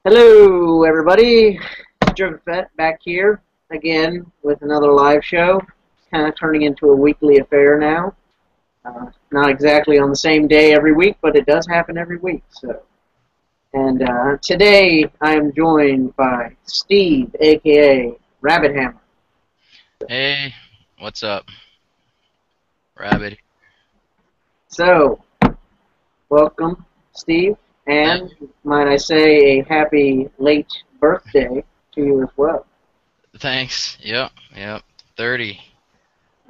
Hello, everybody. Jervett back here again with another live show. It's kind of turning into a weekly affair now. Not exactly on the same day every week, but it does happen every week. And today I am joined by Steve, aka Rabidhammer. Hey, what's up, Rabbit? So, welcome, Steve. And, might I say, a happy late birthday to you as well. Thanks. Yep, 30.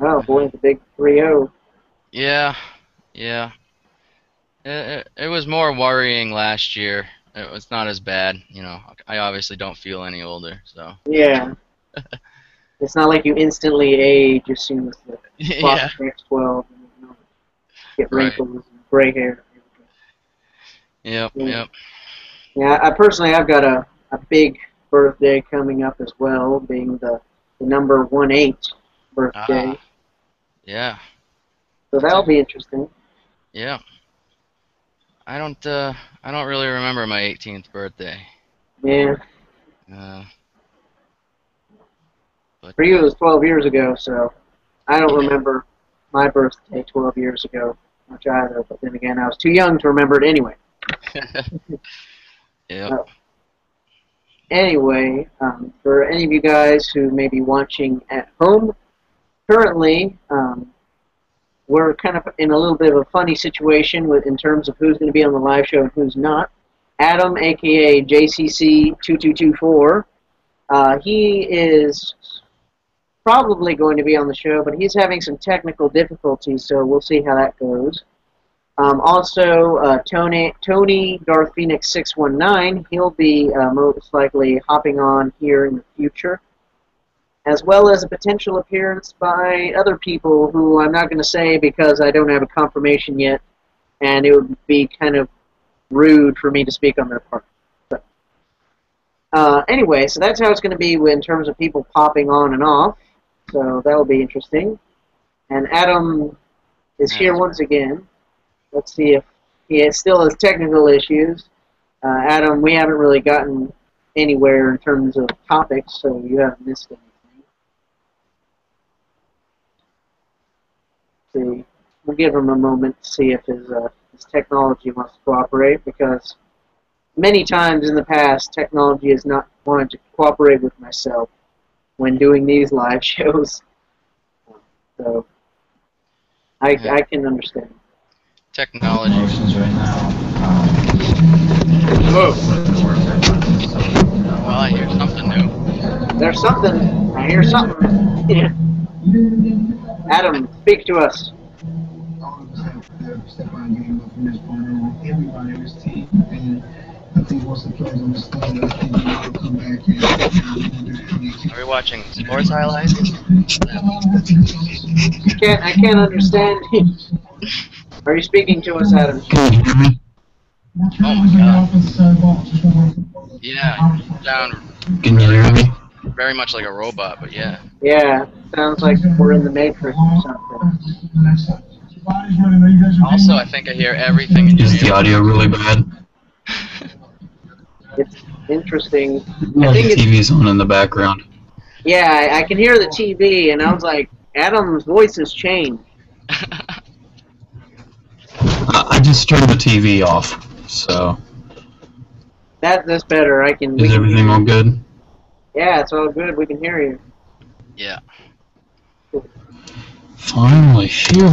Oh, boy, the big 3-0. Yeah. It was more worrying last year. It was not as bad, you know. I obviously don't feel any older, so. Yeah. It's not like you instantly age as soon as the clock strikes 12 and you know, get wrinkles and gray hair. Yep. Yeah, I've got a big birthday coming up as well, being the number 18 birthday. Yeah. So that'll be interesting. Yeah. I don't really remember my 18th birthday. Yeah. But, for you, it was 12 years ago, so I don't remember my birthday 12 years ago much either. But then again, I was too young to remember it anyway. Yep. Anyway, for any of you guys who may be watching at home, currently we're kind of in a little bit of a funny situation in terms of who's going to be on the live show and who's not. Adam, aka Jcc2224, he is probably going to be on the show, but he's having some technical difficulties, so we'll see how that goes. Also, Tony DarthPhoenix619, he'll be most likely hopping on here in the future, as well as a potential appearance by other people who I'm not going to say because I don't have a confirmation yet, and it would be kind of rude for me to speak on their part. But, anyway, so that's how it's going to be in terms of people popping on and off, so that will be interesting. And Adam is here once again. Let's see if he still has technical issues. Adam, we haven't really gotten anywhere in terms of topics, so you haven't missed anything. See, we'll give him a moment to see if his technology wants to cooperate, because many times in the past, technology has not wanted to cooperate with myself when doing these live shows. So, I can understand. Technology. Right now. Whoa. Well, I hear something new. There's something. I hear something. Yeah. Adam, speak to us. Are we watching sports highlights? I can't understand. Are you speaking to us, Adam? Can you hear me? Oh my god. Yeah, you sound Can you hear me? very much like a robot, but yeah. Yeah, sounds like we're in the Matrix or something. Also, I think I hear everything in your Is the audio really bad? It's interesting. Yeah, the TV's on in the background. Yeah, I can hear the TV, and I was like, Adam's voice has changed. I just turned the TV off, so. That's better. Is everything all good? Yeah, it's all good. We can hear you. Yeah. Finally, phew.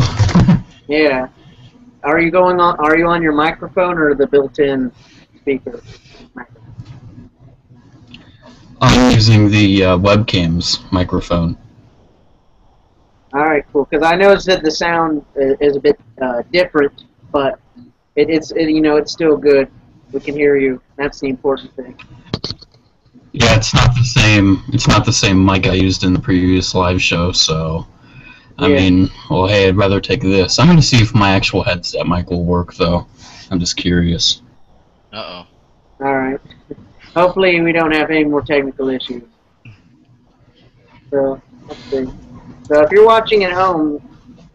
Yeah. Are you on your microphone or the built-in speaker? I'm using the webcam's microphone. All right, cool. Because I noticed that the sound is a bit different, but it's still good. We can hear you. That's the important thing. Yeah, it's not the same. It's not the same mic I used in the previous live show. So, I mean, well, hey, I'd rather take this. I'm gonna see if my actual headset mic will work, though. I'm just curious. Uh-oh. All right. Hopefully, we don't have any more technical issues. So, let's see. So, if you're watching at home,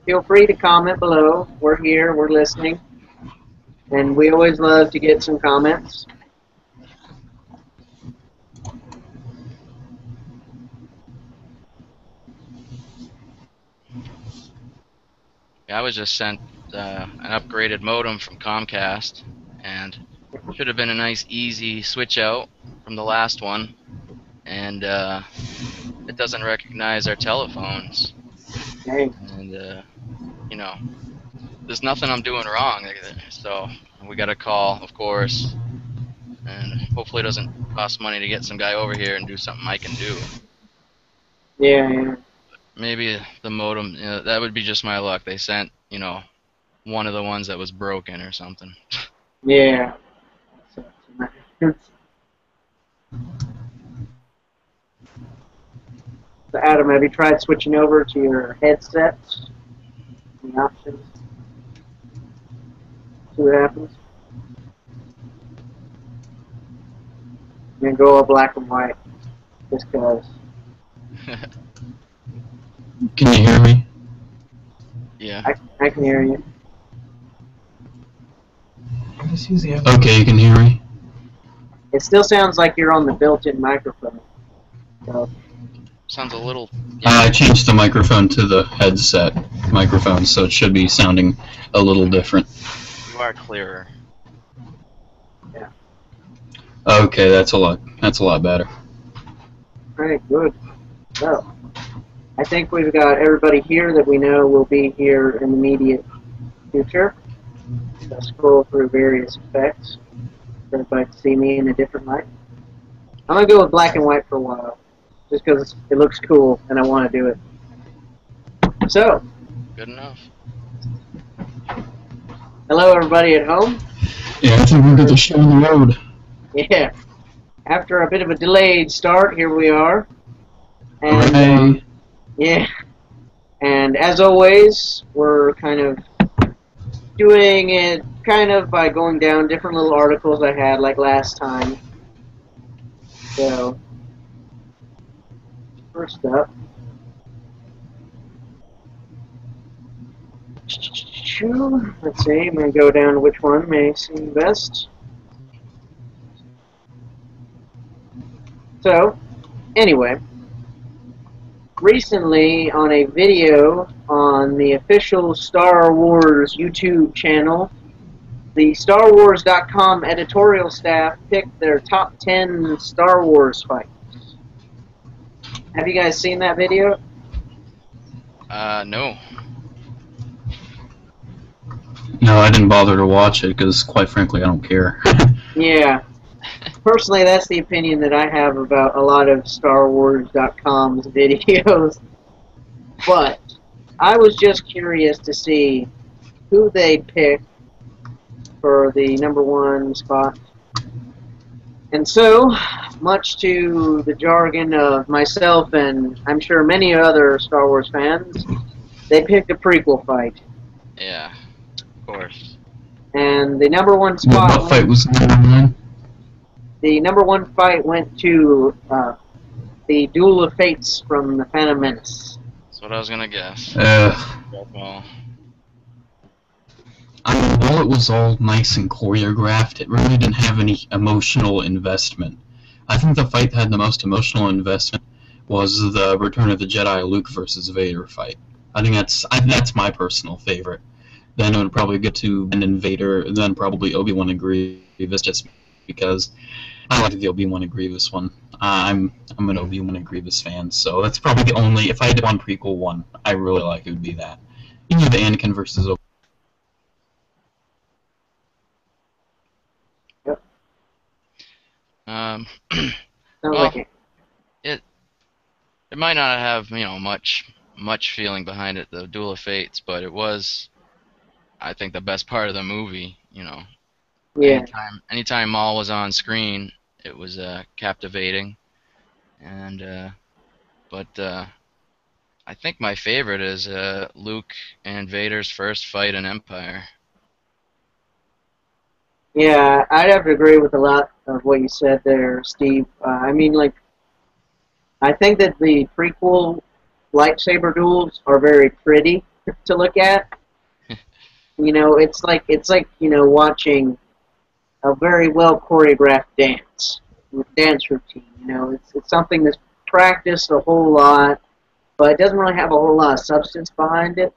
feel free to comment below. We're here. We're listening. And we always love to get some comments. I was just sent an upgraded modem from Comcast, and should have been a nice, easy switch out from the last one, and it doesn't recognize our telephones, Dang. and you know, there's nothing I'm doing wrong, so we got to call, of course, and hopefully it doesn't cost money to get some guy over here and do something I can do. Yeah, yeah. Maybe the modem, that would be just my luck. They sent, one of the ones that was broken or something. Yeah. So Adam, have you tried switching over to your headsets? The options. See what happens. Then go all black and white. Just cause. Can you hear me? Yeah. I can hear you. Okay, you can hear me? It still sounds like you're on the built-in microphone. So, Sounds a little. I changed the microphone to the headset microphone, so it should be sounding a little different. You are clearer. yeah. Okay, that's a lot better. Alright, good. So, I think we've got everybody here that we know will be here in the immediate future. Let's scroll through various effects for everybody to see me in a different light. I'm going to go with black and white for a while, just because it looks cool and I want to do it. So, Good enough. hello everybody at home. Yeah, I think we're going to show on the road. Yeah. After a bit of a delayed start, here we are. And Hooray. yeah. And as always, we're kind of doing it by going down different little articles I had like last time. So, first up. Let's see, I'm going to go down to which one may seem best. So, anyway, recently on a video on the official Star Wars YouTube channel, the StarWars.com editorial staff picked their top 10 Star Wars fights. Have you guys seen that video? No. No, I didn't bother to watch it because, quite frankly, I don't care. Yeah. Personally, that's the opinion that I have about a lot of StarWars.com's videos. But I was just curious to see who they picked for the #1 spot. And so, much to the jargon of myself and I'm sure many other Star Wars fans, they picked a prequel fight. Yeah, of course. And the #1 spot... What fight was #1? The #1 fight went to the Duel of Fates from the Phantom Menace. That's what I was gonna guess. Well, I mean, while it was all nice and choreographed, it really didn't have any emotional investment. I think the fight that had the most emotional investment was the Return of the Jedi Luke versus Vader fight. I think that's my personal favorite. Then it would probably get to Ben and Vader, and then probably Obi-Wan and Grievous, just because I like the Obi-Wan and Grievous one. I'm an Obi-Wan and Grievous fan, so that's probably the only, if I had to one prequel one I really like, it would be that. You know, the Anakin versus Obi-Wan. Yep. Sounds Sounds like it. it might not have much feeling behind it, the Duel of Fates, but it was, I think, the best part of the movie. Yeah. Anytime Maul was on screen, it was captivating, and but I think my favorite is Luke and Vader's first fight in Empire. Yeah, I'd have to agree with a lot of what you said there, Steve. I mean, like, I think that the prequel lightsaber duels are very pretty to look at. It's like watching a very well choreographed dance routine. It's something that's practiced a whole lot, but it doesn't really have a whole lot of substance behind it.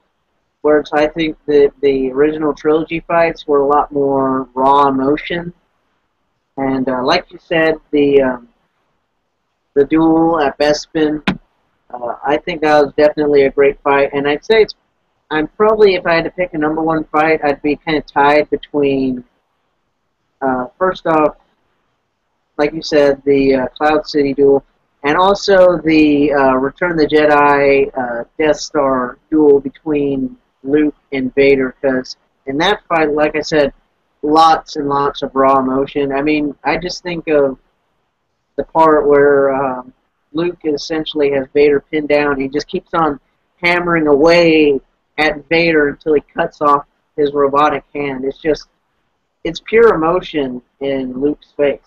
Whereas I think that the original trilogy fights were a lot more raw emotion. And like you said, the duel at Bespin, I think that was definitely a great fight. And I'd say I'm probably, if I had to pick a #1 fight, I'd be kind of tied between, first off, like you said, the Cloud City duel, and also the Return of the Jedi Death Star duel between Luke and Vader. Because in that fight, like I said, lots and lots of raw emotion. I mean, I just think of the part where Luke essentially has Vader pinned down. He just keeps on hammering away at Vader until he cuts off his robotic hand. It's pure emotion in Luke's face.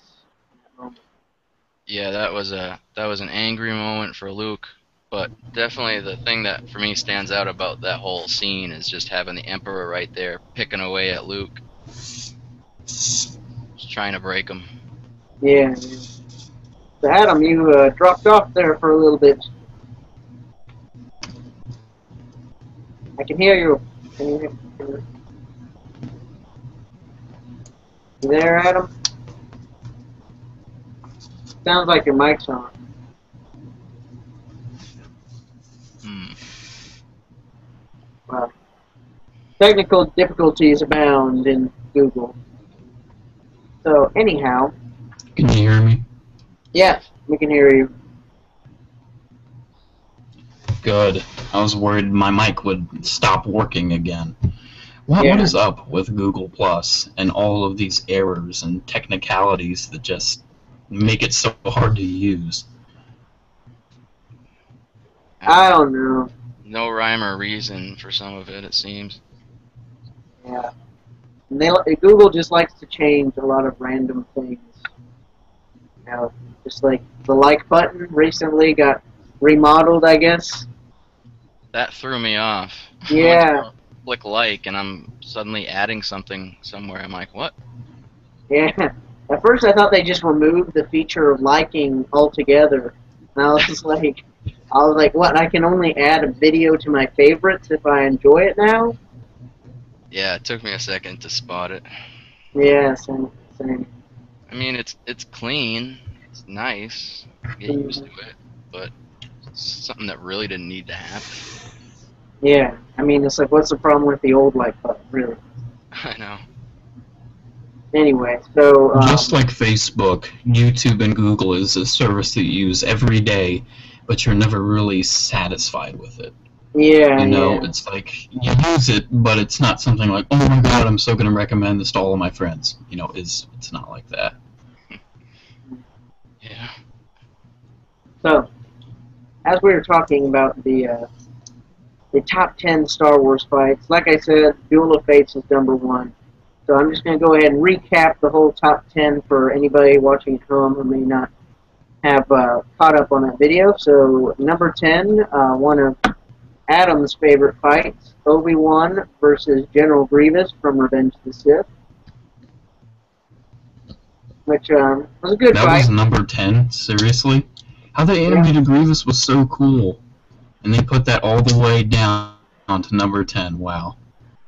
Yeah, that was an angry moment for Luke, but definitely the thing that for me stands out about that whole scene is just having the Emperor right there picking away at Luke, just trying to break him. Yeah. So Adam, you dropped off there for a little bit. I can hear you. Can you hear me? You there, Adam? Sounds like your mic's on. Wow. Technical difficulties abound in Google. So anyhow. Can you hear me? Yes, we can hear you. Good. I was worried my mic would stop working again. What is up with Google Plus and all of these errors and technicalities that just make it so hard to use? I don't know. No rhyme or reason for some of it seems. Yeah. Google just likes to change a lot of random things. You know, just like the like button recently got remodeled, I guess. That threw me off. Yeah. Click like and I'm suddenly adding something somewhere. I'm like, what? Yeah. At first I thought they just removed the feature of liking altogether. And I was like, what? I can only add a video to my favorites if I enjoy it now? Yeah, it took me a second to spot it. Yeah, same. I mean, it's clean, it's nice, get used to it, but it's something that really didn't need to happen. Yeah, I mean, it's like, what's the problem with the old like button, really? I know. Anyway, so just like Facebook, YouTube and Google is a service that you use every day, but you're never really satisfied with it. Yeah, you know, it's like you use it, but it's not something like, oh my god, I'm so going to recommend this to all of my friends. You know, it's not like that. Yeah. So, as we were talking about the top 10 Star Wars fights, like I said, Duel of Fates is #1. So I'm just going to go ahead and recap the whole top 10 for anybody watching at home who may not have caught up on that video. So number 10, one of Adam's favorite fights, Obi-Wan versus General Grievous from Revenge of the Sith. Which was a good fight. That was number 10? Seriously? How they animated Grievous was so cool. And they put that all the way down onto number 10. Wow.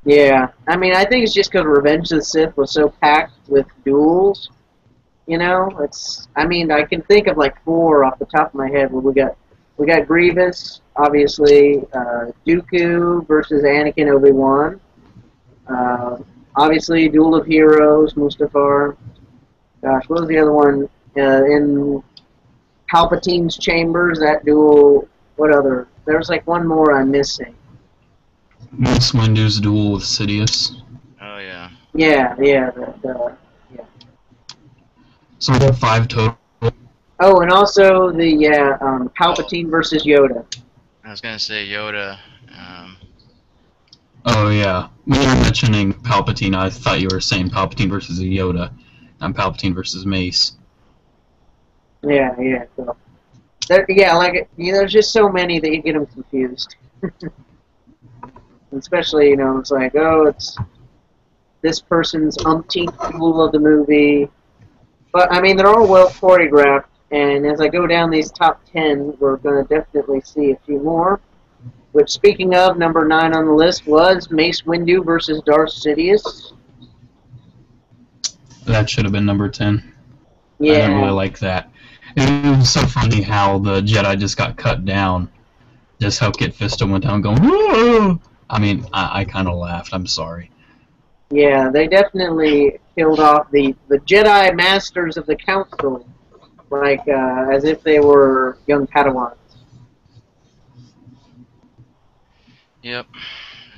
Yeah, I mean, I think it's just because Revenge of the Sith was so packed with duels. You know, I mean, I can think of like 4 off the top of my head. Where we got Grievous, obviously, Dooku versus Anakin Obi-Wan. Obviously, Duel of Heroes, Mustafar. Gosh, what was the other one? In Palpatine's chambers, that duel. What other? There's like one more I'm missing. Mace Windu's duel with Sidious. Oh yeah. Yeah. So we have 5 total. Oh, and also the Palpatine versus Yoda. I was gonna say Yoda. Oh yeah. When you were mentioning Palpatine, I thought you were saying Palpatine versus Yoda, not Palpatine versus Mace. Yeah. So, there's just so many that you get them confused. Especially, you know, it's like, oh, it's this person's umpteenth duel of the movie. But, I mean, they're all well choreographed, and as I go down these top 10, we're going to definitely see a few more. Which, speaking of, number 9 on the list was Mace Windu versus Darth Sidious. That should have been number 10. Yeah. I didn't really like that. It was so funny how the Jedi just got cut down. Just how Kit Fisto went down going, whoa! I mean, I kind of laughed. I'm sorry. Yeah, they definitely killed off the Jedi Masters of the Council, like, as if they were young Padawans. Yep.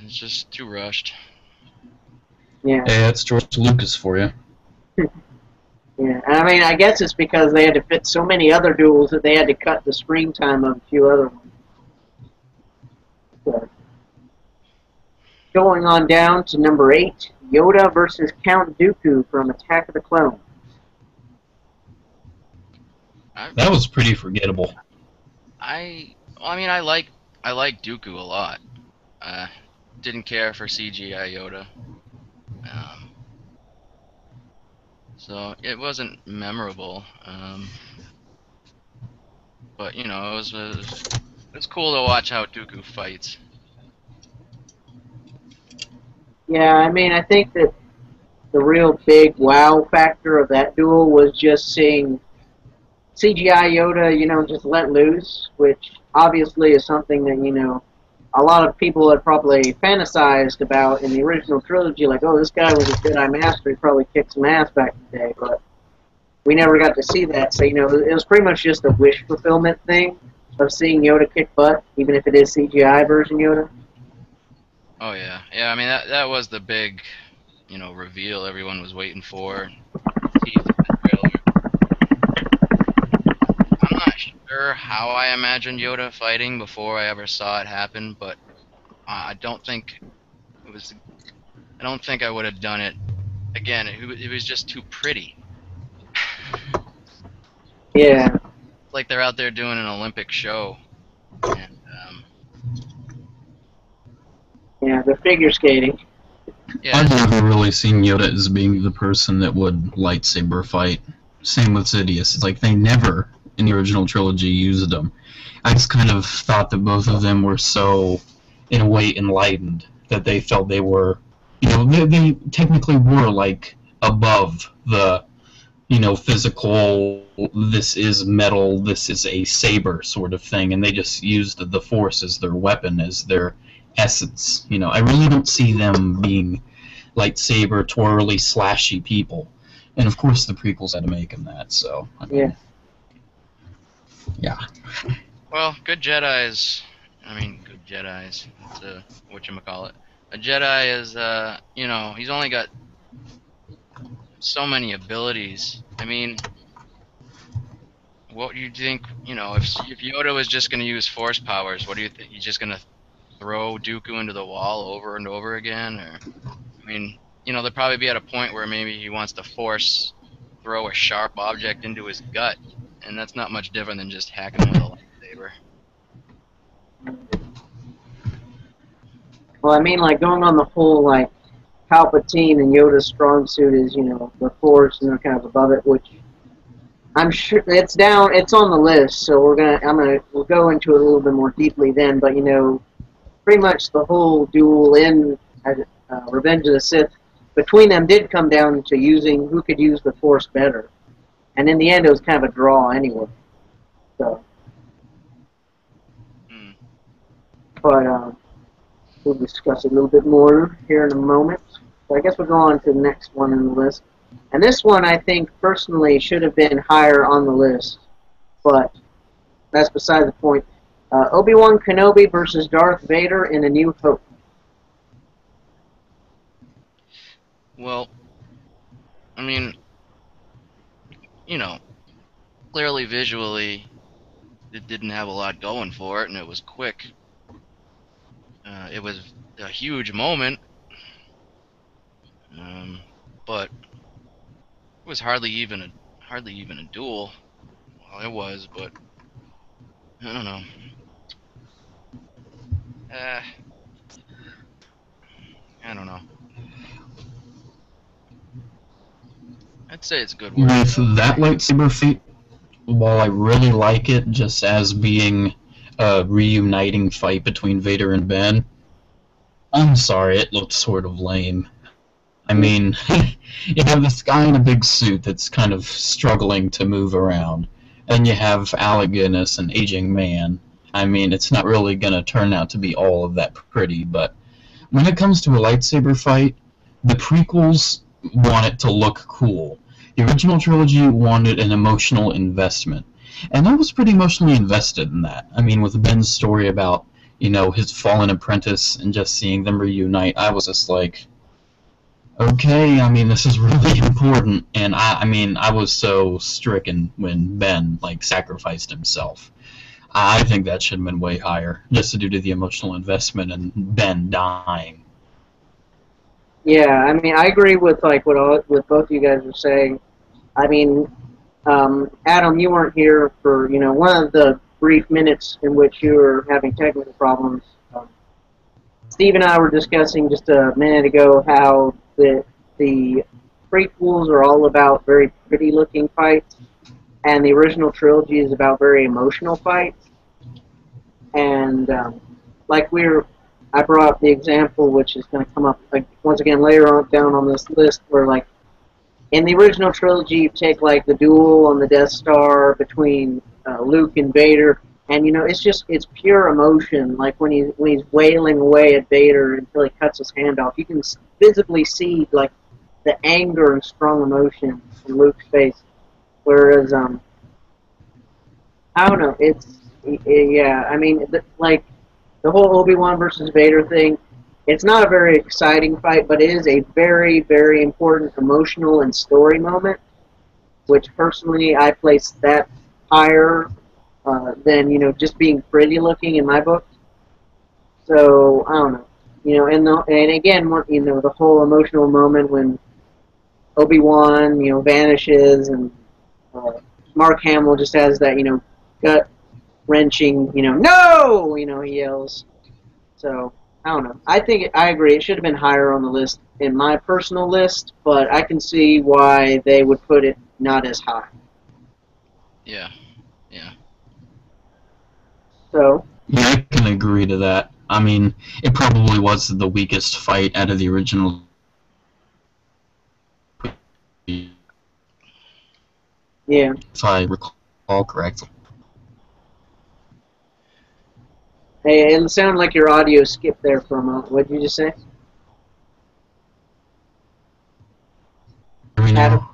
It's just too rushed. Yeah. Hey, that's George Lucas for you. Yeah, I mean, I guess it's because they had to fit so many other duels that they had to cut the screen time of a few other ones. So, going on down to number 8, Yoda versus Count Dooku from Attack of the Clones. That was pretty forgettable. I mean, I like Dooku a lot. Didn't care for CGI Yoda. So it wasn't memorable. But you know, it was cool to watch how Dooku fights. Yeah, I mean, I think that the real big wow factor of that duel was just seeing CGI Yoda, you know, just let loose, which obviously is something that, you know, a lot of people had probably fantasized about in the original trilogy, like, oh, this guy was a Jedi Master, he probably kicked some ass back in the day, but we never got to see that, so, you know, it was pretty much just a wish fulfillment thing of seeing Yoda kick butt, even if it is CGI version Yoda. Oh yeah, yeah. I mean, that was the big, you know, reveal everyone was waiting for. Teased in the trailer. I'm not sure how I imagined Yoda fighting before I ever saw it happen, but I don't think it was. I don't think I would have done it again. It was just too pretty. Yeah. It's like they're out there doing an Olympic show. And, Yeah, the figure skating. yeah, I've never really seen Yoda as being the person that would lightsaber fight. Same with Sidious. It's like they never, in the original trilogy, used them. I just kind of thought that both of them were so, in a way, enlightened that they felt they were, you know, they technically were, like, above the, you know, physical, this is metal, this is a saber sort of thing, and they just used the Force as their weapon, as their essence. You know, I really don't see them being lightsaber, twirly, slashy people. And of course the prequels had to make them that, so I mean, yeah. well, good Jedis. I mean, good Jedis. It's whatchamacallit. A Jedi is, you know, he's only got so many abilities. I mean, what do you think, you know, if Yoda was just going to use Force powers, what do you think? He's just going to throw Dooku into the wall over and over again? Or, I mean, you know, they'll probably be at a point where maybe he wants to force throw a sharp object into his gut, and that's not much different than just hacking him with a lightsaber. Well, I mean, like, going on the whole, like, Palpatine and Yoda's strong suit is, you know, the Force, and they're kind of above it, which I'm sure it's on the list, so we'll go into it a little bit more deeply then, but, you know, pretty much the whole duel in Revenge of the Sith between them did come down to using who could use the Force better. And in the end, it was kind of a draw anyway. So. But we'll discuss it a little bit more here in a moment. So I guess we'll go on to the next one on the list. And this one, I think, personally, should have been higher on the list. But that's beside the point. Obi-Wan Kenobi versus Darth Vader in A New Hope. Well, I mean, you know, clearly visually, it didn't have a lot going for it, and it was quick. It was a huge moment, but it was hardly even a duel. Well, it was, but I don't know. I don't know. I'd say it's good work. With that lightsaber feat, while I really like it just as being reuniting fight between Vader and Ben. I'm sorry, it looked sort of lame. I mean, you have this guy in a big suit that's kind of struggling to move around, and you have Alec Guinness, an aging man. I mean, it's not really going to turn out to be all of that pretty, but when it comes to a lightsaber fight, the prequels want it to look cool. The original trilogy wanted an emotional investment, and I was pretty emotionally invested in that. I mean, with Ben's story about, his fallen apprentice and just seeing them reunite, I was just like, okay, I mean, this is really important, and I was so stricken when Ben, sacrificed himself. I think that should have been way higher, just due to the emotional investment and Ben dying. Yeah, I mean, I agree with what both you guys are saying. I mean, Adam, you weren't here for one of the brief minutes in which you were having technical problems. Steve and I were discussing just a minute ago how the prequels are all about very pretty-looking fights, and the original trilogy is about very emotional fights. And I brought up the example, which is going to come up once again later on down on this list, where in the original trilogy, you take the duel on the Death Star between Luke and Vader, and it's pure emotion. Like when he's wailing away at Vader until he cuts his hand off, you can visibly see the anger and strong emotion in Luke's face. Whereas I don't know, yeah. I mean, the whole Obi-Wan versus Vader thing. It's not a very exciting fight, but it is a very, very important emotional and story moment, which personally I place that higher than just being pretty looking in my book. So I don't know, and again, the whole emotional moment when Obi-Wan vanishes and Mark Hamill just has that gut wrenching no he yells. So I don't know. I agree. It should have been higher on the list in my personal list, but I can see why they would put it not as high. Yeah. Yeah. So. Yeah, I can agree to that. I mean, it probably was the weakest fight out of the original. Yeah. If I recall correctly. Hey, it sounded like your audio skipped there for a moment. What did you just say? Adam?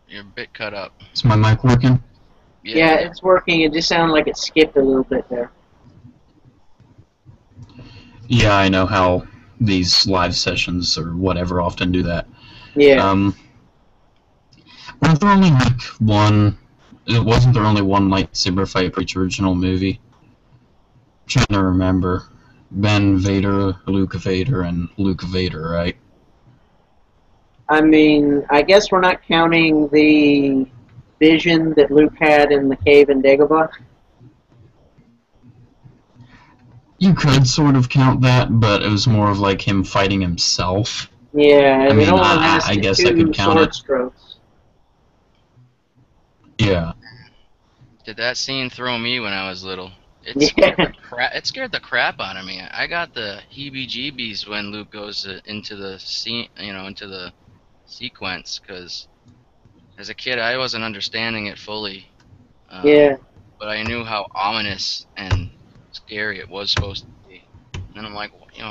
You're a bit cut up. Is my mic working? Yeah, it's working. It just sounded like it skipped a little bit there. Yeah, I know how these live sessions or whatever often do that. Yeah. Wasn't there only one lightsaber fight for each original movie? I'm trying to remember. Ben Vader, Luke Vader, and Luke Vader, right? I mean, I guess we're not counting the vision that Luke had in the cave in Dagobah. You could sort of count that, but it was more of him fighting himself. Yeah, I mean, I guess I could count it. Strokes. Yeah. Did that scene throw me when I was little? It scared the crap out of me. I got the heebie-jeebies when Luke goes into the scene, into the sequence, because as a kid I wasn't understanding it fully. Yeah. But I knew how ominous and scary it was supposed to be. And then I'm like, he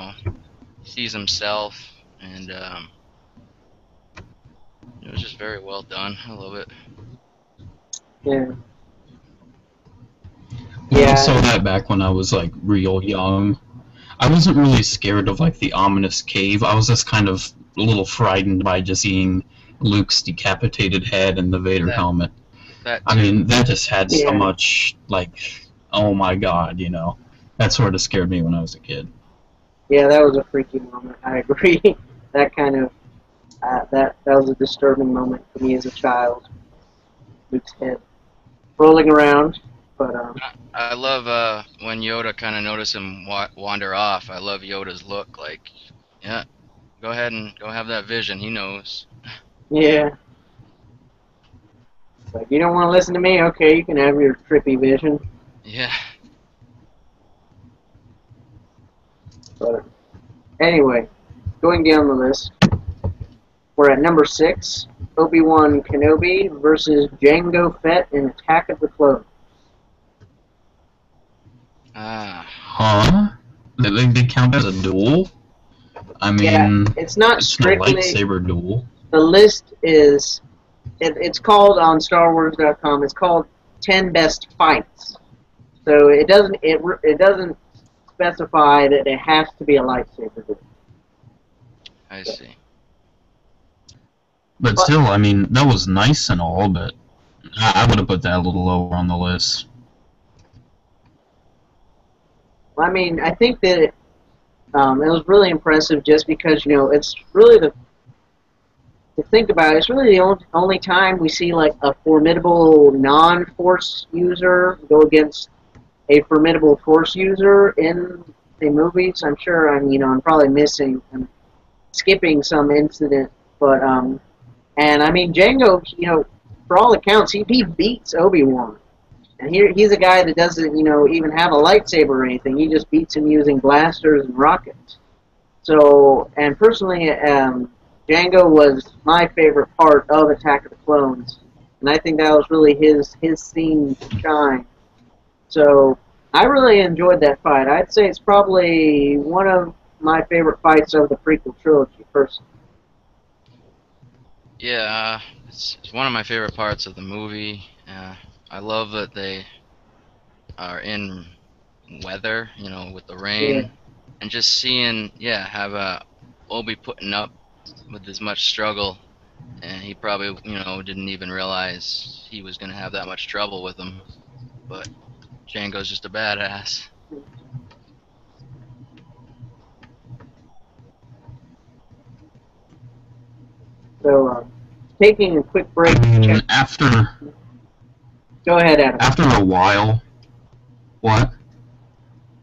sees himself, and it was just very well done. I love it. Yeah. I saw that back when I was real young. I wasn't really scared of the ominous cave. I was just kind of a little frightened by just seeing Luke's decapitated head and the Vader helmet. I mean, that just had so much oh my god, that sort of scared me when I was a kid. Yeah, that was a freaky moment. I agree. That kind of that was a disturbing moment for me as a child. Luke's head rolling around. But I love when Yoda kind of noticed him wander off. I love Yoda's look. Yeah, go ahead and go have that vision. He knows. Yeah. Like, you don't want to listen to me? Okay, you can have your trippy vision. Yeah. But anyway, going down the list, we're at number 6, Obi-Wan Kenobi versus Jango Fett in Attack of the Clones. Huh? They count as a duel? I mean, yeah, it's not strictly a lightsaber duel. The list is, it's called on StarWars.com. It's called 10 Best Fights. So it doesn't specify that it has to be a lightsaber duel. I see. But still, I mean, that was nice and all, but I would have put that a little lower on the list. I mean, I think that it was really impressive just because, you know, it's really to think about it, it's really the only time we see, like, a formidable non-Force user go against a formidable Force user in the movies. I'm sure I'm probably I'm skipping some incident, but, and I mean, Jango, you know, for all accounts, he beats Obi-Wan. And he's a guy that doesn't, you know, even have a lightsaber or anything. He just beats him using blasters and rockets. So, and personally, Jango was my favorite part of Attack of the Clones. And I think that was really his scene to shine. So, I really enjoyed that fight. I'd say it's probably one of my favorite fights of the prequel trilogy, personally. Yeah, it's one of my favorite parts of the movie. I love that they are in weather, you know, with the rain, Yeah. and just seeing, have Obi putting up with as much struggle, and he probably, you know, didn't even realize he was gonna have that much trouble with him. But Django's just a badass. So, taking a quick break. I mean, Go ahead, Adam. After a while, what?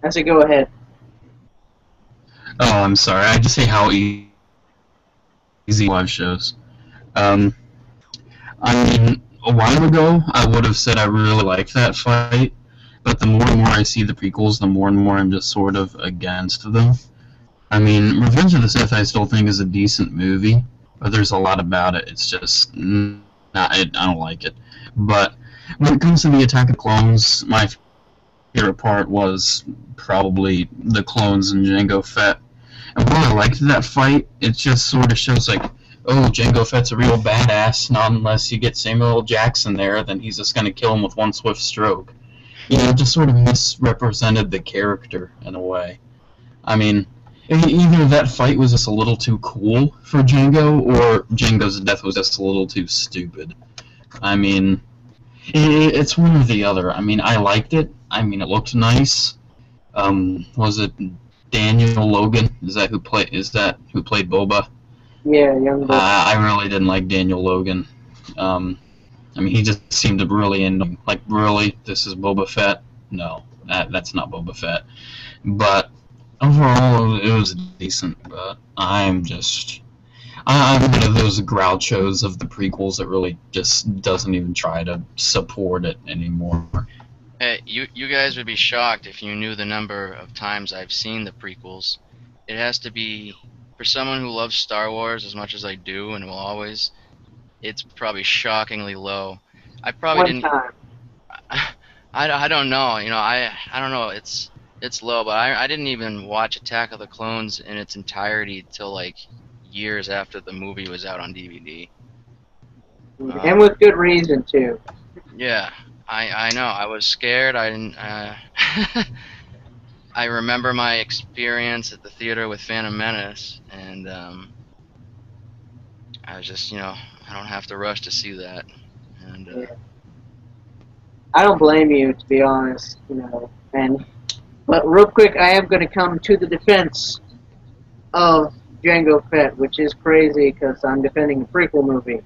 I say go ahead. Oh, I'm sorry. I just say how easy live shows. I mean, a while ago, I would have said I really liked that fight, but the more and more I see the prequels, the more and more I'm just sort of against them. I mean, Revenge of the Sith I still think is a decent movie, but there's a lot about it. It's just, I don't like it. But when it comes to the Attack of the Clones, my favorite part was probably the clones and Jango Fett. And while I liked that fight, it just sort of shows like, oh, Jango Fett's a real badass, not unless you get Samuel L. Jackson there, then he's just going to kill him with one swift stroke. You know, it just sort of misrepresented the character in a way. I mean, either that fight was just a little too cool for Jango, or Jango's death was just a little too stupid. I mean, it's one or the other. I mean, I liked it. I mean, it looked nice. Was it Daniel Logan? Is that who played Boba? Yeah, young Boba. I really didn't like Daniel Logan. I mean, he just seemed to really annoying. Like, really, this is Boba Fett? No, that's not Boba Fett. But overall, it was decent. But I'm one of those grouchos of the prequels that really just doesn't even try to support it anymore. Hey, you guys would be shocked if you knew the number of times I've seen the prequels. It has to be, for someone who loves Star Wars as much as I do and will always, it's probably shockingly low. I probably One didn't. time. I don't know. You know, I don't know. It's low, but I didn't even watch Attack of the Clones in its entirety till like years after the movie was out on DVD. And with good reason, too. Yeah, I know. I was scared. I didn't. I remember my experience at the theater with Phantom Menace, and I was just, you know, I don't have to rush to see that. And Yeah. I don't blame you, to be honest, you know. But real quick, I am going to come to the defense of Jango Fett, which is crazy because I'm defending a prequel movie.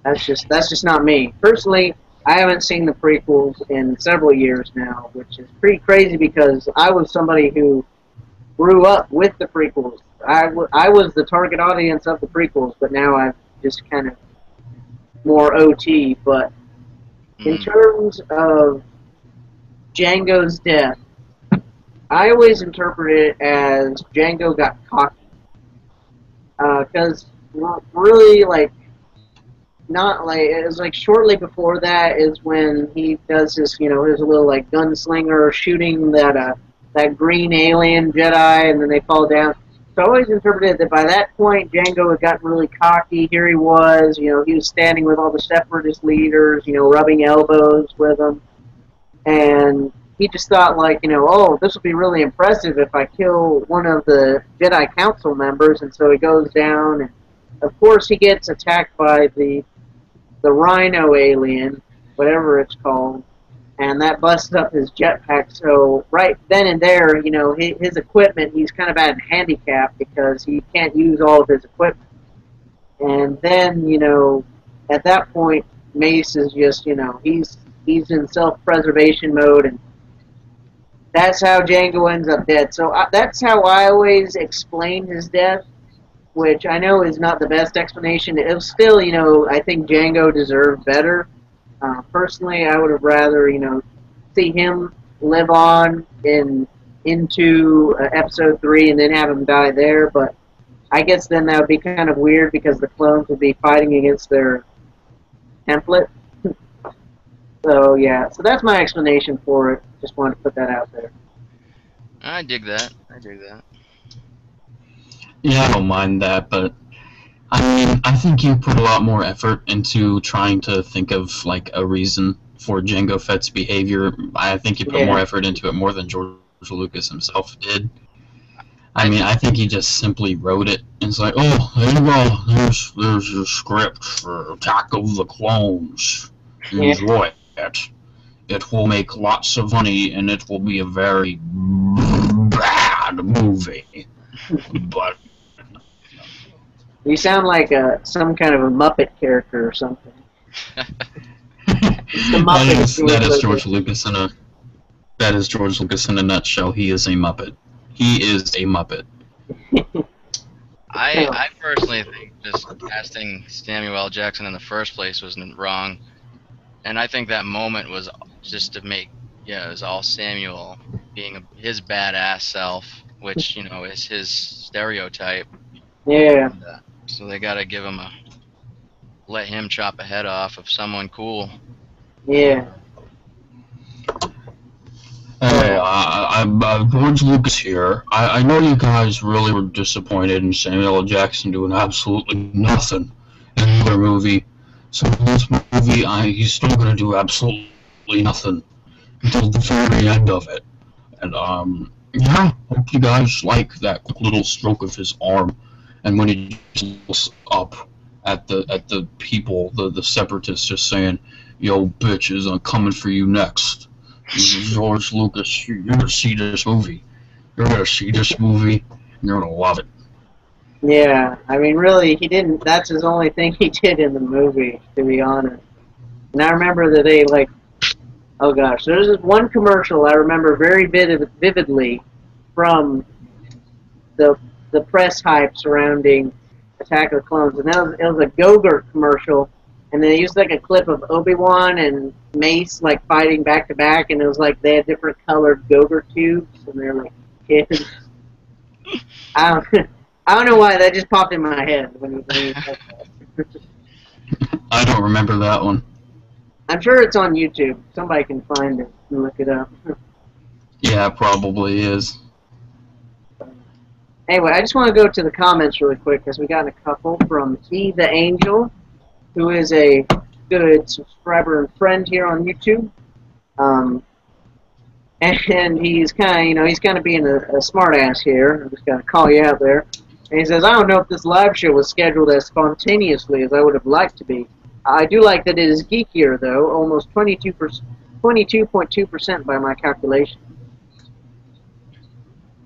That's just not me. Personally, I haven't seen the prequels in several years now, which is pretty crazy because I was somebody who grew up with the prequels. I was the target audience of the prequels, but now I've just kind of more OT. But in terms of Django's death, I always interpret it as Django got cocky. Because really, like, not like, it was like shortly before that is when he does his, his little like gunslinger shooting that green alien Jedi, and then they fall down. So I always interpreted that by that point Django had gotten really cocky. Here he was, he was standing with all the separatist leaders, rubbing elbows with them, and he just thought like, oh, this will be really impressive if I kill one of the Jedi Council members, and so he goes down, and of course he gets attacked by the Rhino alien, whatever it's called, and that busts up his jetpack. So right then and there, his equipment, he's kind of at a handicap because he can't use all of his equipment. And then, at that point, Mace is just, he's in self-preservation mode, and that's how Django ends up dead. So that's how I always explain his death, which I know is not the best explanation. It was still, I think Django deserved better. Personally, I would have rather, see him live on into episode 3 and then have him die there. But I guess then that would be kind of weird because the clones would be fighting against their template. So yeah, so that's my explanation for it. Just wanted to put that out there. I dig that. I dig that. Yeah, I don't mind that, but I mean, I think you put a lot more effort into trying to think of like a reason for Jango Fett's behavior. I think you put more effort into it more than George Lucas himself did. I mean, I think he just simply wrote it and it's like, oh, there you go, there's your script for Attack of the Clones. Enjoy it. It will make lots of money and it will be a very bad movie. But you sound like some kind of a Muppet character or something. That is George Lucas in a nutshell. He is a Muppet. He is a Muppet. I personally think just casting Samuel L. Jackson in the first place was wrong, and I think that moment was just to make, it was all Samuel being his badass self, which is his stereotype. Yeah. And, so they gotta let him chop a head off of someone cool. Yeah. Hey, I'm George Lucas here. I know you guys really were disappointed in Samuel L. Jackson doing absolutely nothing in their movie. So in this movie, he's still going to do absolutely nothing until the very end of it. And, yeah, hope you guys like that little stroke of his arm. And when he looks up at the people, the separatists just saying, yo, bitches, I'm coming for you next. George Lucas, you're gonna see this movie. You're gonna see this movie, and you're gonna love it. Yeah, I mean, really, he didn't. That's his only thing he did in the movie, to be honest. And I remember that they oh gosh, there's this one commercial I remember very vividly from the press hype surrounding Attack of the Clones, and it was a Go-Gurt commercial. And they used like a clip of Obi-Wan and Mace like fighting back to back, and it was like they had different colored Go-Gurt tubes, and they're like kids. I don't know why that just popped in my head when you said that. I don't remember that one. I'm sure it's on YouTube. Somebody can find it and look it up. Yeah, it probably is. Anyway, I just want to go to the comments really quick because we got a couple from He the Angel, who is a good subscriber and friend here on YouTube. And he's kind of being a smart ass here. I'm just going to call you out there. And he says, I don't know if this live show was scheduled as spontaneously as I would have liked to be. I do like that it is geekier, though, almost 22.2% by my calculation.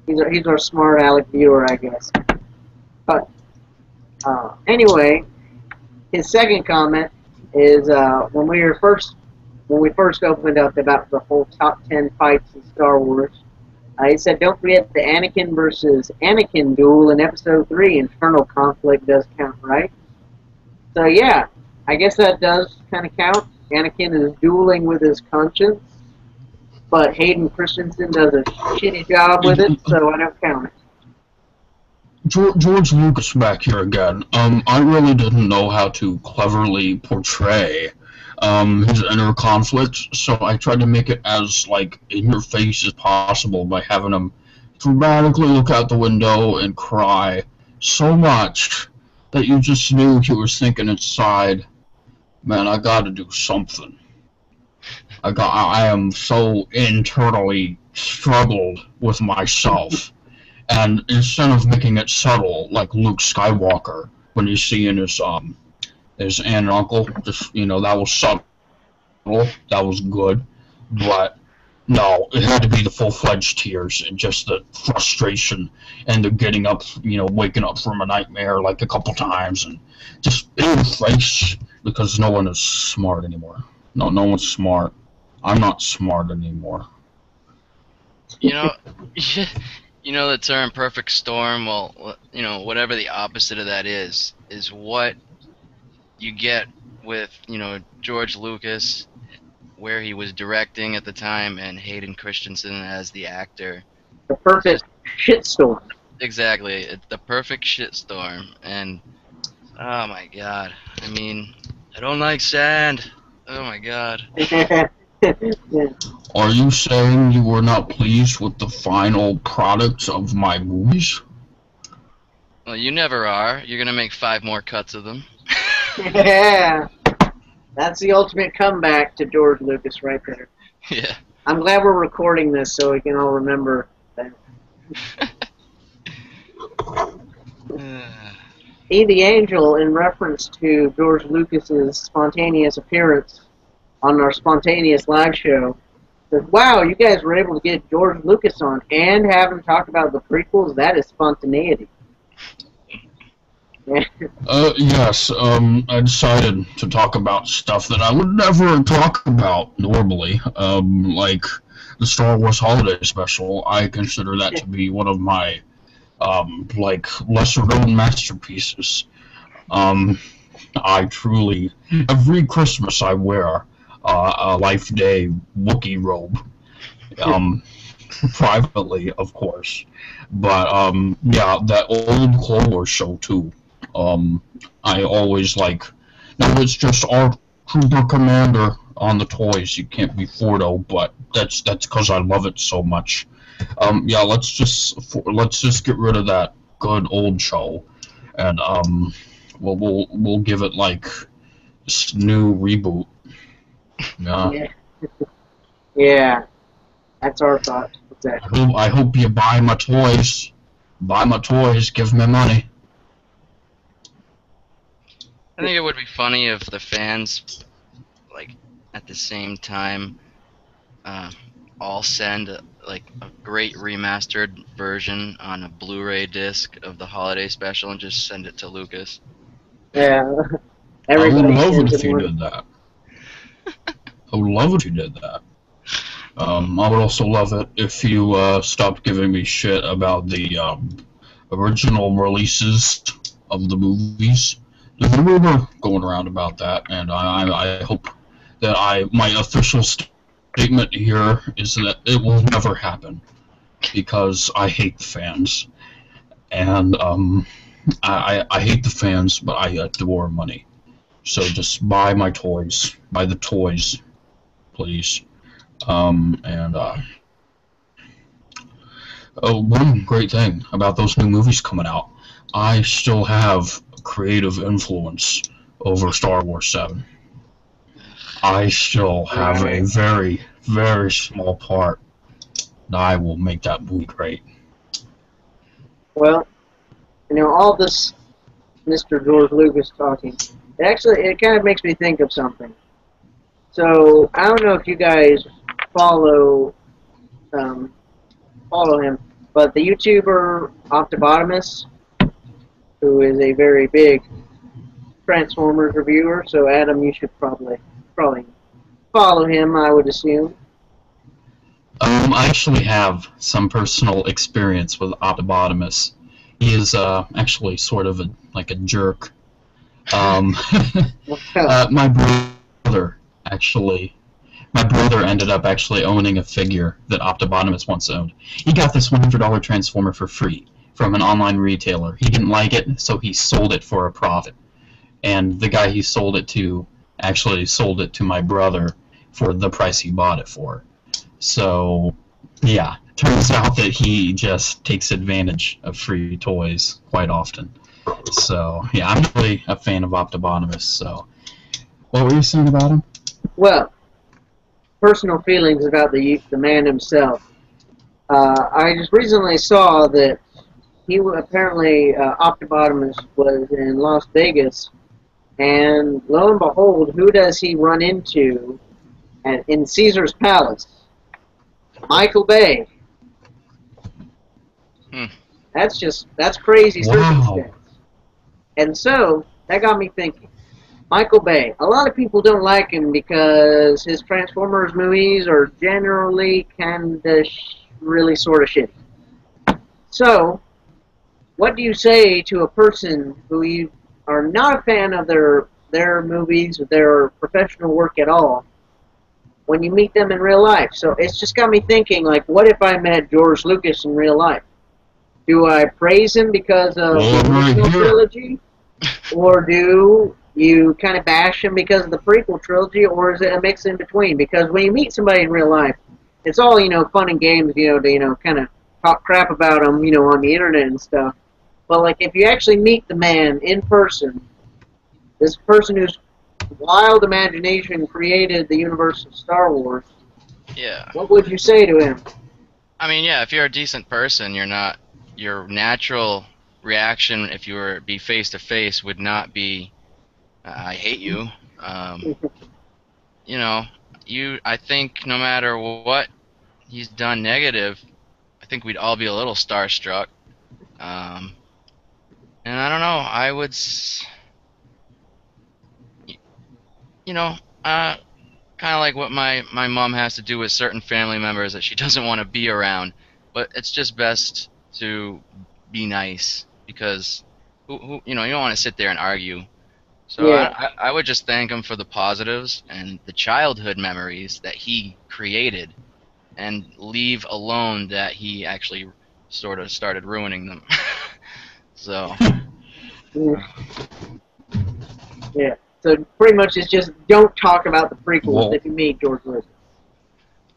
He's our smart aleck viewer, I guess. But anyway, his second comment is when we first opened up about the whole top 10 fights in Star Wars. He said, "Don't forget the Anakin versus Anakin duel in Episode 3. Internal conflict does count, right?" So yeah, I guess that does kind of count. Anakin is dueling with his conscience, but Hayden Christensen does a shitty job with it, so I don't count it. George Lucas back here again. I really didn't know how to cleverly portray his inner conflict, so I tried to make it as like in your face as possible by having him dramatically look out the window and cry so much that you just knew he was thinking inside, man, I gotta do something. I am so internally struggled with myself. And instead of making it subtle, like Luke Skywalker, when you see in his aunt and uncle, just, you know, that was subtle, that was good, but no, it had to be the full-fledged tears and just the frustration and the getting up, you know, waking up from a nightmare like a couple times and just in the face, because no one is smart anymore. No one's smart. I'm not smart anymore. You know, you know the term perfect storm? Well, you know, whatever the opposite of that is what you get with, you know, George Lucas, where he was directing at the time, and Hayden Christensen as the actor. The perfect shitstorm. Exactly. It's the perfect shitstorm. And, oh my god. I mean, I don't like sand. Oh my god. Yeah. Are you saying you were not pleased with the final product of my movies? Well, you never are. You're gonna make 5 more cuts of them. Yeah. That's the ultimate comeback to George Lucas right there. Yeah. I'm glad we're recording this so we can all remember that. E the Angel, in reference to George Lucas's spontaneous appearance on our spontaneous live show, says, "Wow, you guys were able to get George Lucas on and have him talk about the prequels. That is spontaneity." Yes, I decided to talk about stuff that I would never talk about normally, like the Star Wars Holiday Special. I consider that to be one of my, like, lesser-known masterpieces. I truly, every Christmas I wear a Life Day Wookiee robe, privately, of course. But, yeah, that old Clone Wars show, too. I always like, no, it's just our Trooper Commander on the toys. You can't be Fordo, but that's because I love it so much. Yeah, let's just get rid of that good old show, and we'll give it like this new reboot. Yeah. Yeah, that's our thought. Exactly. I hope you buy my toys. Buy my toys. Give me money. I think it would be funny if the fans, like, at the same time, all send like a great remastered version on a Blu-ray disc of the holiday special and just send it to Lucas. Yeah. I would love it sends if you one. did that. I would love it if you did that. I would also love it if you stopped giving me shit about the original releases of the movies. There's a rumor going around about that, and I hope that my official statement here is that it will never happen, because I hate the fans, and I hate the fans, but I adore money. So just buy my toys, buy the toys, please. And one great thing about those new movies coming out, I still have creative influence over Star Wars 7. I still have a very, very small part that I will make that movie great. Well, you know, all this Mr. George Lucas talking, it kind of makes me think of something. So, I don't know if you guys follow him, but the YouTuber Optibotimus, who is a very big Transformers reviewer, so Adam, you should probably follow him, I would assume. I actually have some personal experience with Optibotimus. He is actually sort of like a jerk. My brother my brother ended up actually owning a figure that Optibotimus once owned. He got this $100 Transformer for free from an online retailer. He didn't like it, so he sold it for a profit. And the guy he sold it to actually sold it to my brother for the price he bought it for. So, yeah, turns out that he just takes advantage of free toys quite often. So, yeah, I'm really a fan of Optibotimus. So, what were you saying about him? Well, personal feelings about the man himself. I just recently saw that apparently Optibotimus was in Las Vegas, and lo and behold, who does he run into in Caesar's Palace? Michael Bay. That's crazy circumstance. And so that got me thinking. Michael Bay. A lot of people don't like him because his Transformers movies are generally kind of really sort of shitty. So, what do you say to a person who you are not a fan of their movies, their professional work at all, when you meet them in real life? So it's just got me thinking, like, what if I met George Lucas in real life? Do I praise him because of the original trilogy? Or do you kind of bash him because of the prequel trilogy, or is it a mix in between? Because when you meet somebody in real life, it's all, fun and games, to, kind of talk crap about them, on the internet and stuff. But, like, if you actually meet the man in person, this person whose wild imagination created the universe of Star Wars, yeah, what would you say to him? I mean, yeah, if you're a decent person, your natural reaction, if you were be face to face, would not be, I hate you. I think no matter what he's done negative, I think we'd all be a little starstruck. And I don't know, I would, kind of like what my mom has to do with certain family members that she doesn't want to be around. But it's just best to be nice, because you don't want to sit there and argue. So Yeah. I would just thank him for the positives and the childhood memories that he created, and leave alone that he actually sort of started ruining them. So. Yeah. So pretty much it's just don't talk about the prequels if you meet George Lucas.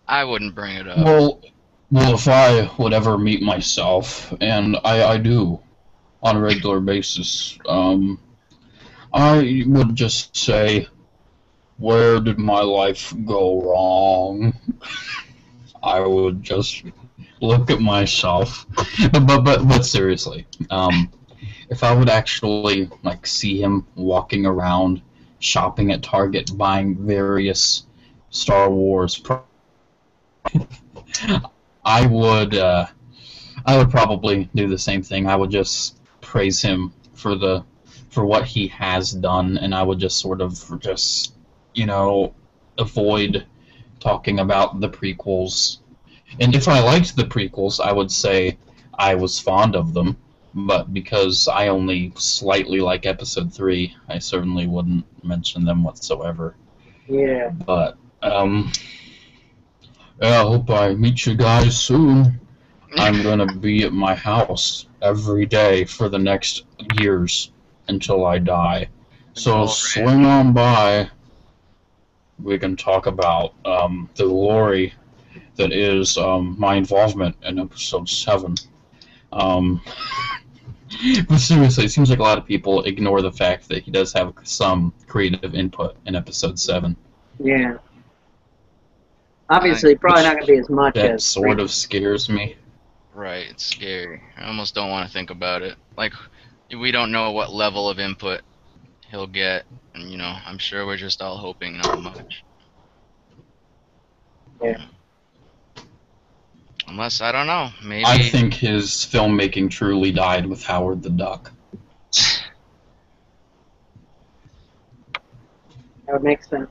I wouldn't bring it up. Well, if I would ever meet myself, and I do on a regular basis, I would just say, where did my life go wrong? I would just look at myself. But seriously, if I would actually see him walking around, shopping at Target, buying various Star Wars I would probably do the same thing. I would just praise him for what he has done, and I would just sort of avoid talking about the prequels. And if I liked the prequels, I would say I was fond of them, but because I only slightly like Episode 3, I certainly wouldn't mention them whatsoever. Yeah. But I hope I meet you guys soon. I'm gonna be at my house every day for the next years until I die. So swing on by. We can talk about the glory that is my involvement in Episode 7. But seriously, it seems like a lot of people ignore the fact that he does have some creative input in Episode 7. Yeah. Obviously, probably not going to be as much that as... That sort of scares me. Right, it's scary. I almost don't want to think about it. Like, we don't know what level of input he'll get, and, I'm sure we're just all hoping not much. Yeah. Unless, I don't know, maybe... I think his filmmaking truly died with Howard the Duck. That would make sense.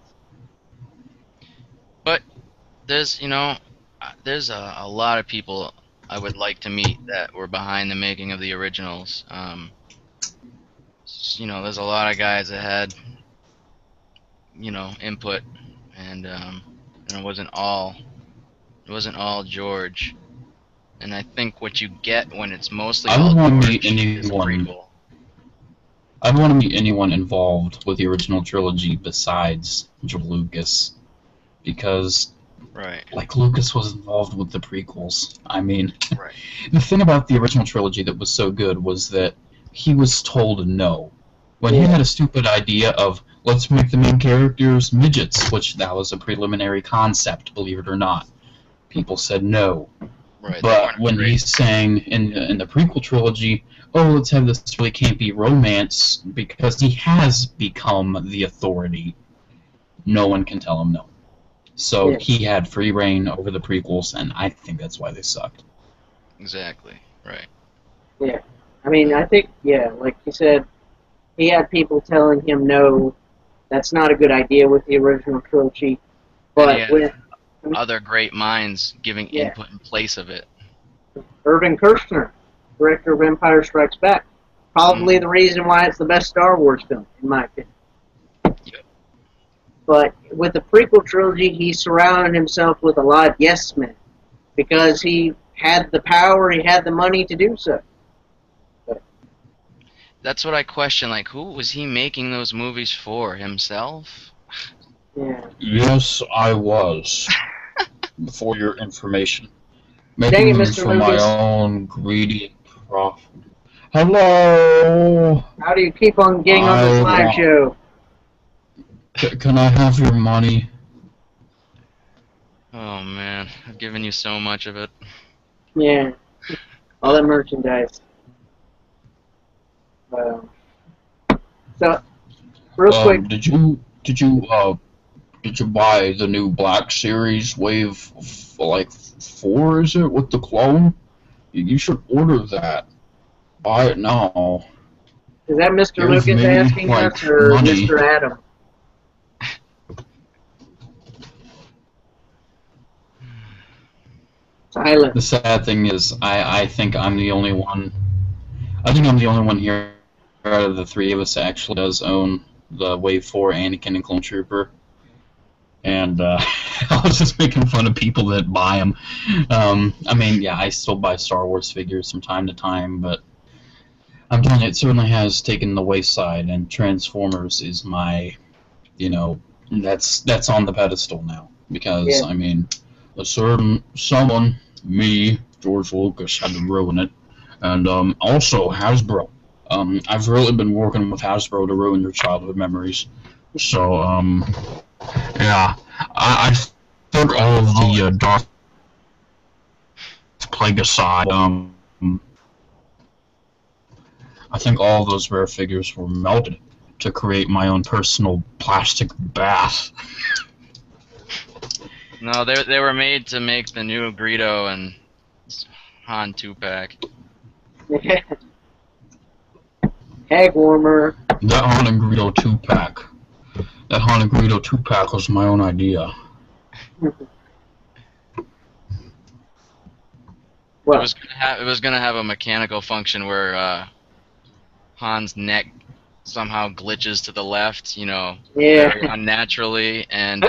But there's, there's a lot of people I would like to meet that were behind the making of the originals. There's a lot of guys that had, input and it wasn't all George. And I think what you get when it's mostly I all don't want to George meet is a anyone. prequel. I don't want to meet anyone involved with the original trilogy besides George Lucas, because Right. like Lucas was involved with the prequels. I mean, Right. the thing about the original trilogy that was so good was that he was told no. When he had a stupid idea of, let's make the main characters midgets, which that was a preliminary concept, believe it or not, people said no. Right. But when he's saying in the prequel trilogy, oh, let's have this really campy romance, because he has become the authority, no one can tell him no. So he had free reign over the prequels, and I think that's why they sucked. Exactly. Right. Yeah. I mean, I think, like you said, he had people telling him no, that's not a good idea with the original trilogy. But with other great minds giving input in place of it. Irving Kershner, director of Empire Strikes Back, probably the reason why it's the best Star Wars film, in my opinion. Yep. But with the prequel trilogy, he surrounded himself with a lot of yes men, because he had the power, he had the money to do so. That's what I question. Like, who was he making those movies for? Himself? Yeah. Yes, I was. For your information. Dang Making it, them Mr. for Lucas. my own greedy profit. Hello! How do you keep on getting on this live show? Can I have your money? Oh, man. I've given you so much of it. Yeah. All that merchandise. So, real quick. Did you buy the new Black Series Wave, 4, is it, with the clone? You should order that. Buy it now. Is that Mr. Lucas asking us, or money. Mr. Adam? Silent. The sad thing is, I think I'm the only one. I think I'm the only one here out of the three of us that actually does own the Wave 4 Anakin and Clone Trooper. And I was just making fun of people that buy them. I mean, yeah, I still buy Star Wars figures from time to time, but I'm telling you, it certainly has taken the wayside, and Transformers is my, that's on the pedestal now. Because, I mean, a certain someone, me, George Lucas, had to ruin it. And also Hasbro. I've really been working with Hasbro to ruin your childhood memories. So, yeah, I think all of the Darth Plague aside, I think all of those rare figures were melted to create my own personal plastic bath. No, they were made to make the new Greedo and Han 2-pack. Egg warmer. That Han and Greedo 2-pack. That Han and Greedo 2-pack was my own idea. Well, it was gonna have a mechanical function where Han's neck somehow glitches to the left, very unnaturally, and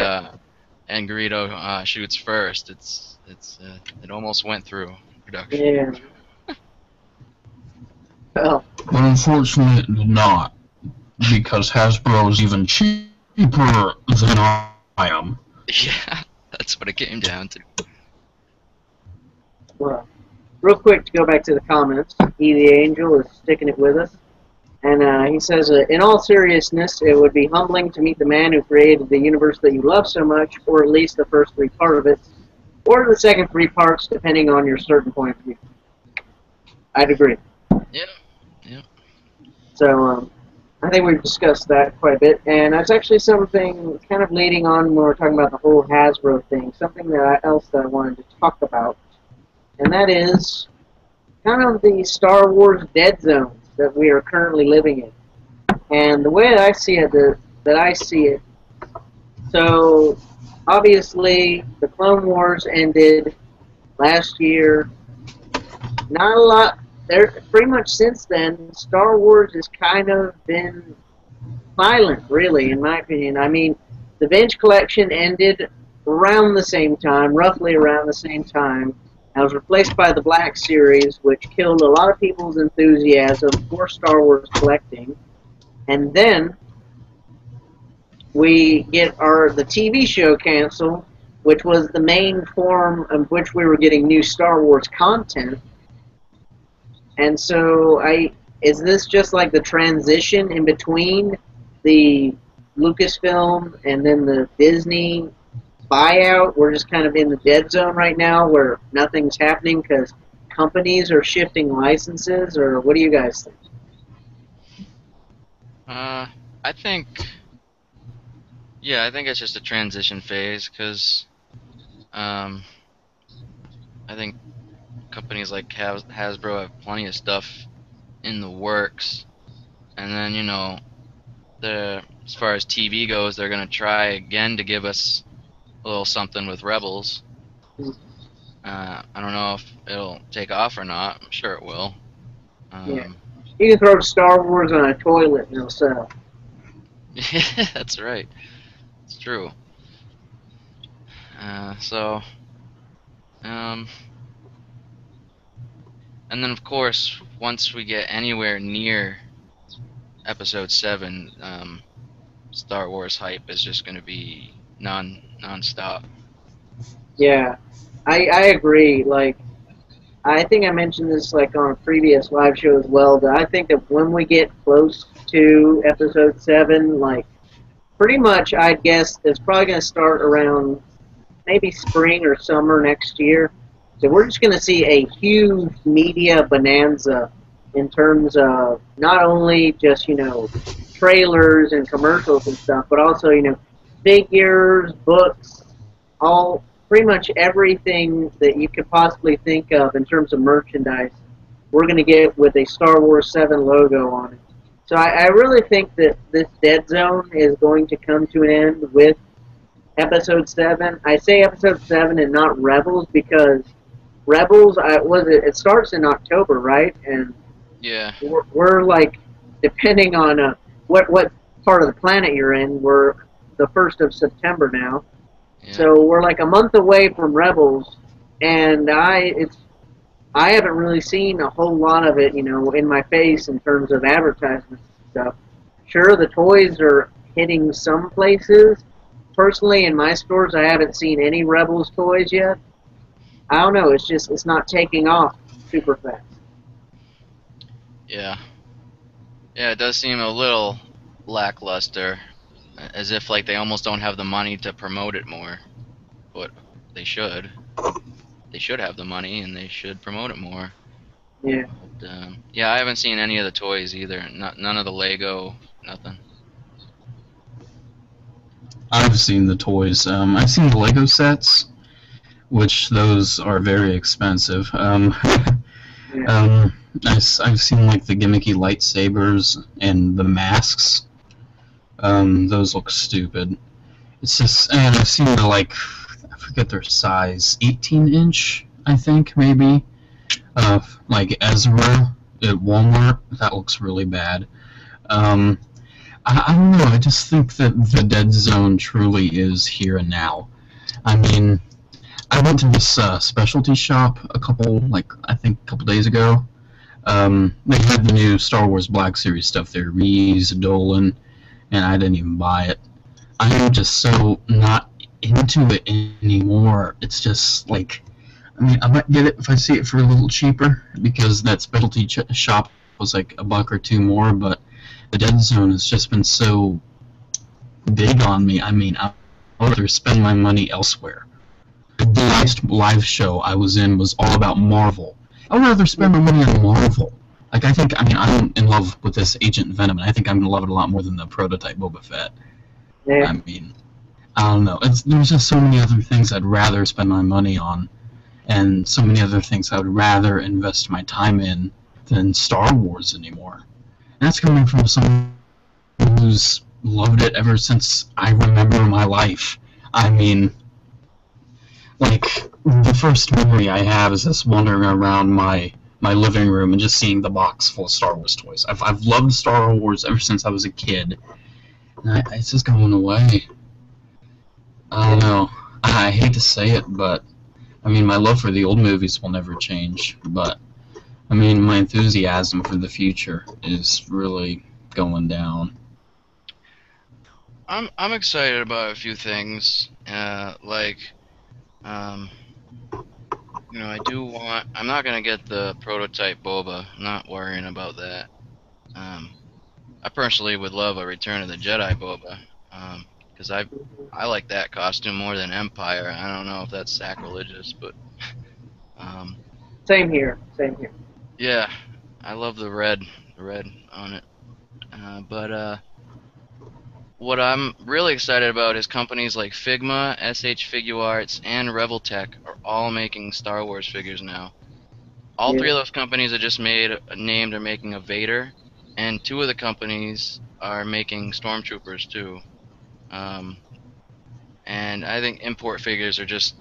Greedo shoots first. It almost went through production. Yeah. Well, but unfortunately it did not, because Hasbro is even cheaper than I am. Yeah, that's what it came down to. Well, real quick to go back to the comments, E the Angel is sticking it with us. And he says, in all seriousness, it would be humbling to meet the man who created the universe that you love so much, or at least the first 3 parts of it, or the second 3 parts, depending on your certain point of view. I'd agree. Yeah. So, I think we've discussed that quite a bit, and that's actually something kind of leading on when we're talking about the whole Hasbro thing, something else that I wanted to talk about, and that is kind of the Star Wars dead zones that we are currently living in. And the way that I see it, so obviously the Clone Wars ended last year. Not a lot. Pretty much since then, Star Wars has kind of been silent, really, in my opinion. I mean, the Vintage Collection ended around the same time, roughly around the same time. I was replaced by the Black Series, which killed a lot of people's enthusiasm for Star Wars collecting. And then we get the TV show canceled, which was the main form of which we were getting new Star Wars content. And so is this just like the transition in between the Lucasfilm and then the Disney buyout? We're just kind of in the dead zone right now where nothing's happening because companies are shifting licenses, or what do you guys think? I think it's just a transition phase because I think companies like Hasbro have plenty of stuff in the works, and then, you know, as far as TV goes, they're gonna try again to give us a little something with Rebels. I don't know if it'll take off or not. I'm sure it will. Yeah. You can throw Star Wars on a toilet and it'll sell. Yeah, that's right. It's true. And then, of course, once we get anywhere near Episode 7, Star Wars hype is just going to be non-stop. Yeah, I agree. Like, I think I mentioned this like on a previous live show as well, that I think that when we get close to Episode 7, like, pretty much I'd guess it's probably going to start around maybe spring or summer next year. So we're just going to see a huge media bonanza in terms of not only just, you know, trailers and commercials and stuff, but also, you know, figures, books, pretty much everything that you could possibly think of in terms of merchandise, we're going to get with a Star Wars 7 logo on it. So I really think that this dead zone is going to come to an end with Episode 7. I say Episode 7 and not Rebels because Rebels, it starts in October, right? And yeah, we're like, depending on what part of the planet you're in, we're the 1st of September now. Yeah. So we're like a month away from Rebels, and I haven't really seen a whole lot of it, you know, in my face in terms of advertisements and stuff. Sure, the toys are hitting some places. Personally, in my stores, I haven't seen any Rebels toys yet. I don't know, it's not taking off super fast. Yeah. Yeah, it does seem a little lackluster, as if like they almost don't have the money to promote it more. But they should. They should have the money and they should promote it more. Yeah. But, yeah, I haven't seen any of the toys either. None of the Lego, nothing. I've seen the toys. I've seen the Lego sets, which those are very expensive. Yeah. I've seen like the gimmicky lightsabers and the masks. Those look stupid. It's just, and I've seen the, like, I forget their size, 18-inch, I think, maybe. Like Ezra at Walmart. That looks really bad. I don't know. I just think that the dead zone truly is here and now. I mean, I went to this specialty shop a couple days ago. They had the new Star Wars Black Series stuff there, Reese, Dolan, and I didn't even buy it. I am just so not into it anymore. It's just like, I mean, I might get it if I see it for a little cheaper, because that specialty shop was like $1 or $2 more, but the dead zone has just been so big on me. I mean, I'd rather spend my money elsewhere. The last live show I was in was all about Marvel. I would rather spend my money on Marvel. Like, I'm in love with this Agent Venom, and I think I'm going to love it a lot more than the prototype Boba Fett. Yeah. I mean, I don't know. There's just so many other things I'd rather spend my money on, and so many other things I would rather invest my time in than Star Wars anymore. And that's coming from someone who's loved it ever since I remember my life. I mean, like, the first memory I have is just wandering around my living room and just seeing the box full of Star Wars toys. I've loved Star Wars ever since I was a kid. And it's just going away. I don't know. I hate to say it, but I mean, my love for the old movies will never change. But I mean, my enthusiasm for the future is really going down. I'm excited about a few things. Um, I do want. I'm not gonna get the prototype boba. I'm not worrying about that. Um, I personally would love a Return of the Jedi boba, because I like that costume more than Empire. I don't know if that's sacrilegious, but um, Same here. Same here. yeah, I love the red on it. But what I'm really excited about is companies like Figma, SH Figuarts, and Reveltech are all making Star Wars figures now. All three Yeah. of those companies are just named are making a Vader, and two of the companies are making Stormtroopers too. Um, and I think import figures are just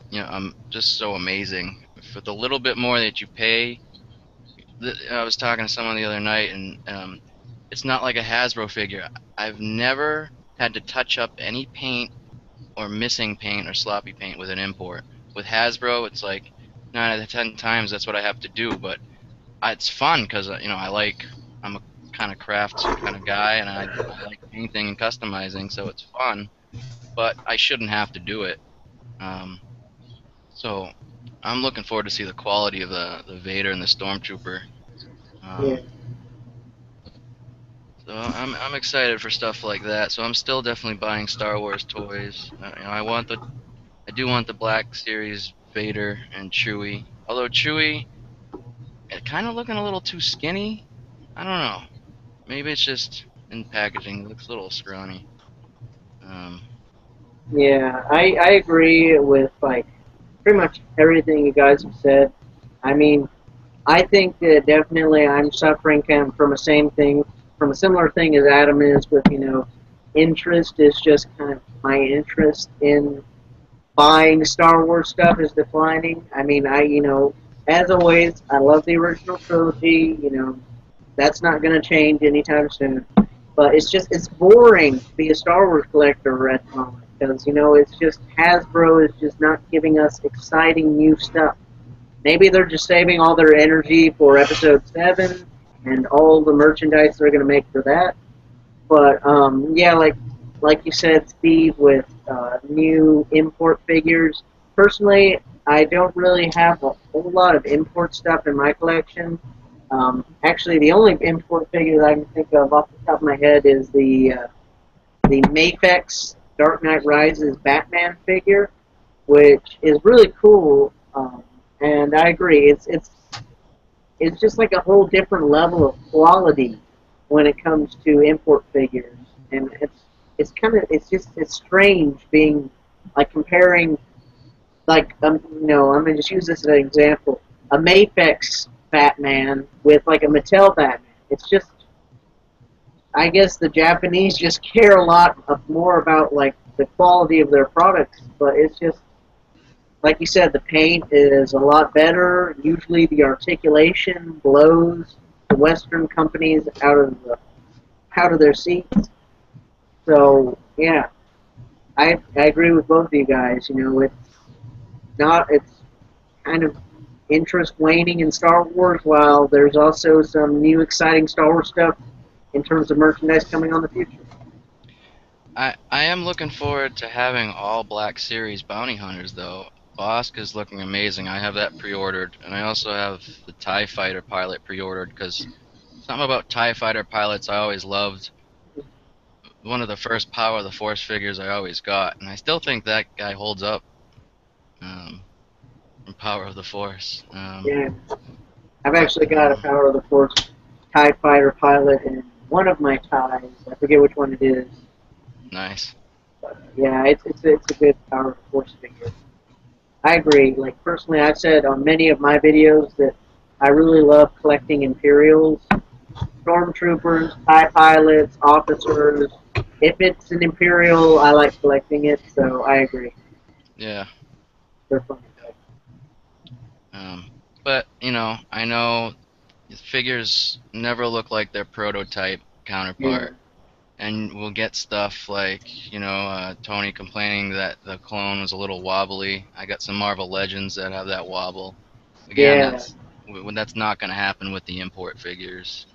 so amazing. For the little bit more that you pay, I was talking to someone the other night, and it's not like a Hasbro figure. I've never had to touch up any paint or missing paint or sloppy paint with an import. With Hasbro, it's like 9 out of 10 times that's what I have to do, but it's fun because I'm a kind of crafts kind of guy, and I like painting and customizing, so it's fun. But I shouldn't have to do it. Um, so I'm looking forward to see the quality of the Vader and the Stormtrooper. Yeah. Um, so I'm excited for stuff like that. So I'm still definitely buying Star Wars toys. I do want the Black Series Vader and Chewie. Although Chewie, kind of looking a little too skinny. I don't know. Maybe it's just in packaging. It looks a little scrawny. Um, Yeah. I agree with like pretty much everything you guys have said. I mean, I think that definitely I'm suffering kind of from a same thing, from a similar thing as Adam is with, interest is just kind of my interest in buying Star Wars stuff is declining. I mean, as always, I love the original trilogy. That's not going to change anytime soon. But it's boring to be a Star Wars collector at the moment because it's just Hasbro is just not giving us exciting new stuff. Maybe they're just saving all their energy for Episode 7 and all the merchandise they're going to make for that. But yeah, like you said, Steve, with new import figures. Personally, I don't really have a whole lot of import stuff in my collection. Actually, the only import figure that I can think of off the top of my head is the Mafex Dark Knight Rises Batman figure, which is really cool. And I agree, it's just like a whole different level of quality when it comes to import figures, and it's strange being like comparing I'm gonna just use this as an example, a Mafex Batman with like a Mattel Batman. It's just, I guess the Japanese just care a lot more about like the quality of their products, but it's just like you said, the paint is a lot better. Usually the articulation blows the Western companies out of their seats. So yeah, I agree with both of you guys. It's kind of interest waning in Star Wars, while there's also some new exciting Star Wars stuff in terms of merchandise coming on the future. I am looking forward to having all Black Series bounty hunters though. Bosk is looking amazing. I have that pre-ordered, and I also have the TIE Fighter pilot pre-ordered because something about TIE Fighter pilots I always loved. One of the first Power of the Force figures I always got, and I still think that guy holds up. From Power of the Force. Yeah, I've But actually got a Power of the Force TIE Fighter pilot in one of my ties. I forget which one it is. nice. But yeah, it's a good Power of the Force figure. I agree. Like personally, I've said on many of my videos that I really love collecting Imperials, Stormtroopers, TIE pilots, officers. If it's an Imperial, I like collecting it. So I agree. Yeah. They're fun. But I know figures never look like their prototype Yeah. counterpart. and we'll get stuff like, Tony complaining that the clone was a little wobbly. I got some Marvel Legends that have that wobble. Again, Yeah. that's not going to happen with the import figures.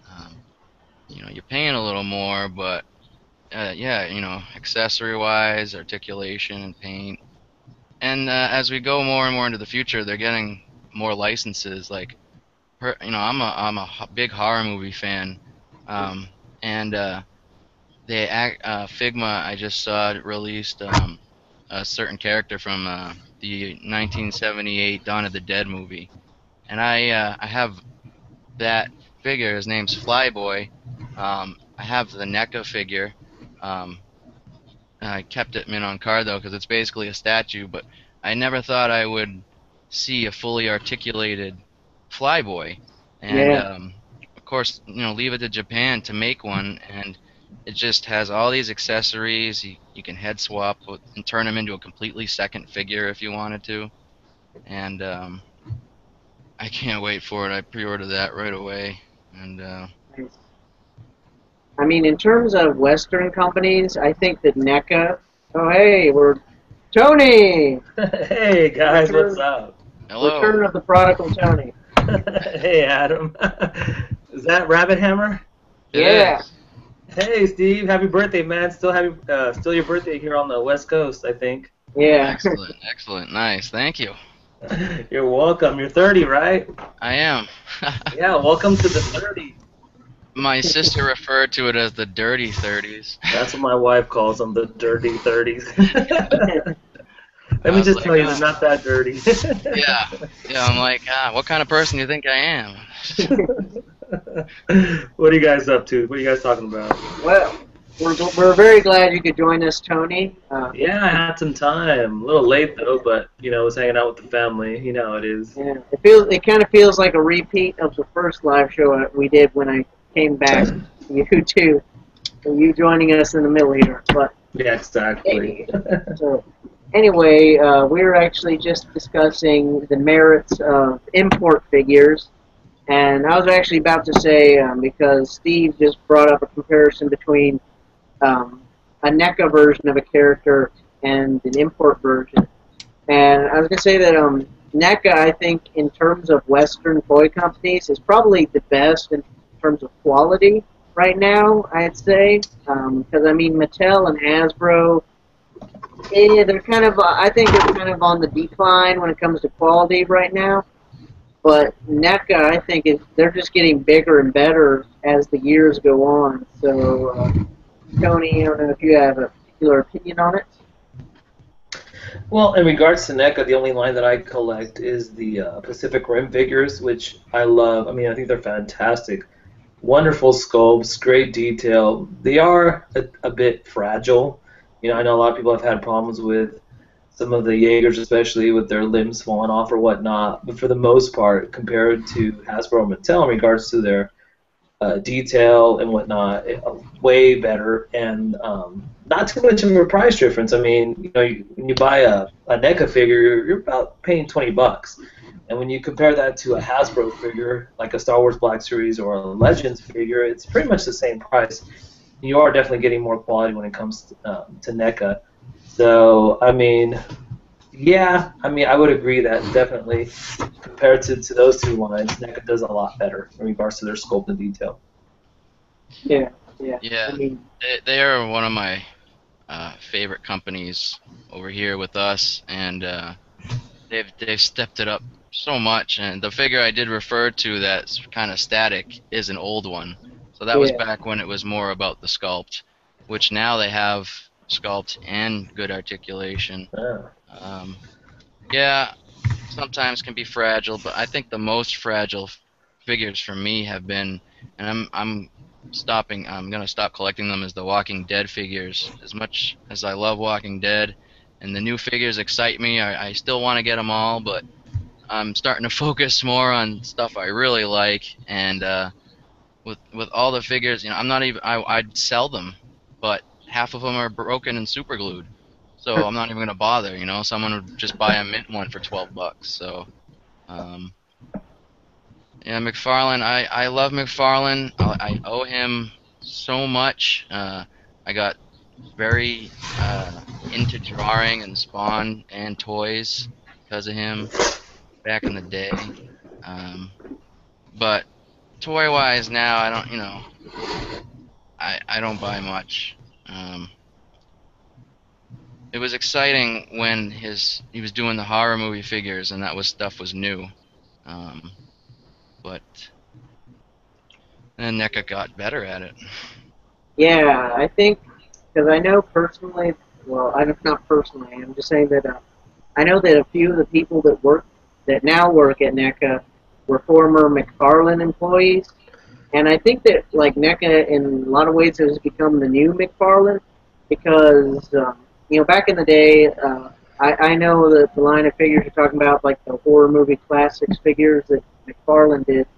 You're paying a little more, but yeah, accessory-wise, articulation and paint. And as we go more and more into the future, they're getting more licenses. Like, I'm a big horror movie fan, and Figma, I just saw it released a certain character from the 1978 Dawn of the Dead movie, and I have that figure. His name's Flyboy. I have the NECA figure. Um, I kept it mint on card though because it's basically a statue. But I never thought I would see a fully articulated Flyboy, and Yeah. of course, leave it to Japan to make one, and it just has all these accessories. You can head swap and turn him into a completely second figure if you wanted to, and I can't wait for it. I pre-ordered that right away, and Nice. I mean, in terms of Western companies, I think that NECA. Oh, hey, we're Tony. Hey guys, what's up? hello. Return of the prodigal Tony. Hey Adam. Is that Rabidhammer? It Yeah. is. Hey Steve, happy birthday, man. Still your birthday here on the West Coast, I think. Yeah. Excellent, excellent, nice. Thank you. You're welcome. You're 30, right? I am. Yeah, welcome to the 30. My sister referred to it as the dirty 30s. That's what my wife calls them, the dirty 30s. Let I me was just like, tell you, they're not that dirty. yeah. I'm like, what kind of person do you think I am? What are you guys up to? What are you guys talking about? Well, we're very glad you could join us, Tony. Yeah, I had some time. A little late though, but I was hanging out with the family. You know how it is. Yeah, it kind of feels like a repeat of the first live show we did when I came back. You two, you joining us in the middle here, but Yeah, exactly. so anyway, we're actually just discussing the merits of import figures, and I was actually about to say because Steve just brought up a comparison between a NECA version of a character and an import version. And I was going to say that NECA, I think, in terms of Western toy companies, is probably the best in terms of quality right now, I'd say. Because, I mean, Mattel and Hasbro, they're kind of, I think they're kind of on the decline when it comes to quality right now. But NECA, I think, they're just getting bigger and better as the years go on. So, Tony, I don't know if you have a particular opinion on it. Well, in regards to NECA, the only line that I collect is the Pacific Rim figures, which I love. I mean, I think they're fantastic. Wonderful sculpts, great detail. They are a bit fragile. I know a lot of people have had problems with some of the Jaegers, especially with their limbs falling off or whatnot. But for the most part, compared to Hasbro and Mattel in regards to their detail and whatnot, way better, and not too much of a price difference. I mean, when you buy a NECA figure, you're about paying $20, and when you compare that to a Hasbro figure, like a Star Wars Black Series or a Legends figure, it's pretty much the same price. You are definitely getting more quality when it comes to NECA. So, I mean, yeah, I would agree that definitely compared to those two lines, NECA does a lot better in regards to their scope and detail. Yeah. Yeah, I mean, they are one of my favorite companies over here with us, and they've stepped it up so much. And the figure I did refer to that's kind of static is an old one. So that was yeah. back when it was more about the sculpt, which now they have sculpt and good articulation. Yeah, sometimes can be fragile, but I think the most fragile figures for me have been, and I'm gonna stop collecting them, as the Walking Dead figures. As much as I love Walking Dead, and the new figures excite me, I still want to get them all, but I'm starting to focus more on stuff I really like, and with all the figures, I'm not even, I'd sell them, but half of them are broken and super glued. So I'm not even gonna bother, Someone would just buy a mint one for $12. So, um, yeah, McFarlane. I love McFarlane. I owe him so much. I got very into drawing and Spawn and toys because of him back in the day. But toy-wise now, I don't, I don't buy much. It was exciting when he was doing the horror movie figures and stuff was new. But then NECA got better at it. Yeah, I think, because I know personally, well, I don't, not personally, I'm just saying that I know that a few of the people that now work at NECA were former McFarlane employees, and I think that, like, NECA in a lot of ways has become the new McFarlane, because, back in the day, I know that the line of figures you're talking about, like the horror movie classics figures that McFarlane did,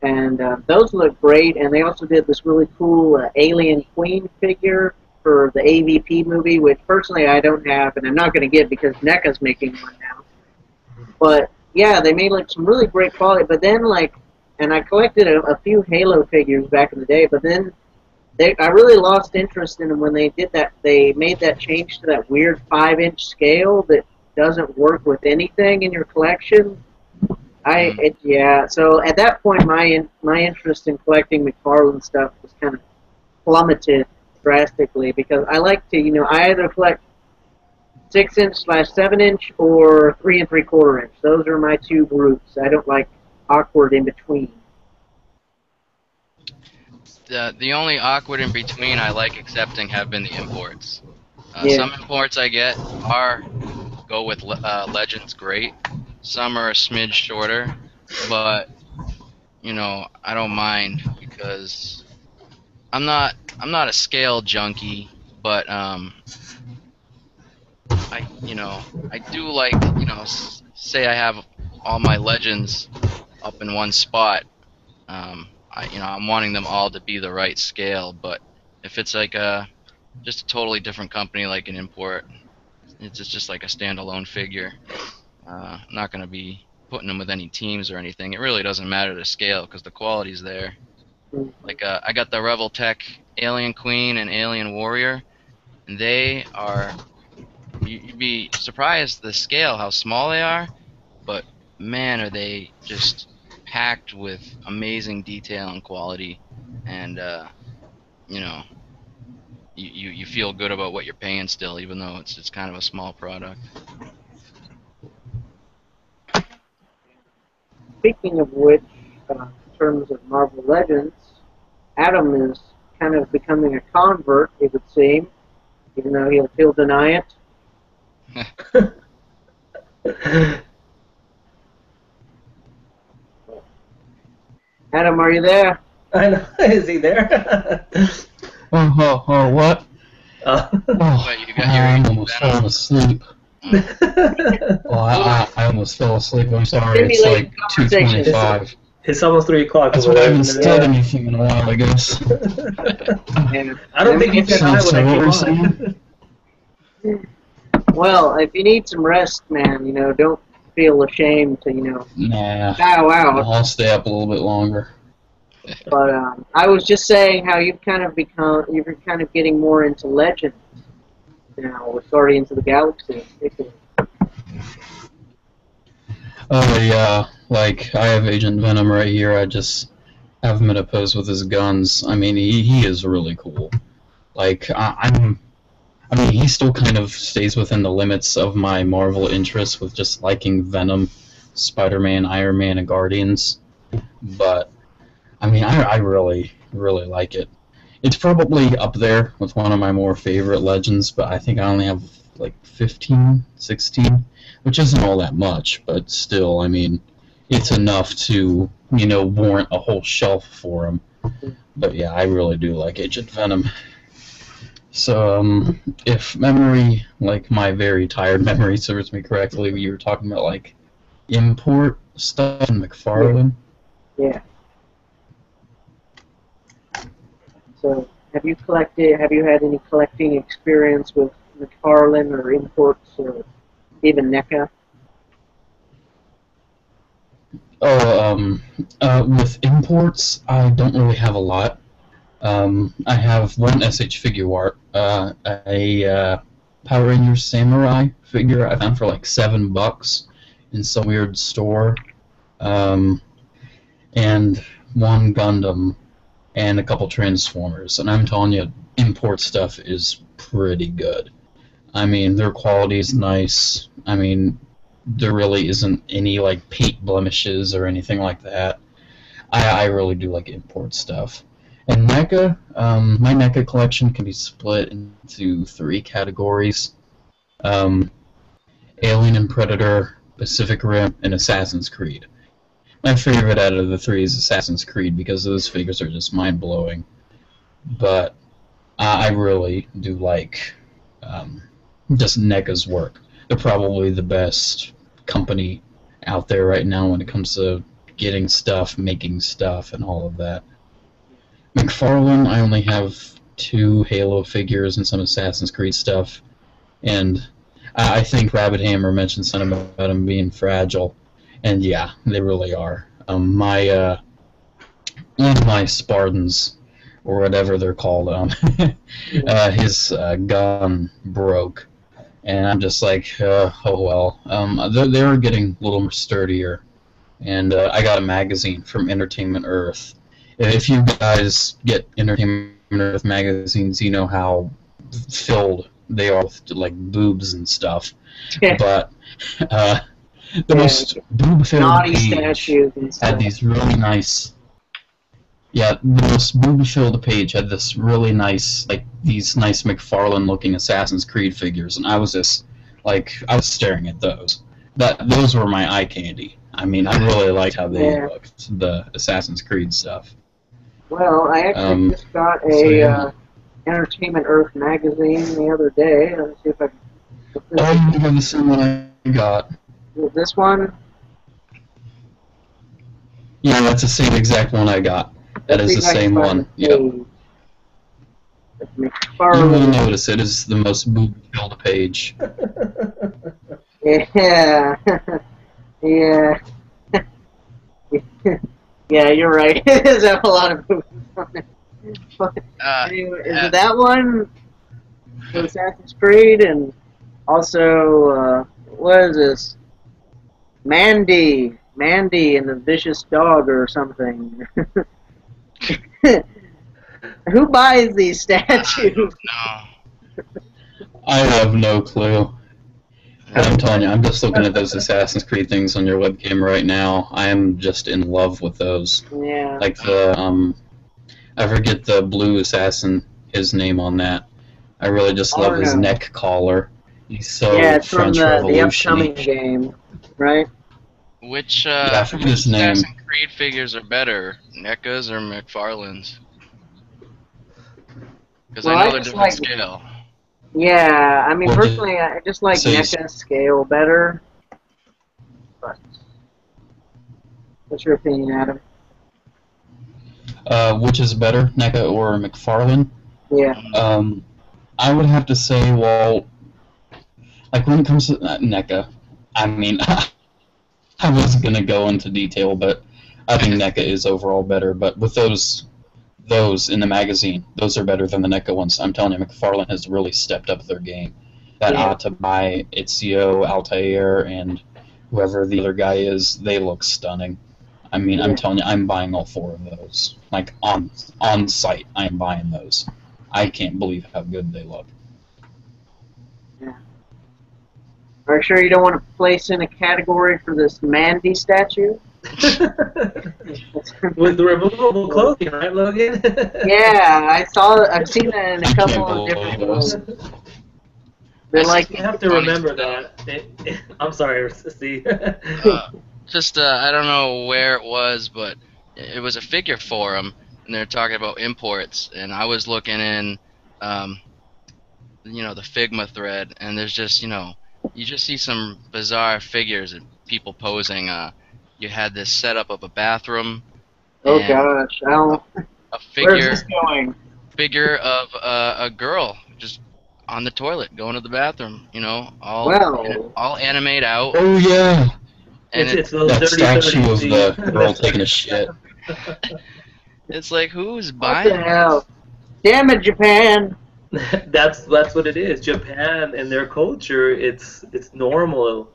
and those look great, and they also did this really cool Alien Queen figure for the AVP movie, which personally I don't have, and I'm not going to get because NECA's making one now. But yeah, they made like some really great quality. But then and I collected a few Halo figures back in the day. But then I really lost interest in them when they did that. They made that change to that weird 5-inch scale that doesn't work with anything in your collection. Yeah. So at that point, my interest in collecting McFarlane stuff was kind of plummeted drastically because I like to, I either collect 6-inch/7-inch or 3 3/4 inch. Those are my two groups. I don't like awkward in between. The only awkward in between I like accepting have been the imports. Yeah. Some imports I get go with Legends great. Some are a smidge shorter, but I don't mind because I'm not a scale junkie, but I do like say I have all my Legends up in one spot. I'm wanting them all to be the right scale, but if it's like just a totally different company like an import, it's just like a standalone figure. I'm not going to be putting them with any teams or anything. It really doesn't matter the scale because the quality's there. Like I got the Rebel Tech Alien Queen and Alien Warrior, and they are. You'd be surprised the scale, how small they are, but man, are they just packed with amazing detail and quality, and you feel good about what you're paying still, even though it's kind of a small product. Speaking of which, in terms of Marvel Legends, Adam is kind of becoming a convert, it would seem, even though he'll deny it. Adam, are you there? I know. Is he there? What? I almost fell asleep. Well, I almost fell asleep. I'm sorry. It's like 2:25. It's almost 3 o'clock. That's what I haven't said anything in a while, I guess. I don't think you said hi when I came on. Well, if you need some rest, man, don't feel ashamed to, Nah. bow out. I'll stay up a little bit longer. But I was just saying how you're kind of getting more into Legends now with Guardians of the Galaxy. Oh yeah, like I have Agent Venom right here. I just have him in a pose with his guns. I mean, he is really cool. Like I mean, he still kind of stays within the limits of my Marvel interests with just liking Venom, Spider-Man, Iron Man, and Guardians. But I mean, I really, really like it. It's probably up there with one of my more favorite Legends, but I think I only have like 15, 16, which isn't all that much, but still, I mean, it's enough to, warrant a whole shelf for him. But yeah, I really do like Agent Venom. So, if memory, like my very tired memory serves me correctly, you were talking about like import stuff in McFarlane? Yeah. So, have you had any collecting experience with McFarlane or imports or even NECA? With imports, I don't really have a lot. I have one SH figure art, a Power Rangers Samurai figure I found for like $7 in some weird store, and one Gundam, and a couple Transformers. And I'm telling you, import stuff is pretty good. I mean, their quality is nice. I mean, there really isn't any like paint blemishes or anything like that. I really do like import stuff. And NECA, my NECA collection can be split into 3 categories: Alien and Predator, Pacific Rim, and Assassin's Creed. My favorite out of the 3 is Assassin's Creed because those figures are just mind-blowing. But I really do like just NECA's work. They're probably the best company out there right now when it comes to getting stuff, making stuff, and all of that. McFarlane, I only have 2 Halo figures and some Assassin's Creed stuff, and I think Rabidhammer mentioned something about them being fragile, and yeah, they really are. One of my Spartans, or whatever they're called, his gun broke, and I'm just like, oh well. They're getting a little more sturdier, and I got a magazine from Entertainment Earth. If you guys get Entertainment Earth magazines, you know how filled they are with like boobs and stuff. But the most boob-filled page had these really nice. Yeah, the most boob-filled page had this really nice, like these nice McFarlane-looking Assassin's Creed figures, and I was just like, I was staring at those. Those were my eye candy. I mean, I really liked how they looked, the Assassin's Creed stuff. Well, I actually just got a Entertainment Earth magazine the other day. Let's see if I can... Oh, you have the same one I got. This one? Yeah, that's the same exact one I got. That is the same one. Yep. You will notice it is the most boob-filled page. Yeah. Yeah. Yeah, you're right. It does have a lot of movies on it. Anyway, is it that one? Assassin's Creed, and also, what is this? Mandy and the Vicious Dog or something. Who buys these statues? I have no clue. I'm telling you, I'm just looking at those Assassin's Creed things on your webcam right now. I am just in love with those. Yeah. Like the, I forget the blue assassin, his name on that. I really just love his neck collar. He's so French Revolution. Yeah, it's from the upcoming game, right? Which I forget his name. Assassin's Creed figures are better, NECA's or McFarlane's? Because I know they're different scale. Yeah, I mean, personally, I just like NECA's scale better. But what's your opinion, Adam? Which is better, NECA or McFarlane? Yeah. I would have to say, well, like when it comes to NECA, I mean, I was gonna go into detail, but I think NECA is overall better. But with those in the magazine, those are better than the NECA ones. I'm telling you, McFarlane has really stepped up their game. That Atabai, Ezio, Altair, and whoever the other guy is, they look stunning. I mean, I'm telling you, I'm buying all 4 of those. Like, on site, I am buying those. I can't believe how good they look. Yeah. Are you sure you don't want to place in a category for this Mandy statue? With the removable clothing, right, Logan? Yeah, I've seen that in a couple of different ones. They're like, you have to remember that. I'm sorry, Steve. I don't know where it was, but it was a figure forum, and they're talking about imports, and I was looking in, the Figma thread, and there's just, you just see some bizarre figures and people posing. You had this setup of a bathroom. Oh gosh, a figure. Where's this going? Figure of a girl just on the toilet going to the bathroom. All animate out. Oh yeah. And it's those that dirty statue of the girl taking a shit. It's like, who's What buying the hell? this? Damn it, Japan! That's what it is. Japan and their culture, it's normal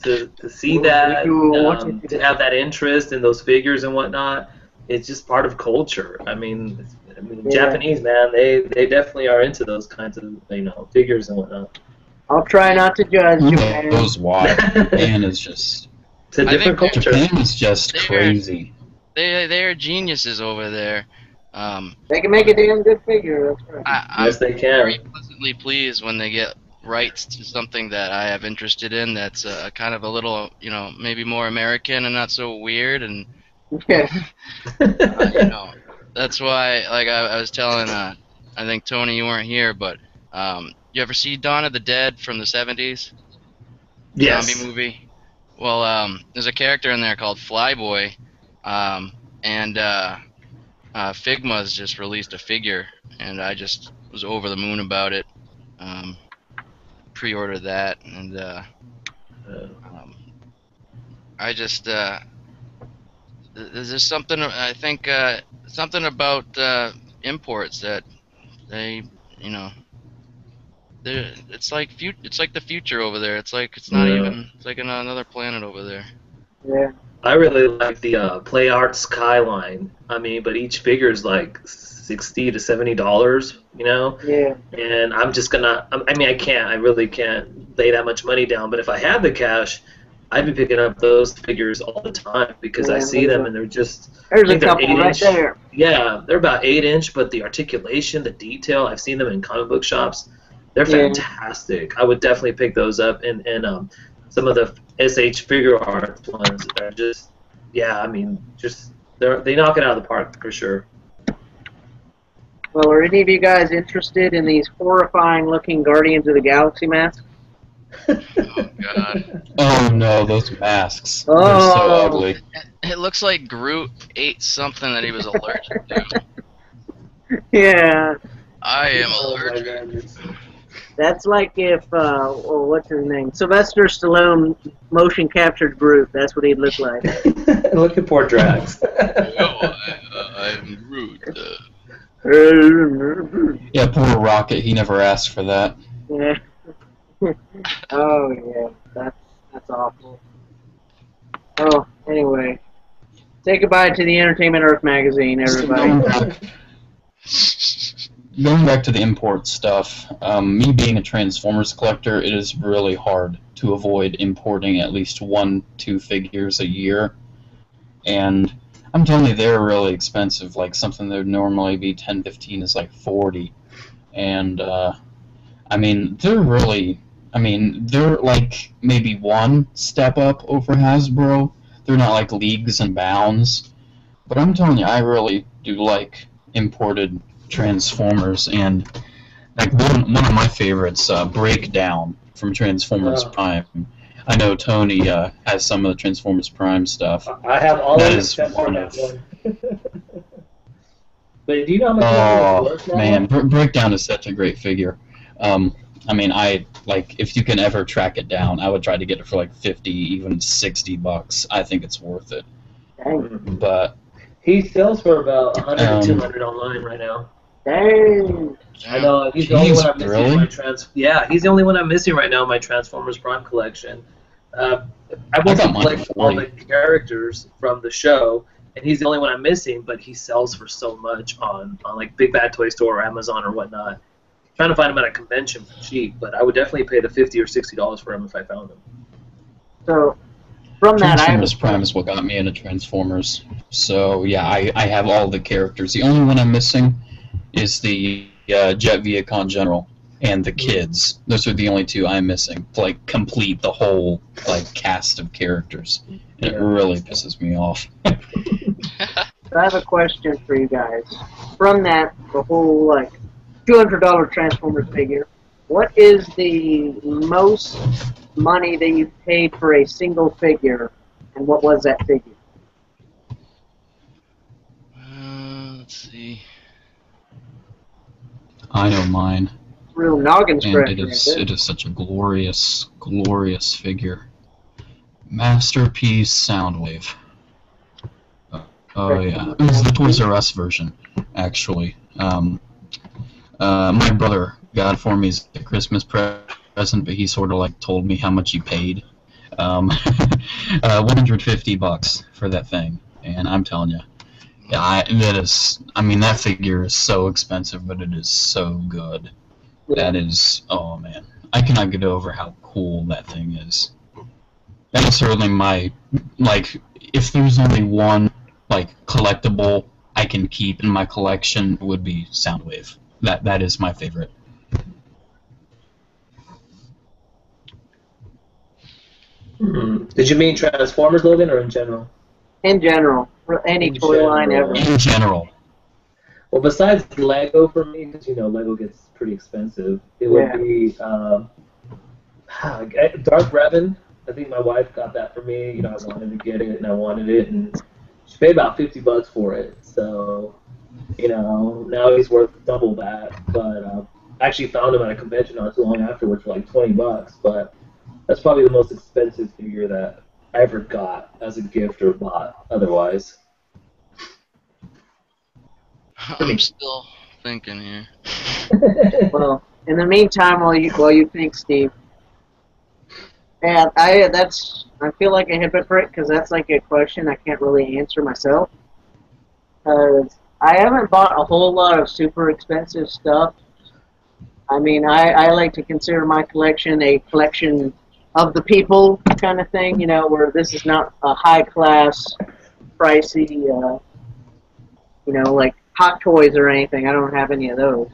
to see that, to have that interest in those figures and whatnot. It's just part of culture. Yeah. Japanese, man, they definitely are into those kinds of figures and whatnot. I'll try not to judge Who Japan. knows why? Japan is just... It's a different culture. Japan is just crazy. They're geniuses over there. They can make a damn good figure, that's right. Yes, they can. Very pleasantly pleased when they get rights to something that I have interested in. That's kind of a little, maybe more American and not so weird. And Yeah. that's why, like I was telling, I think Tony, you weren't here, but you ever see Dawn of the Dead from the 70s? Yes. Zombie movie. Well, there's a character in there called Flyboy, and Figma's just released a figure, and I just was over the moon about it. Pre-ordered that, and I just there's just something, I think, something about imports that they, it's like the future over there. It's like it's not even. It's like another planet over there. Yeah. I really like the Play Art Skyline. But each figure is like $60 to $70, Yeah. And I'm just gonna. I really can't lay that much money down. But if I had the cash, I'd be picking up those figures all the time because I see them and they're just. There's a couple right there. Yeah, they're about 8-inch, but the articulation, the detail, I've seen them in comic book shops. They're fantastic. I would definitely pick those up, and some of the SH figure art ones are just, they knock it out of the park for sure. Well, are any of you guys interested in these horrifying-looking Guardians of the Galaxy masks? Oh God. Oh no, those masks. Oh. They're so ugly. It looks like Groot ate something that he was allergic to. Yeah. I am allergic. That's like if, what's his name? Sylvester Stallone motion captured Groot. That's what he'd look like. Look at poor Drax. I'm Groot. Yeah, poor Rocket. He never asked for that. Yeah. Oh yeah, that's awful. Oh, anyway, say goodbye to the Entertainment Earth magazine, everybody. Going back to the import stuff, me being a Transformers collector, it is really hard to avoid importing at least 1-2 figures a year. And I'm telling you, they're really expensive. Like something that would normally be $10-15 is like $40. And they're like maybe one step up over Hasbro. They're not like leagues and bounds. But I'm telling you, I really do like imported Transformers, and like one of my favorites, Breakdown from Transformers Prime. I know Tony has some of the Transformers Prime stuff. I have all that of it is except for one that of. one. But do you know how much Oh worth now? man, Breakdown is such a great figure. I like if you can ever track it down, I would try to get it for like 50, even $60. I think it's worth it. Dang. But he sells for about 100 to 200 online right now. Dang. I know, he's the only one I'm missing really? in my he's the only one I'm missing right now in my Transformers Prime collection. I wasn't collecting all the characters from the show, and he's the only one I'm missing, but he sells for so much on like Big Bad Toy Store or Amazon or whatnot. I'm trying to find him at a convention for cheap, but I would definitely pay the $50 or $60 for him if I found him. So, from that, Transformers Prime is what got me into Transformers. So yeah, I have all the characters. The only one I'm missing is the Jet Viacon General and the kids. Those are the only two I'm missing to like complete the whole like cast of characters. And it really pisses me off. So I have a question for you guys. From that, the whole like $200 Transformers figure, what is the most money that you paid for a single figure, and what was that figure? Let's see. I know mine. Real noggin And scratcher. it is such a glorious, glorious figure. Masterpiece Soundwave. Oh yeah, it was the Toys R Us version, actually. My brother got it for me as a Christmas present, but he sort of like told me how much he paid. $150 for that thing, and I'm telling you, yeah, I mean, that figure is so expensive, but it is so good. Yeah. That is, oh man, I cannot get over how cool that thing is. That is certainly my, like, if there's only one, like, collectible I can keep in my collection, it would be Soundwave. That is my favorite. Did you mean Transformers, Logan, or in general? In general, for any In toy line ever. general. In general. Well, besides Lego for me, because you know Lego gets pretty expensive, it would be Darth Revan. I think my wife got that for me. You know, I wanted to get it and I wanted it, and she paid about $50 for it. So, you know, now he's worth double that. But I actually found him at a convention not too long afterwards for like $20. But that's probably the most expensive figure that I ever got as a gift or bought otherwise. I'm still thinking here. Well, in the meantime, while you think, Steve, yeah, I feel like a hypocrite because that's like a question I can't really answer myself. Because I haven't bought a whole lot of super expensive stuff. I mean, I like to consider my collection a collection of the people kind of thing, you know, where this is not a high class, pricey, you know, like Hot Toys or anything. I don't have any of those.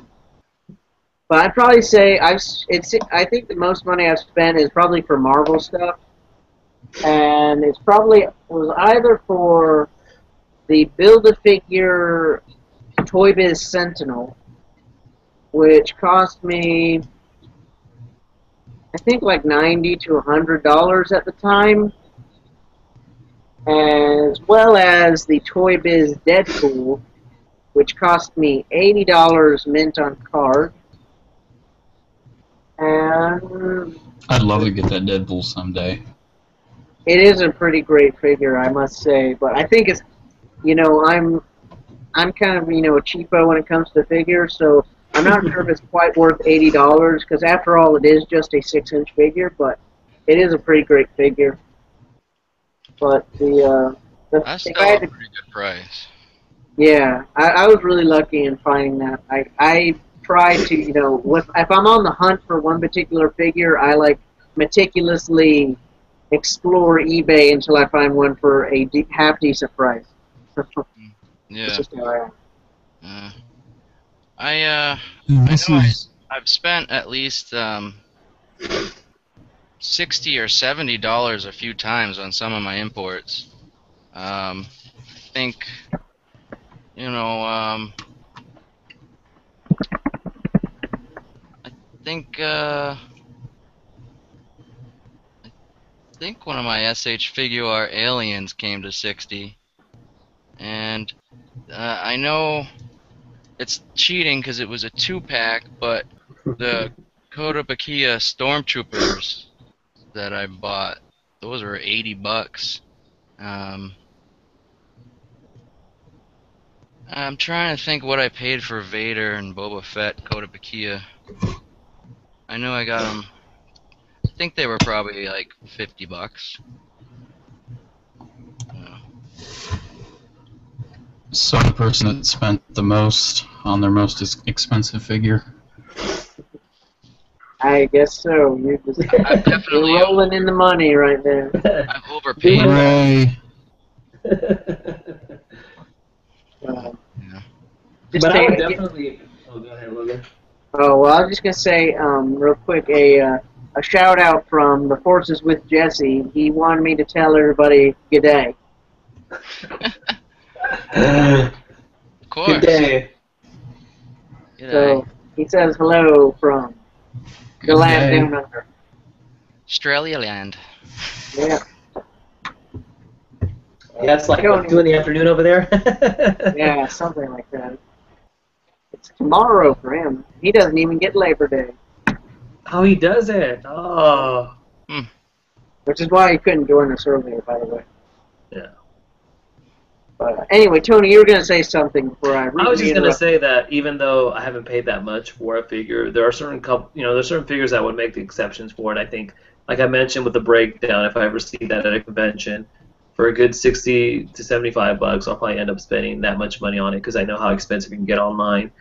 But I'd probably say I think the most money I've spent is probably for Marvel stuff, and it was either for the Build-A-Figure Toy Biz Sentinel, which cost me I think like $90 to $100 at the time, as well as the Toy Biz Deadpool, which cost me $80 mint on card. And I'd love to get that Deadpool someday. it is a pretty great figure, I must say. But I think it's, you know, I'm kind of, you know, a cheapo when it comes to figures, so I'm not sure if it's quite worth $80 because after all, it is just a 6-inch figure, but it is a pretty great figure. But That's still a pretty good price. Yeah, I was really lucky in finding that. I try to, you know, if I'm on the hunt for one particular figure, I like meticulously explore eBay until I find one for a half decent price. Yeah. That's just how I am. I've spent at least $60 or $70 a few times on some of my imports. I think, you know, I think one of my SH Figuar aliens came to 60, and I know it's cheating because it was a 2-pack, but the Kotobukiya Stormtroopers that I bought, those were $80. I'm trying to think what I paid for Vader and Boba Fett Kotobukiya. I know I got them. I think they were probably like $50. So the person that spent the most on their most expensive figure. I guess so. You're rolling in the money right there. I've overpaid. Hooray. Yeah. But I would definitely. Oh, go ahead, Logan. Oh well, I was just gonna say real quick a shout out from the Forces with Jesse. He wanted me to tell everybody good day. Of course. Good day. So he says hello from the land down under. Australia land. Yeah. Yeah, it's like 2 in the afternoon over there. Yeah, something like that. It's tomorrow for him. He doesn't even get Labor Day. Oh, he does it. Oh. Which is why he couldn't join us earlier, by the way. Yeah. But anyway, Tony, you were going to say something before I I was just gonna interrupt. say that even though I haven't paid that much for a figure, there are there's certain figures that would make the exceptions for it. I think, like I mentioned with the breakdown, if I ever see that at a convention, for a good 60 to 75 bucks, I'll probably end up spending that much money on it because I know how expensive you can get online.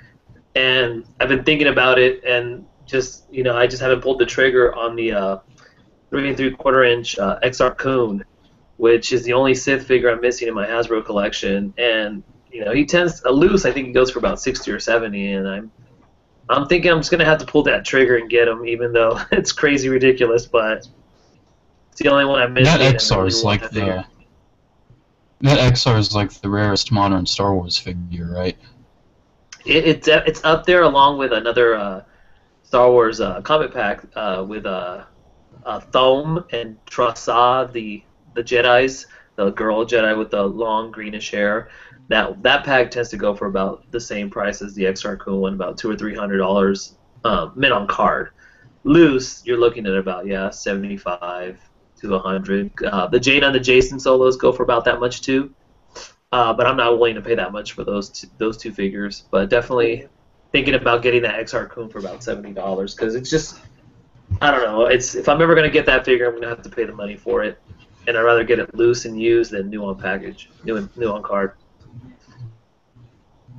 And I've been thinking about it, and just I just haven't pulled the trigger on the 3 3/4 inch XR Coon, which is the only Sith figure I'm missing in my Hasbro collection. And he tends loose. I think he goes for about 60 or 70, and I'm thinking I'm just gonna have to pull that trigger and get him, even though it's crazy ridiculous. But it's the only one I'm missing. That XR is like the rarest modern Star Wars figure, right? It's up there along with another Star Wars comic pack with Thome and Trassa, the Jedi's, the girl Jedi with the long greenish hair. That pack tends to go for about the same price as the XR Cool one, about $200 or $300 mint on card. Loose, you're looking at about 75 to 100. The Jaina and the Jason solos go for about that much too. But I'm not willing to pay that much for those two figures. But definitely thinking about getting that XR Coon for about $70 because it's just, I don't know. If I'm ever gonna get that figure, I'm gonna have to pay the money for it, and I'd rather get it loose and used than new on package, new on card.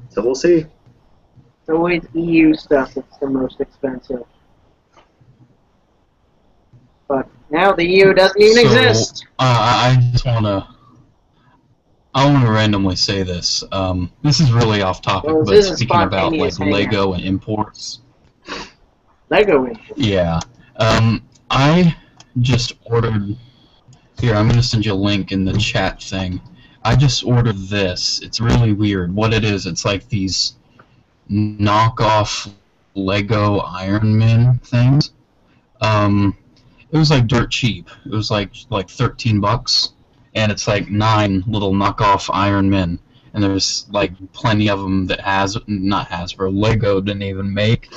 So we'll see. It's always EU stuff that's the most expensive. But now the EU doesn't even exist. I just I want to randomly say this. This is really off topic, Well, but speaking about like Lego and imports. Lego imports. Yeah. I just ordered. Here, I'm gonna send you a link in the chat thing. I just ordered this. It's really weird. What it is, it's like these knockoff Lego Iron Man things. It was like dirt cheap. It was like $13, and it's like 9 little knockoff Iron Men, and there's like plenty of them that not Hasbro, Lego didn't even make.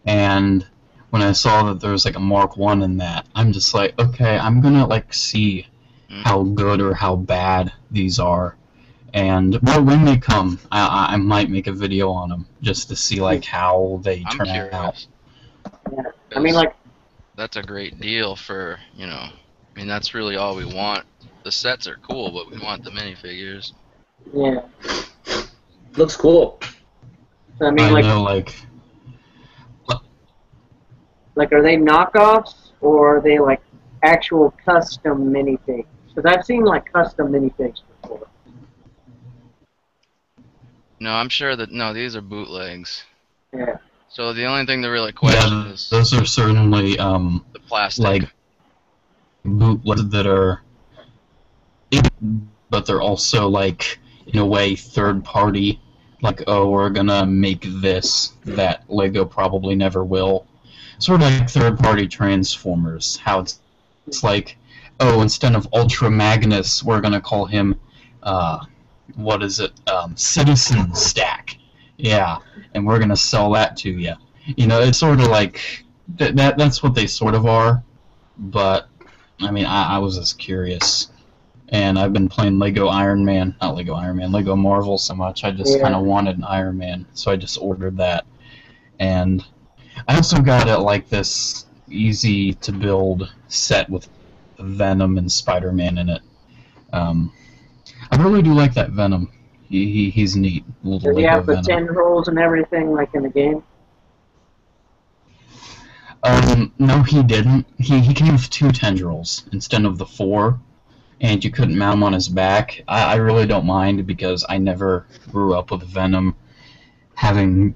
And when I saw that there was like a Mark 1 in that, I'm just like, okay, I'm gonna like see how good or how bad these are, and when they come, I might make a video on them just to see like how they turn out. Yeah. I mean, like, that's a great deal for I mean, that's really all we want. The sets are cool, but we want the minifigures. Yeah. Looks cool. So, I mean, like, know, like, are they knockoffs or are they like actual custom minifigs? Because I've seen like custom minifigs before. No, I'm sure that these are bootlegs. Yeah. So the only thing to really question is those are certainly the plastic. like bootlegs that are, but they're also like in a way third party. Like, oh, we're gonna make this that Lego probably never will. Sort of like third party Transformers. How it's like, oh, instead of Ultra Magnus, we're gonna call him, what is it? Citizen Stack. Yeah, and we're gonna sell that to you. It's sort of like that's what they sort of are. But I mean, I was just curious, and I've been playing Lego Lego Marvel so much. I just kind of wanted an Iron Man, so I just ordered that, and I also got like this easy to build set with Venom and Spider-Man in it. I really do like that Venom. He's neat. Does he have the tendrils and everything like in the game? No, he didn't. He came with 2 tendrils instead of the 4, and you couldn't mount him on his back. I really don't mind because I never grew up with Venom having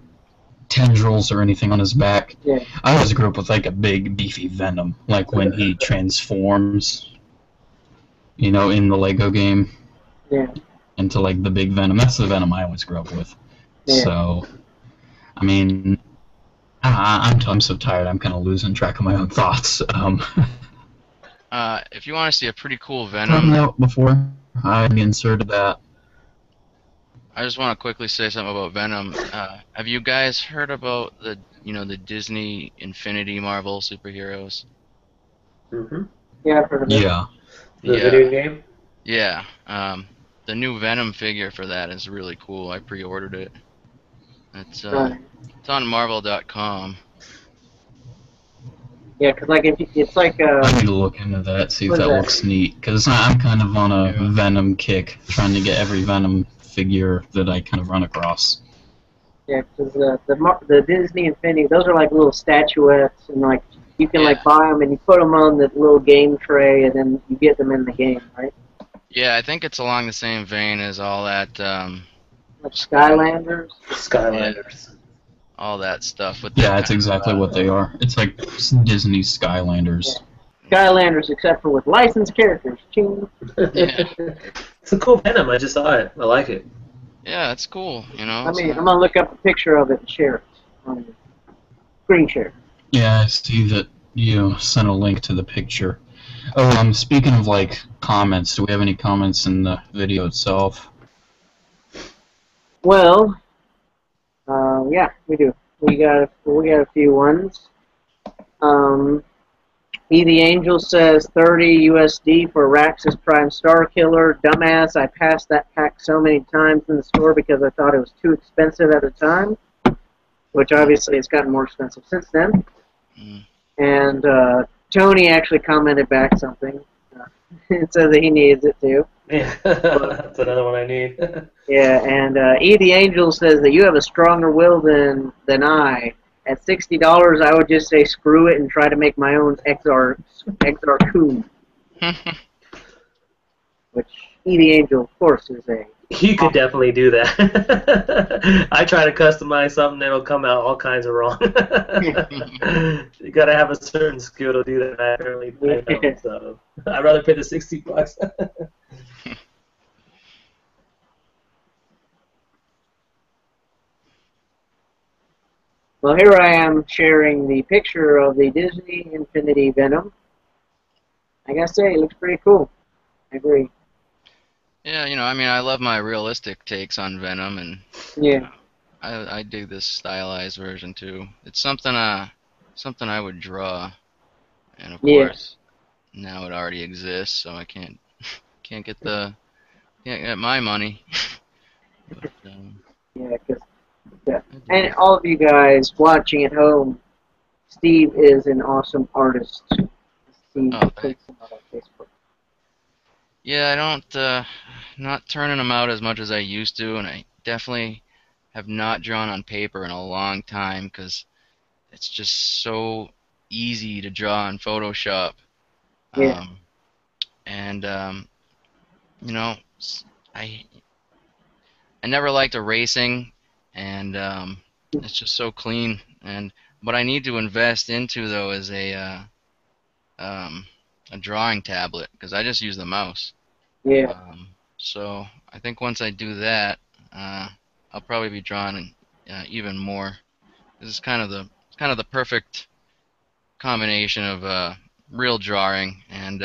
tendrils or anything on his back. Yeah. I always grew up with like a big beefy Venom, like when he transforms, in the Lego game. Yeah. Into like the big Venom. That's the Venom I always grew up with. Yeah. So, I mean, I'm so tired. I'm kind of losing track of my own thoughts. If you want to see a pretty cool Venom, before I inserted that. I just want to quickly say something about Venom. Have you guys heard about the Disney Infinity Marvel superheroes? Mm-hmm. Yeah, I've heard of it. Yeah. The video game? Yeah. the new Venom figure for that is really cool. I pre-ordered it. It's Right. it's on Marvel.com. Yeah, because like it's like I need to look into that, see if what is that that? looks neat. Because I'm kind of on a Yeah. Venom kick, trying to get every Venom figure that I kind of run across. Yeah, because the Disney Infinity, those are like little statuettes, and like you can like Yeah. buy them and you put them on the little game tray, and then you get them in the game, right? Yeah, I think it's along the same vein as all that. Like Skylanders. Yeah, Skylanders. all that stuff with the Yeah, it's kind exactly what they are. It's like Disney Skylanders. Skylanders, except for with licensed characters. Ching. Yeah. It's a cool Venom. I just saw it. I like it. Yeah, it's cool. You know. I mean, I'm gonna look up a picture of it and share it on the screen share. Yeah, I see that you sent a link to the picture. Oh, speaking of like comments, do we have any comments in the video itself? Well, yeah, we do. We got a few ones. E the Angel says 30 USD for Raxus Prime Star Killer. Dumbass, I passed that pack so many times in the store because I thought it was too expensive at the time, which obviously it's gotten more expensive since then. Mm. And Tony actually commented back something. It says that he needs it too. Yeah, that's another one I need. Yeah, and E the Angel says that you have a stronger will than I. At $60, I would just say screw it and try to make my own XR Coon, which E the Angel, of course, is a. He could definitely do that. I try to customize something that'll come out all kinds of wrong. You gotta have a certain skill to do that. I don't, so I'd rather pay the $60. Well, here I am sharing the picture of the Disney Infinity Venom. I gotta say, it looks pretty cool. I agree. Yeah, you know, I mean, I love my realistic takes on Venom, and Yeah. I dig this stylized version too. It's something something I would draw, and of Yeah. course now it already exists, so I can't get my money. But, Yeah, yeah. And all of you guys watching at home, Steve is an awesome artist. Steve Oh, takes him out on Facebook. yeah, I don't not turning them out as much as I used to, and I definitely have not drawn on paper in a long time because it's just so easy to draw in Photoshop. Yeah. And you know, I never liked erasing, and it's just so clean. And what I need to invest into though is a drawing tablet because I just use the mouse. Yeah. So I think once I do that, I'll probably be drawing even more. This is kind of the perfect combination of real drawing and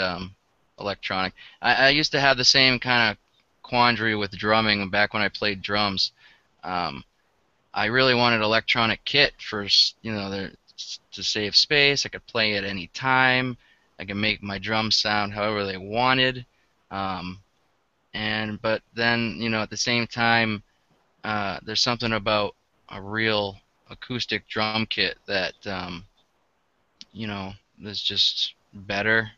electronic. I used to have the same kind of quandary with drumming back when I played drums. I really wanted electronic kit for to save space. I could play at any time. I could make my drums sound however they wanted. But then at the same time, there's something about a real acoustic drum kit that is just better.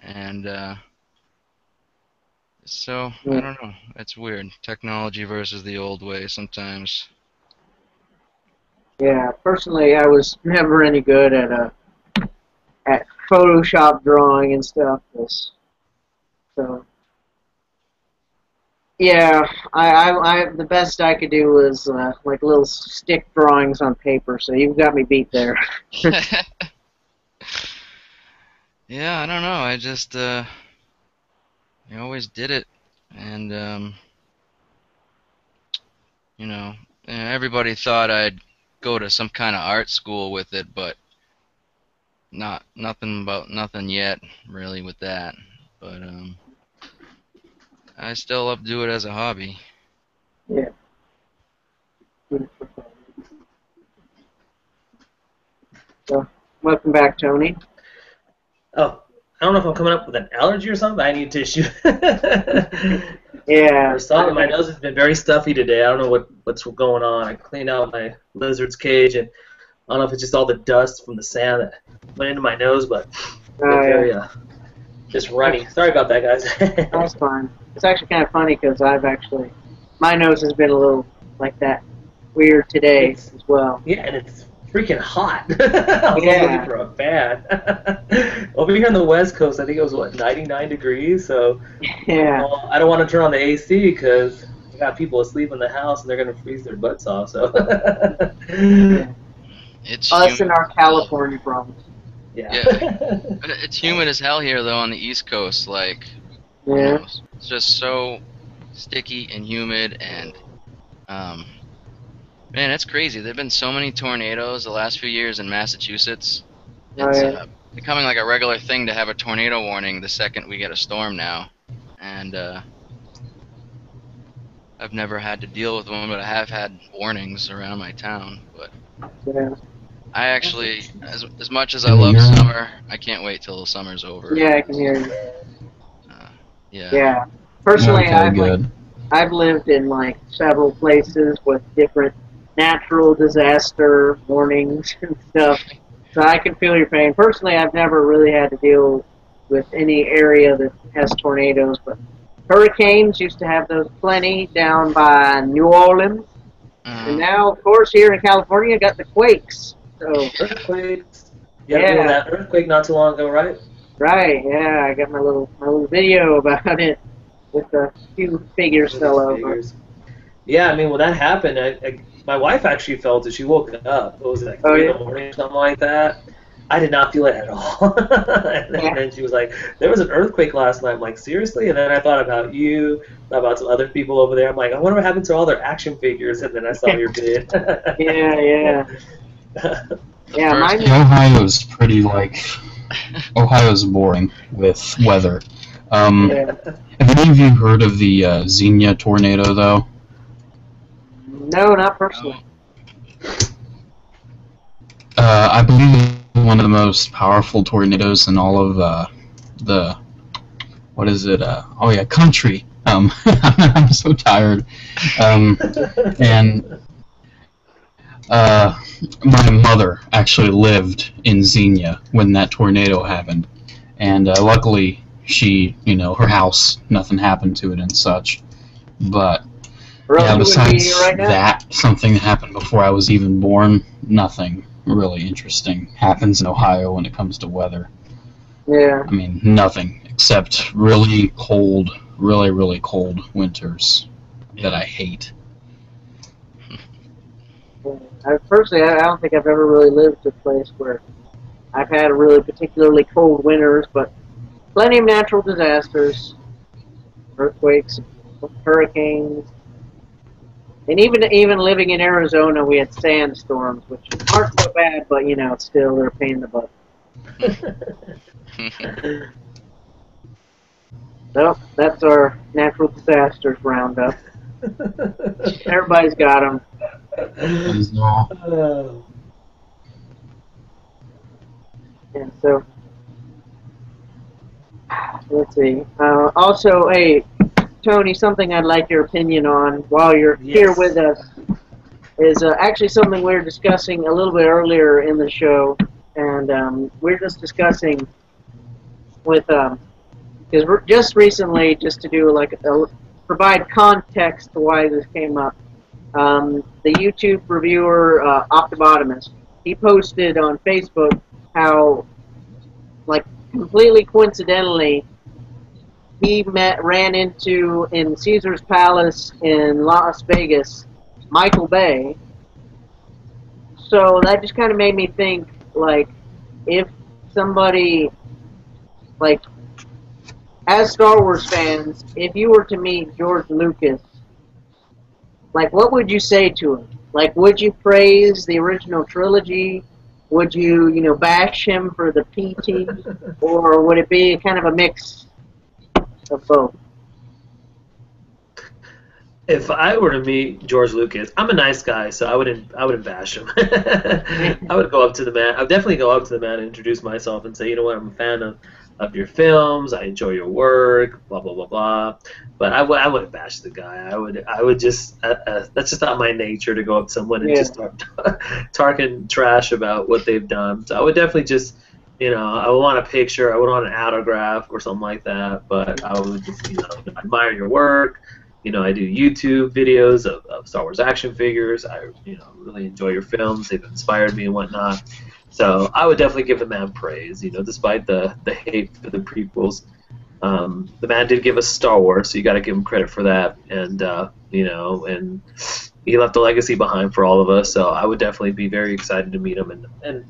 And so I don't know. It's weird. Technology versus the old way sometimes. Yeah. Personally, I was never any good at Photoshop drawing and stuff. So. Yeah, I the best I could do was like little stick drawings on paper. So you've got me beat there. Yeah, I don't know. I just I always did it, and everybody thought I'd go to some kind of art school with it, but nothing yet really with that. But I still love to do it as a hobby. Yeah. So, welcome back, Tony. Oh, I don't know if I'm coming up with an allergy or something, but I need tissue. Yeah. My nose has been very stuffy today. I don't know what's going on. I cleaned out my lizard's cage, and I don't know if it's just all the dust from the sand that went into my nose, but it's been very just runny. Sorry about that, guys. That's fine. It's actually kind of funny because my nose has been a little like that weird today as well. Yeah, and it's freaking hot. I was looking for a fan. Over here on the West Coast, I think it was, 99 degrees? So yeah. I don't want to turn on the AC because I got people asleep in the house and they're going to freeze their butts off. So. It's us and our California problems. Yeah. It's humid as hell here, though, on the East Coast. Like, it's just so sticky and humid, and man, it's crazy. There've been so many tornadoes the last few years in Massachusetts. It's becoming like a regular thing to have a tornado warning the second we get a storm now, and I've never had to deal with one, but I have had warnings around my town. But I actually, as much as I love summer, I can't wait till the summer's over. Yeah, I can hear you. Yeah. Personally, I've lived in like several places with different natural disaster warnings and stuff, so I can feel your pain. Personally, I've never really had to deal with any area that has tornadoes, but hurricanes used to have those plenty down by New Orleans, and now, of course, here in California, got the quakes. So earthquakes. Yeah, that earthquake not too long ago, right? Right. Yeah, I got my little video about it with a few figures fell over. Yeah, I mean, when that happened, my wife actually felt it. She woke up. It was like 3 in the morning or something like that. I did not feel it at all. And then she was like, there was an earthquake last night. I'm like, seriously? And then I thought about you, about some other people over there. I'm like, I wonder what happened to all their action figures. And then I saw your vid. Yeah. Ohio's pretty Ohio's boring with weather. Have any of you heard of the Xenia tornado, though? No, not personally. I believe it's one of the most powerful tornadoes in all of the country. I'm so tired. And my mother actually lived in Xenia when that tornado happened, and luckily she, her house, nothing happened to it and such. But besides that, something that happened before I was even born, nothing really interesting happens in Ohio when it comes to weather. Yeah. I mean, nothing except really cold, really cold winters that I hate. Personally, I don't think I've ever really lived a place where I've had really particularly cold winters, but plenty of natural disasters, earthquakes, hurricanes, and even living in Arizona, we had sandstorms, which aren't so bad, but still they're a pain in the butt. So that's our natural disasters roundup. Everybody's got them. And so, let's see. Also, hey, Tony, something I'd like your opinion on while you're here with us is actually something we were discussing a little bit earlier in the show, and we're just discussing with because just recently, just to do provide context to why this came up. The YouTube reviewer Optobotomist, he posted on Facebook how, completely coincidentally, he ran into in Caesar's Palace in Las Vegas, Michael Bay. So that just kind of made me think, if somebody, as Star Wars fans, if you were to meet George Lucas, what would you say to him? Would you praise the original trilogy? Would you, bash him for the PT? Or would it be kind of a mix of both? If I were to meet George Lucas, I'm a nice guy, so I wouldn't bash him. I would go up to the man. I would definitely go up to the man and introduce myself and say, you know what, I'm a fan of of your films. I enjoy your work. Blah blah blah blah. But I wouldn't bash the guy. I would just that's just not my nature to go up to someone and just start talking trash about what they've done. So I would definitely just, I would want a picture. I would want an autograph or something like that. But I would just, admire your work. I do YouTube videos of Star Wars action figures. I, really enjoy your films. They've inspired me and whatnot. So I would definitely give the man praise, despite the hate for the prequels. The man did give us Star Wars, so you got to give him credit for that. And, and he left a legacy behind for all of us. So I would definitely be very excited to meet him and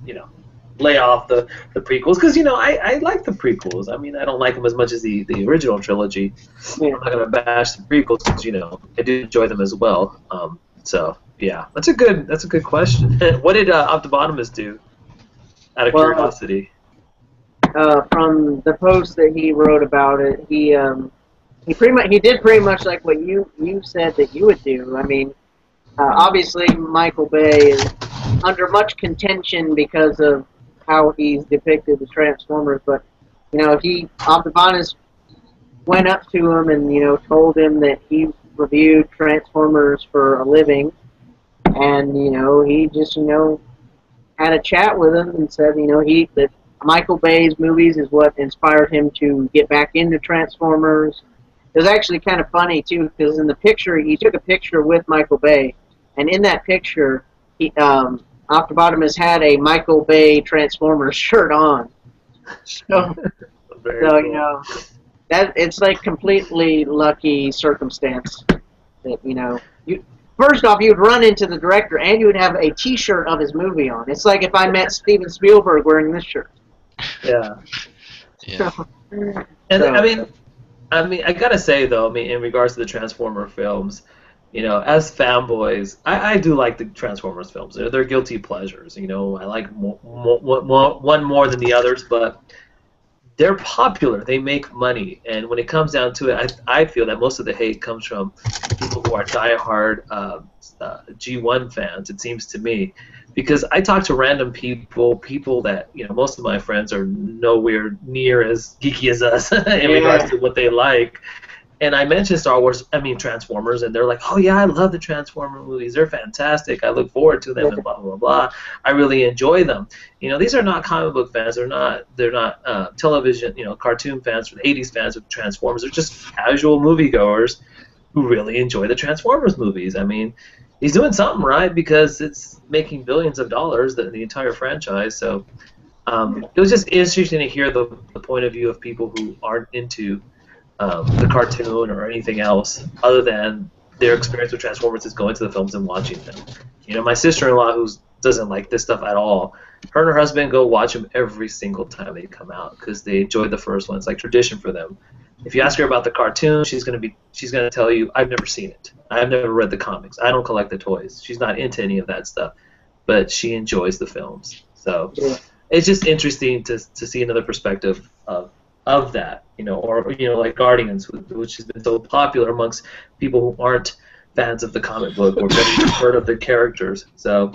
lay off the prequels, because I like the prequels. I mean, I don't like them as much as the original trilogy. I'm not gonna bash the prequels because I do enjoy them as well. So yeah, that's a good question. What did Optibotimus do? Out of curiosity. From the post that he wrote about it, he did pretty much like what you said that you would do. I mean, obviously Michael Bay is under much contention because of how he's depicted the Transformers, but Optibotimus went up to him and told him that he reviewed Transformers for a living, and he just had a chat with him and said that Michael Bay's movies is what inspired him to get back into Transformers. It was actually kind of funny too, because in the picture he took a picture with Michael Bay, and in that picture Optibotimus had a Michael Bay Transformers shirt on. So cool. That it's like completely lucky circumstance that first off, you would run into the director and you would have a T-shirt of his movie on. It's like if I met Steven Spielberg wearing this shirt. Yeah. Yeah. And I mean, I gotta say though, in regards to the Transformer films, as fanboys, I do like the Transformers films. They're guilty pleasures. I like one more than the others, but they're popular. They make money, and when it comes down to it, I feel that most of the hate comes from people who are diehard G1 fans. It seems to me, because I talk to random people that most of my friends are nowhere near as geeky as us in regards to what they like. And I mentioned Transformers, and they're like, oh yeah, I love the Transformer movies. They're fantastic. I look forward to them, and blah, blah, blah. I really enjoy them. These are not comic book fans. They're not television, cartoon fans, or 80s fans of Transformers. They're just casual moviegoers who really enjoy the Transformers movies. I mean, he's doing something right, because it's making billions of dollars, the entire franchise. So it was just interesting to hear the point of view of people who aren't into the cartoon or anything else other than their experience with Transformers is going to the films and watching them. My sister-in-law, who doesn't like this stuff at all, her and her husband go watch them every single time they come out because they enjoyed the first one. It's like tradition for them. If you ask her about the cartoon, she's gonna tell you, I've never seen it. I've never read the comics. I don't collect the toys. She's not into any of that stuff, but she enjoys the films. So it's just interesting to see another perspective of that, or like Guardians, which has been so popular amongst people who aren't fans of the comic book or heard of the characters. So,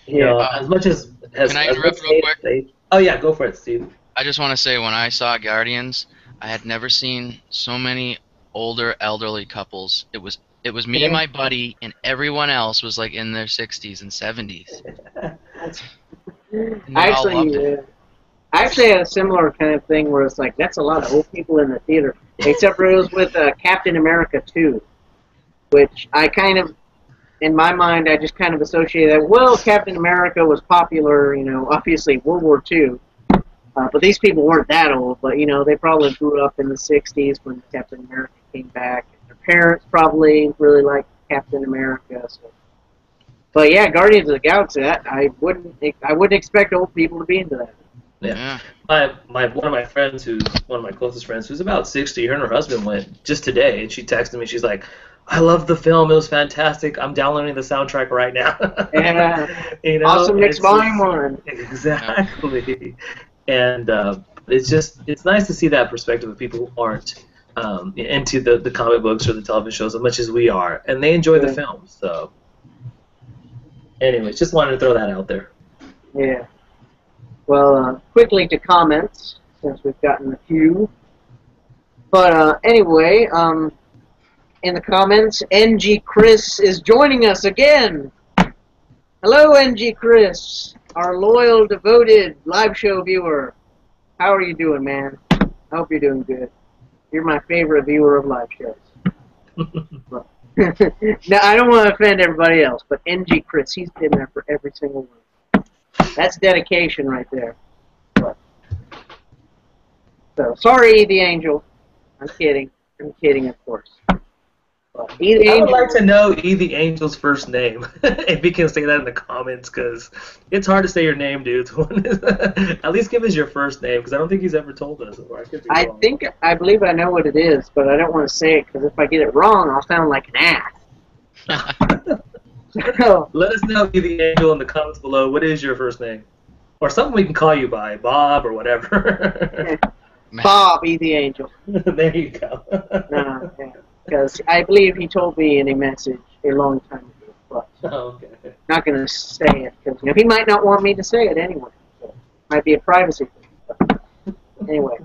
as much as can I interrupt real quick? Oh yeah, go for it, Steve. I just want to say, when I saw Guardians, I had never seen so many older elderly couples. It was me and my buddy, and everyone else was like in their 60s and 70s. I actually had a similar kind of thing where it's like, that's a lot of old people in the theater. Except for it was with Captain America 2, which I kind of, in my mind, I just kind of associated that, well, Captain America was popular, obviously World War II. But these people weren't that old, but, they probably grew up in the 60s when Captain America came back. Their parents probably really liked Captain America. So. But yeah, Guardians of the Galaxy, I wouldn't expect old people to be into that. Yeah. One of my friends, who's one of my closest friends, who's about 60, her and her husband went just today, and she texted me. She's like, I love the film. It was fantastic. I'm downloading the soundtrack right now. Yeah. Awesome Mix Volume 1. Exactly. And it's nice to see that perspective of people who aren't into the comic books or the television shows as much as we are, and they enjoy the films. So, anyways, just wanted to throw that out there. Yeah. Well, quickly to comments. since we've gotten a few. But anyway, in the comments, NG Chris is joining us again. Hello, NG Chris, our loyal, devoted live show viewer. How are you doing, man? I hope you're doing good. You're my favorite viewer of live shows. Now, I don't want to offend everybody else, but NG Chris, he's been there for every single one. That's dedication right there. But, so, sorry, the Angel. I'm kidding. I'm kidding, of course. But I would like to know E the Angel's first name. If you can say that in the comments, because it's hard to say your name, dude. At least give us your first name, because I don't think he's ever told us. I believe I know what it is, but I don't want to say it, because if I get it wrong, I'll sound like an ass. So, let us know, E the Angel, in the comments below. What is your first name? Or something we can call you by, Bob or whatever. Bob, E the Angel. There you go. No, yeah. Because I believe he told me in a message a long time ago, but okay. not going to say it, because he might not want me to say it anyway. So it might be a privacy thing. But anyway,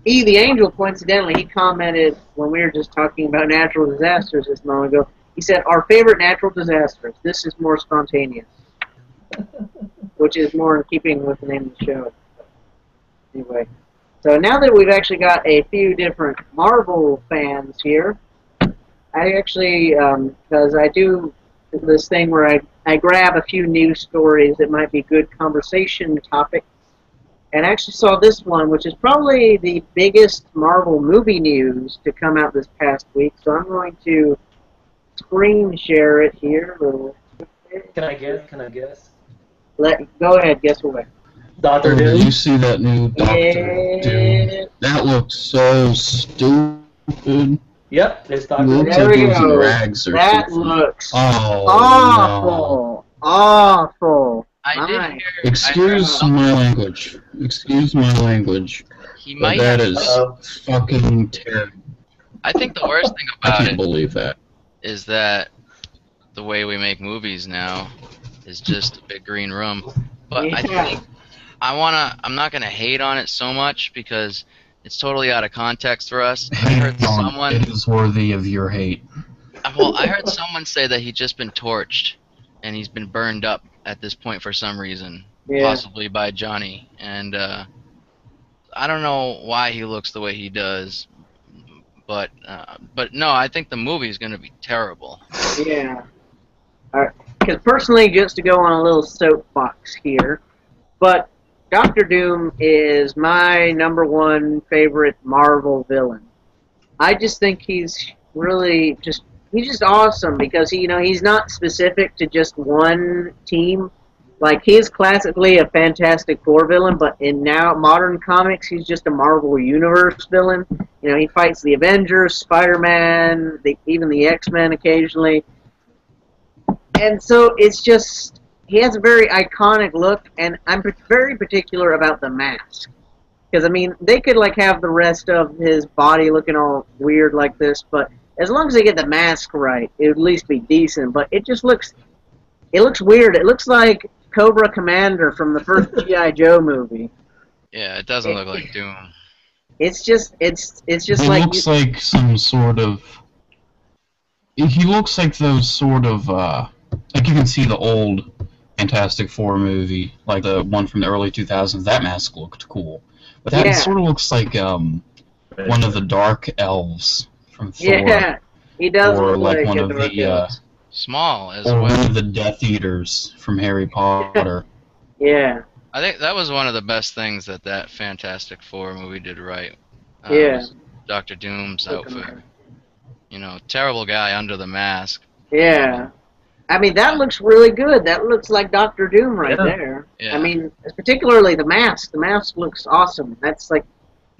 E the Angel, coincidentally, he commented when we were just talking about natural disasters this moment ago. He said, our favorite natural disasters. This is more spontaneous, which is more in keeping with the name of the show. Anyway, so now that we've actually got a few different Marvel fans here, I actually, because I do this thing where I grab a few news stories that might be good conversation topics, and I actually saw this one, which is probably the biggest Marvel movie news to come out this past week, so I'm going to screen share it here. Can I guess? Go ahead, guess away. Dr. Did Doom? you see that new Doctor Doom? That looks so stupid. Yep, there's Dr. It Doom. looks There like we he was in go. rags or That something. looks Oh, awful. no. Awful. I did hear. Excuse my language. Excuse my language. He But might that have. is fucking terrible. I think the worst thing I about can't it believe that. is that the way we make movies now is just a big green room. But I think I'm not gonna hate on it so much because it's totally out of context for us. I heard someone. It is worthy of your hate. Well, I heard someone say that he'd just been torched and he's been burned up at this point for some reason, possibly by Johnny. And I don't know why he looks the way he does, but no, I think the movie is gonna be terrible. Yeah. Because personally, just to go on a little soapbox here, but Doctor Doom is my #1 favorite Marvel villain. I just think he's really he's just awesome because he's not specific to just one team. Like, he is classically a Fantastic Four villain, but in now modern comics, he's just a Marvel Universe villain. He fights the Avengers, Spider-Man, even the X-Men occasionally. And so it's just, he has a very iconic look, and I'm very particular about the mask. Because, I mean, they could, have the rest of his body looking all weird like this, but as long as they get the mask right, it would at least be decent. But it just looks, weird. It looks like Cobra Commander from the first G.I. Joe movie. Yeah, it doesn't look like Doom. It's just It looks like some sort of... He looks like those sort of... like, you can see the old Fantastic Four movie, like the one from the early 2000s. That mask looked cool. But that sort of looks like one of the Dark Elves from Thor. Yeah, he does or look like one a of Dark the... Elf. Small as or well. one of the Death Eaters from Harry Potter. Yeah. I think that was one of the best things that Fantastic Four movie did right. Yeah. Dr. Doom's outfit. Terrible guy under the mask. Yeah. I mean, that looks really good. That looks like Dr. Doom right there. Yeah. I mean, particularly the mask. The mask looks awesome. That's like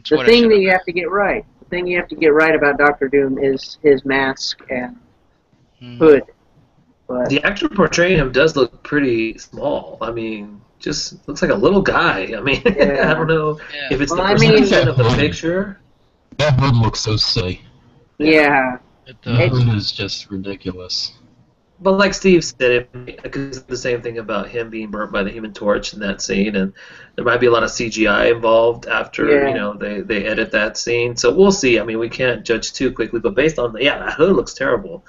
the thing that you have to get right. The thing you have to get right about Dr. Doom is his mask and hood. But the actor portraying him does look pretty small. I mean, just looks like a little guy. I mean, I don't know if it's the perception of the picture. That hood looks so silly. Yeah. The hood is just ridiculous. But like Steve said, it's the same thing about him being burnt by the Human Torch in that scene, and there might be a lot of CGI involved after they edit that scene. So we'll see. I mean, we can't judge too quickly, but based on that hood looks terrible.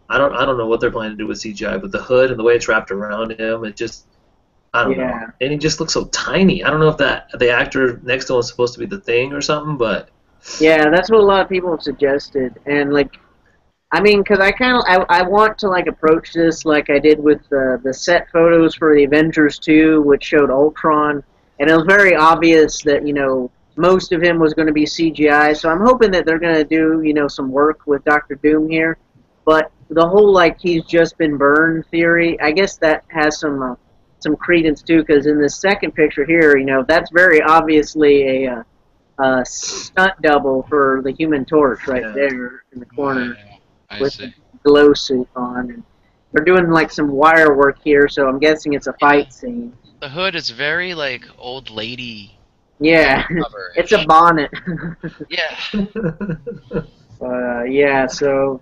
I don't know what they're planning to do with CGI, but the hood and the way it's wrapped around him, it just I don't know. And he just looks so tiny. I don't know if the actor next to him is supposed to be the Thing or something, but yeah, that's what a lot of people have suggested, and like. I mean, because I want to like approach this like I did with the set photos for the Avengers 2, which showed Ultron, and it was very obvious that most of him was going to be CGI. So I'm hoping that they're going to do some work with Doctor Doom here, but the whole like he's just been burned theory, I guess that has some credence too, because in this second picture here, that's very obviously a stunt double for the Human Torch right there in the corner. With the glow suit on, and they're doing like some wire work here, so I'm guessing it's a fight scene. The hood is very like old lady. Yeah, it's a bonnet. Yeah. Yeah. So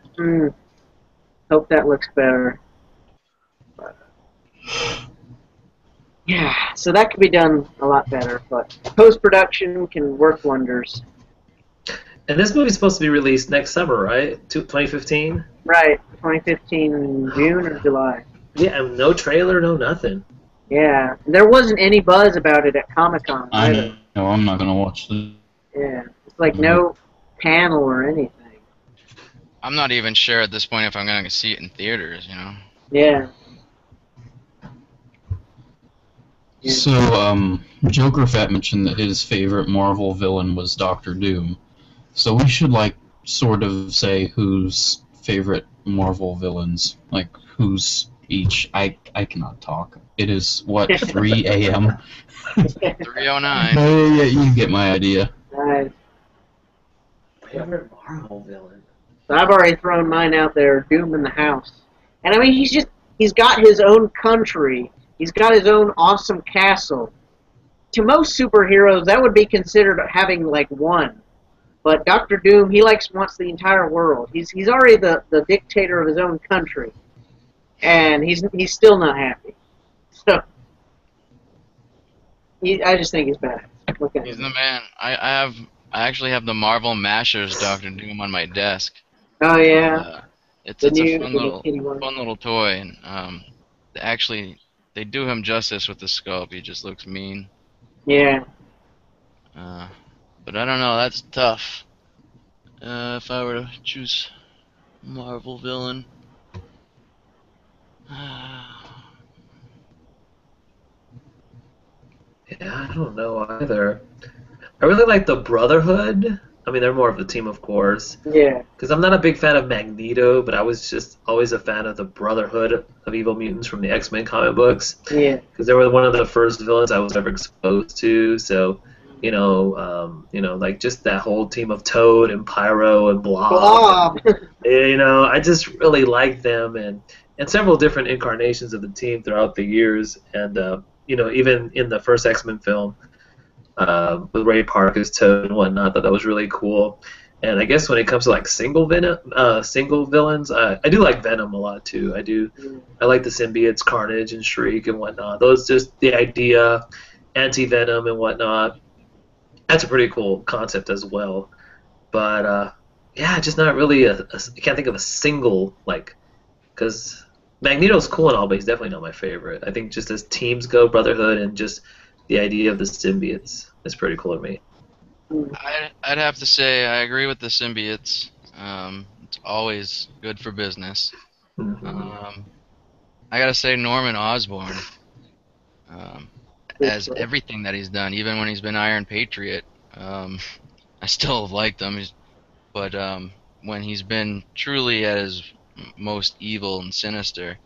hope that looks better. Yeah, so that could be done a lot better, but post-production can work wonders. And this movie's supposed to be released next summer, right? 2015? Right, 2015 June or July. Yeah, and no trailer, no nothing. Yeah, there wasn't any buzz about it at Comic-Con. I know, I'm not going to watch this. Yeah, it's like no panel or anything. I'm not even sure at this point if I'm going to see it in theaters, Yeah. So, Joker Fat mentioned that his favorite Marvel villain was Doctor Doom. So we should, like, sort of say who's favorite Marvel villains. Like, who's each. I cannot talk. It is, what, 3 a.m.? 3:09. Yeah, you get my idea. Nice. Favorite Marvel villain? So I've already thrown mine out there, Doom in the House. And I mean, he's got his own country. He's got his own awesome castle. To most superheroes, that would be considered having, like, one. But Dr. Doom, he wants the entire world. He's already the dictator of his own country, and he's still not happy. So I just think he's bad. Look at He's him. the man. I actually have the Marvel Mashers Doctor Doom on my desk. Oh yeah. It's a fun little toy, and they do him justice with the sculpt. He just looks mean. Yeah. But I don't know, that's tough. If I were to choose Marvel villain. Yeah, I don't know either. I really like the Brotherhood. I mean, they're more of a team, of course. Yeah. Because I'm not a big fan of Magneto, but I was just always a fan of the Brotherhood of Evil Mutants from the X-Men comic books. Yeah. Because they were one of the first villains I was ever exposed to. So, like just that whole team of Toad and Pyro and Blob. I just really liked them and several different incarnations of the team throughout the years. And even in the first X-Men film. With Ray Park as Toad and whatnot, that was really cool. And I guess when it comes to like single villains, I do like Venom a lot too. I like the symbiotes, Carnage and Shriek and whatnot. Those just the idea, anti-Venom and whatnot. That's a pretty cool concept as well. But just not really I can't think of a single because Magneto's cool and all, but he's definitely not my favorite. I think just as teams go, Brotherhood and just the idea of the symbiotes is pretty cool to me. I'd have to say I agree with the symbiotes. It's always good for business. Mm-hmm. I gotta say Norman Osborn, as everything that he's done, even when he's been Iron Patriot, I still have liked him. But when he's been truly at his most evil and sinister,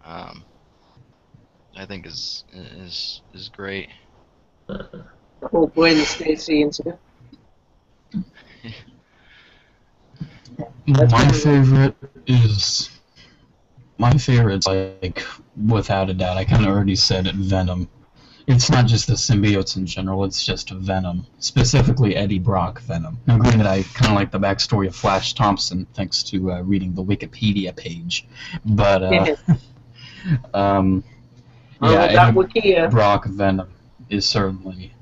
I think is great. The whole Gwen Stacy incident. My favorite's like, without a doubt, I kind of already said it, Venom. it's not just the symbiotes in general, it's just Venom. Specifically Eddie Brock Venom. Now, granted, I kind of like the backstory of Flash Thompson thanks to reading the Wikipedia page. But, yeah, Eddie Brock Venom is certainly,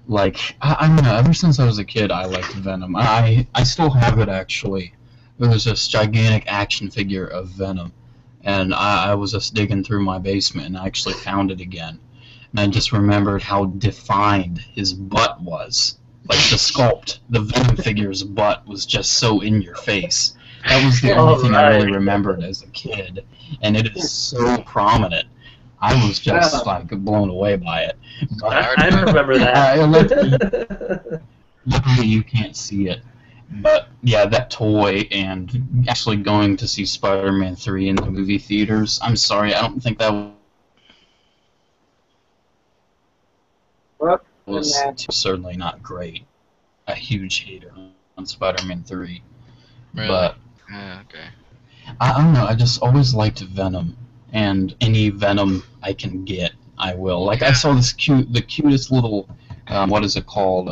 like, I don't know, ever since I was a kid, I liked Venom. I still have it, actually. There was this gigantic action figure of Venom, and I was just digging through my basement, and I actually found it again. And I just remembered how defined his butt was. Like, the sculpt, the Venom figure's butt was just so in your face. That was the only thing I really remembered as a kid, and it is so prominent. I was just, like, blown away by it. But I remember that. Luckily, you can't see it. But, yeah, that toy and actually going to see Spider-Man 3 in the movie theaters, I'm sorry, I don't think that was certainly not great. A huge hater on Spider-Man 3. Really? But, okay. I don't know, I just always liked Venom. And any Venom I can get, I will. Like, I saw this the cutest little, what is it called?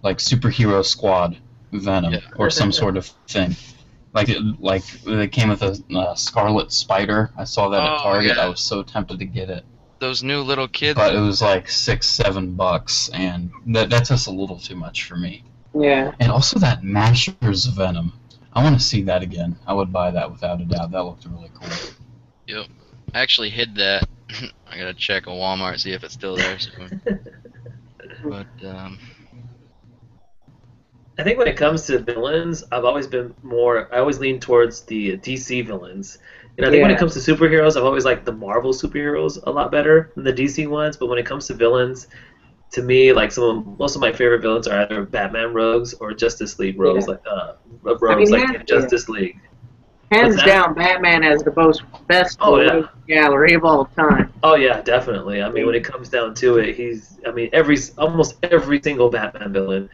Like, superhero squad Venom, or some sort of thing. Like they came with a Scarlet Spider. I saw that at Target. I was so tempted to get it. Those new little kids. But it was like $6-7, and that's just a little too much for me. Yeah. And also that Mashers Venom. I want to see that again. I would buy that without a doubt. That looked really cool. Yep. I actually hid that. I gotta check a Walmart, see if it's still there soon. But, I think when it comes to villains, I always lean towards the DC villains. And I think when it comes to superheroes, I've always liked the Marvel superheroes a lot better than the DC ones. But when it comes to villains, to me, like most of my favorite villains are either Batman rogues or Justice League rogues, like in Justice League. Hands down, Batman has the best gallery of all time. Oh yeah, definitely. I mean, when it comes down to it, almost every single Batman villain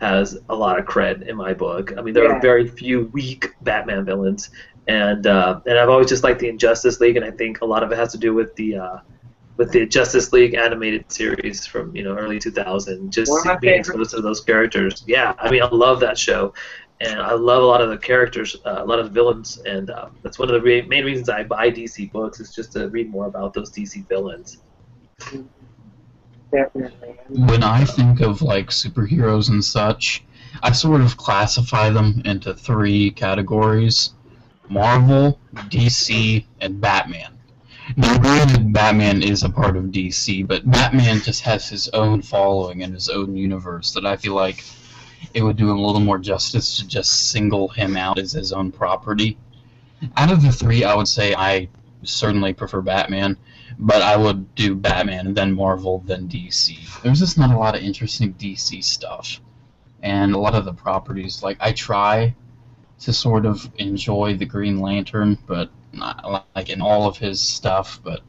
has a lot of cred in my book. I mean, there are very few weak Batman villains, and I've always just liked the Injustice League, and I think a lot of it has to do with the Justice League animated series from early 2000. Just being exposed to those characters. Yeah, I mean, I love that show. And I love a lot of the characters, a lot of the villains, and that's one of the main reasons I buy DC books is just to read more about those DC villains. Definitely. When I think of like superheroes and such, I sort of classify them into 3 categories: Marvel, DC, and Batman. Now, granted, Batman is a part of DC, but Batman just has his own following and his own universe that I feel like it would do him a little more justice to just single him out as his own property. Out of the 3, I would say I certainly prefer Batman, but I would do Batman, then Marvel, then DC. There's just not a lot of interesting DC stuff. And a lot of the properties, like, I try to sort of enjoy the Green Lantern, but not like in all of his stuff, but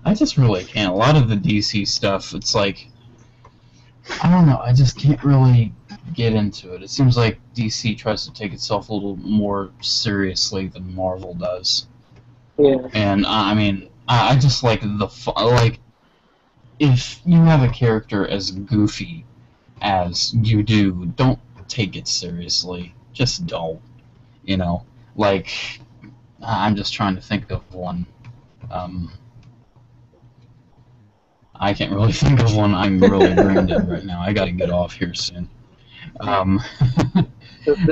I just really can't. A lot of the DC stuff, it's like, I don't know, I just can't really get into it. It seems like DC tries to take itself a little more seriously than Marvel does. Yeah. And I mean, I just like if you have a character as goofy as you do, don't take it seriously. Just don't. Like, I'm just trying to think of one. I can't really think of one. I'm really brain dead right now. I gotta get off here soon. The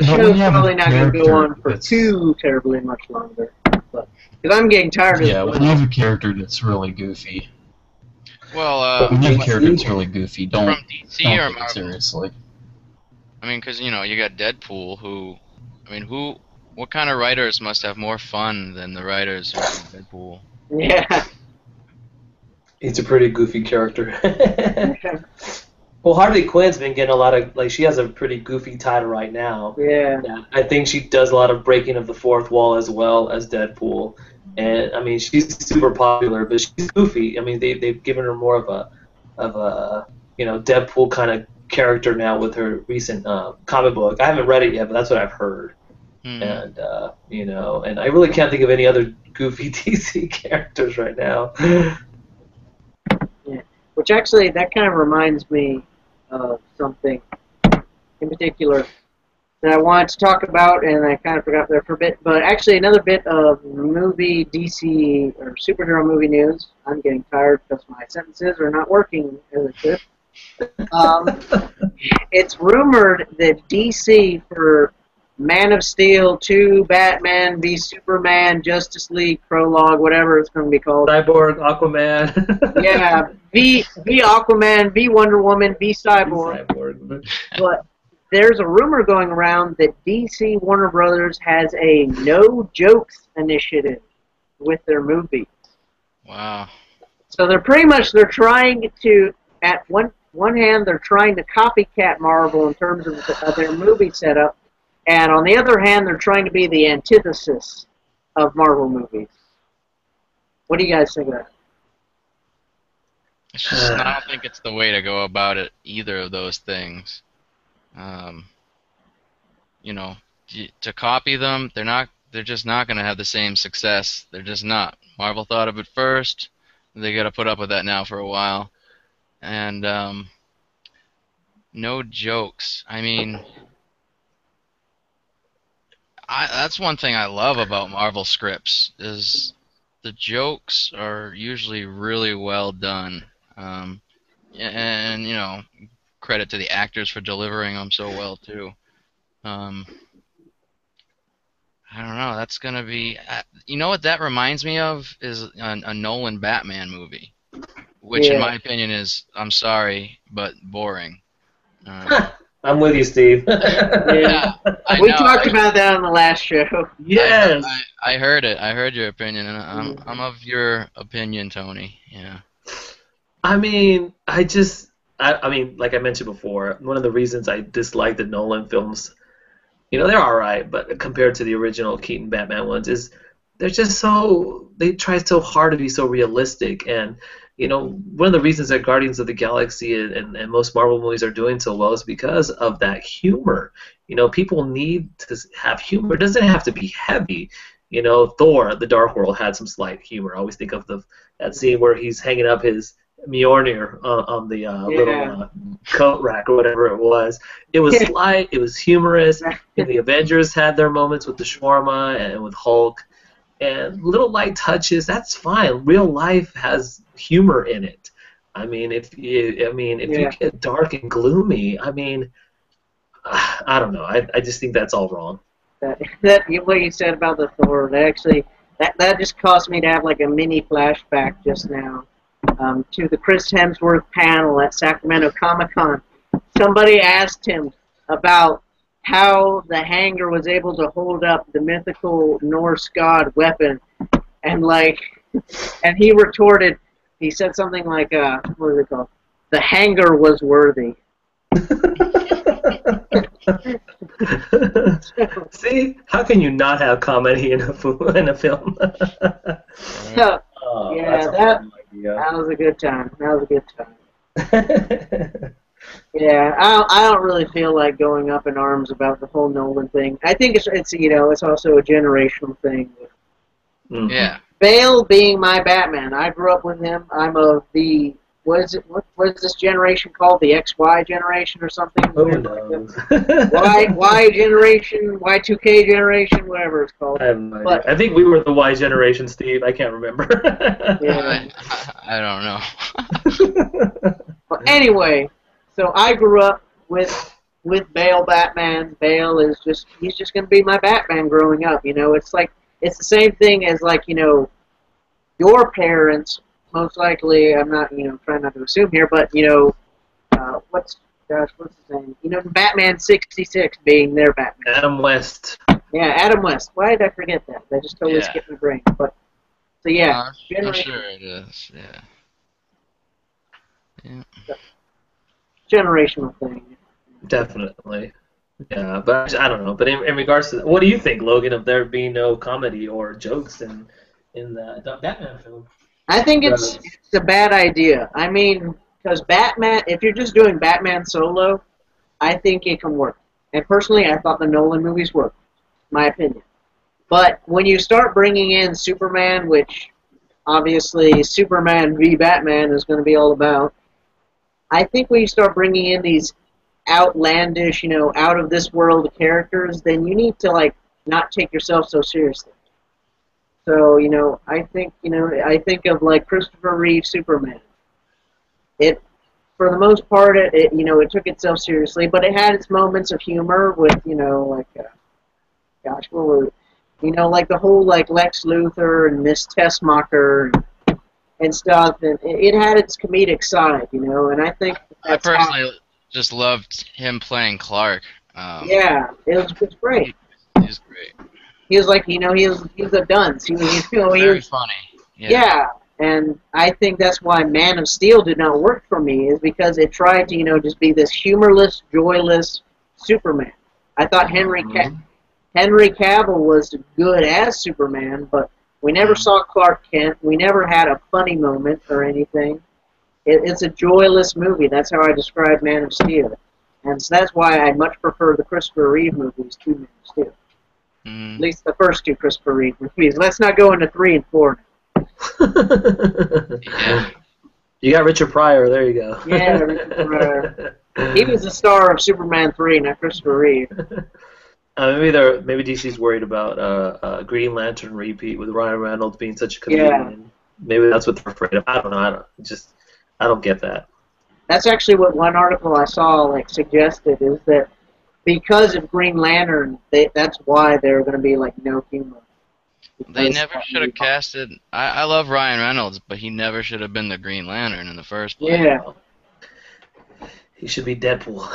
show's probably not going to go on for too terribly much longer. Because I'm getting tired of it. Yeah, when you have a character that's really goofy. Well, when you have a character that's really goofy, don't take it seriously. I mean, because, you got Deadpool, what kind of writers must have more fun than the writers who do Deadpool? Yeah. He's a pretty goofy character. Well, Harley Quinn's been getting a lot of, she has a pretty goofy title right now. Yeah. I think she does a lot of breaking of the fourth wall as well as Deadpool. And, I mean, she's super popular, but she's goofy. I mean, they've given her more of a Deadpool kind of character now with her recent comic book. I haven't read it yet, but that's what I've heard. And, and I really can't think of any other goofy DC characters right now. which actually that kind of reminds me of something in particular that I wanted to talk about, and I kind of forgot there for a bit. But actually, another bit of movie DC or superhero movie news. I'm getting tired because my sentences are not working as they should. It's rumored that DC for Man of Steel 2, Batman v Superman, Justice League Prologue, whatever it's going to be called. Cyborg, Aquaman. Yeah, v Aquaman, v Wonder Woman, v Cyborg. But there's a rumor going around that DC Warner Brothers has a no jokes initiative with their movies. Wow. So they're trying to, at one hand, they're trying to copycat Marvel in terms of their movie setup, and on the other hand, they're trying to be the antithesis of Marvel movies. What do you guys think of that? It's just, I don't think it's the way to go about it, either of those things. You know, to copy them, they're just not going to have the same success. They're just not. Marvel thought of it first. They got to put up with that now for a while. And no jokes. I mean, that's one thing I love about Marvel scripts is the jokes are usually really well done. And you know, credit to the actors for delivering them so well too. I don't know. That's gonna be. You know what that reminds me of is a Nolan Batman movie, which in my opinion is, I'm sorry, but boring. I'm with you, Steve. Yeah, we talked about that on the last show. Yes. I heard it. I heard your opinion, and I'm of your opinion, Tony. Yeah. I mean, I mean, like I mentioned before, one of the reasons I dislike the Nolan films, you know, they're all right, but compared to the original Keaton Batman ones, is they're just they try so hard to be so realistic. And, you know, one of the reasons that Guardians of the Galaxy and most Marvel movies are doing so well is because of that humor. You know, people need to have humor. It doesn't have to be heavy. You know, Thor, The Dark World, had some slight humor. I always think of that scene where he's hanging up his Mjolnir on the little coat rack or whatever it was. It was slight. It was humorous. And the Avengers had their moments with the shawarma and with Hulk. And little light touches, that's fine. Real life has humor in it. I mean, if you get dark and gloomy, I mean, I don't know. I just think that's all wrong. That what you said about the Thor, that just caused me to have like a mini flashback just now to the Chris Hemsworth panel at Sacramento Comic-Con. Somebody asked him about how the hanger was able to hold up the mythical Norse god weapon, and he retorted, he said something like, what was it called? The hanger was worthy. See, how can you not have comedy in a film? That was a good time. That was a good time. Yeah, I don't really feel like going up in arms about the whole Nolan thing. I think it's you know, it's also a generational thing. Yeah. Bale being my Batman, I grew up with him. I'm of the what is this generation called? The XY generation or something? Who knows? Y generation, Y2K generation, whatever it's called. I have no idea. I think we were the Y generation, Steve. I can't remember. Yeah. I don't know. Well, anyway, so I grew up with Bale Batman. Bale is he's just going to be my Batman growing up. You know, it's the same thing as you know, your parents. Most likely, I'm not, you know, trying not to assume here, but, you know, what's his name? You know, Batman 66 being their Batman. Adam West. Yeah, Adam West. Why did I forget that? That just totally skipped my brain. But, so yeah. I'm sure it is, yeah. Generational thing. Definitely. Yeah, but I don't know. But in regards to, what do you think, Logan, of there being no comedy or jokes in the Batman film? I think it's a bad idea. I mean, because Batman, if you're just doing Batman solo, I think it can work. And personally, I thought the Nolan movies worked, my opinion. But when you start bringing in Superman, which obviously Superman v Batman is going to be all about, I think when you start bringing in these outlandish, out of this world characters, then you need to like not take yourself so seriously. So, I think of like Christopher Reeve Superman. It, for the most part, it took itself seriously, but it had its moments of humor with, gosh, what were, like the whole like Lex Luthor and Miss Tessmacher and stuff, and it had its comedic side, and I think I that's personally just loved him playing Clark. yeah, it was great. He was great. He was like, he was a dunce. He was, Very funny. Yeah, and I think that's why Man of Steel did not work for me, is because it tried to, just be this humorless, joyless Superman. I thought Henry Cavill was good as Superman, but we never saw Clark Kent. We never had a funny moment or anything. It's a joyless movie. That's how I describe Man of Steel. And so that's why I much prefer the Christopher Reeve movies to Man of Steel. At least the first two Christopher Reeve movies. Let's not go into 3 and 4. Yeah. You got Richard Pryor. There you go. Yeah, Richard Pryor. He was the star of Superman 3, not Christopher Reeve. Maybe DC's worried about Green Lantern repeat with Ryan Reynolds being such a comedian. Yeah. Maybe that's what they're afraid of. I don't know. I don't get that. That's actually what one article I saw suggested, is that because of Green Lantern, that's why they're going to be no humor. They never should have casted. I love Ryan Reynolds, but he never should have been the Green Lantern in the first place. Yeah. He should be Deadpool.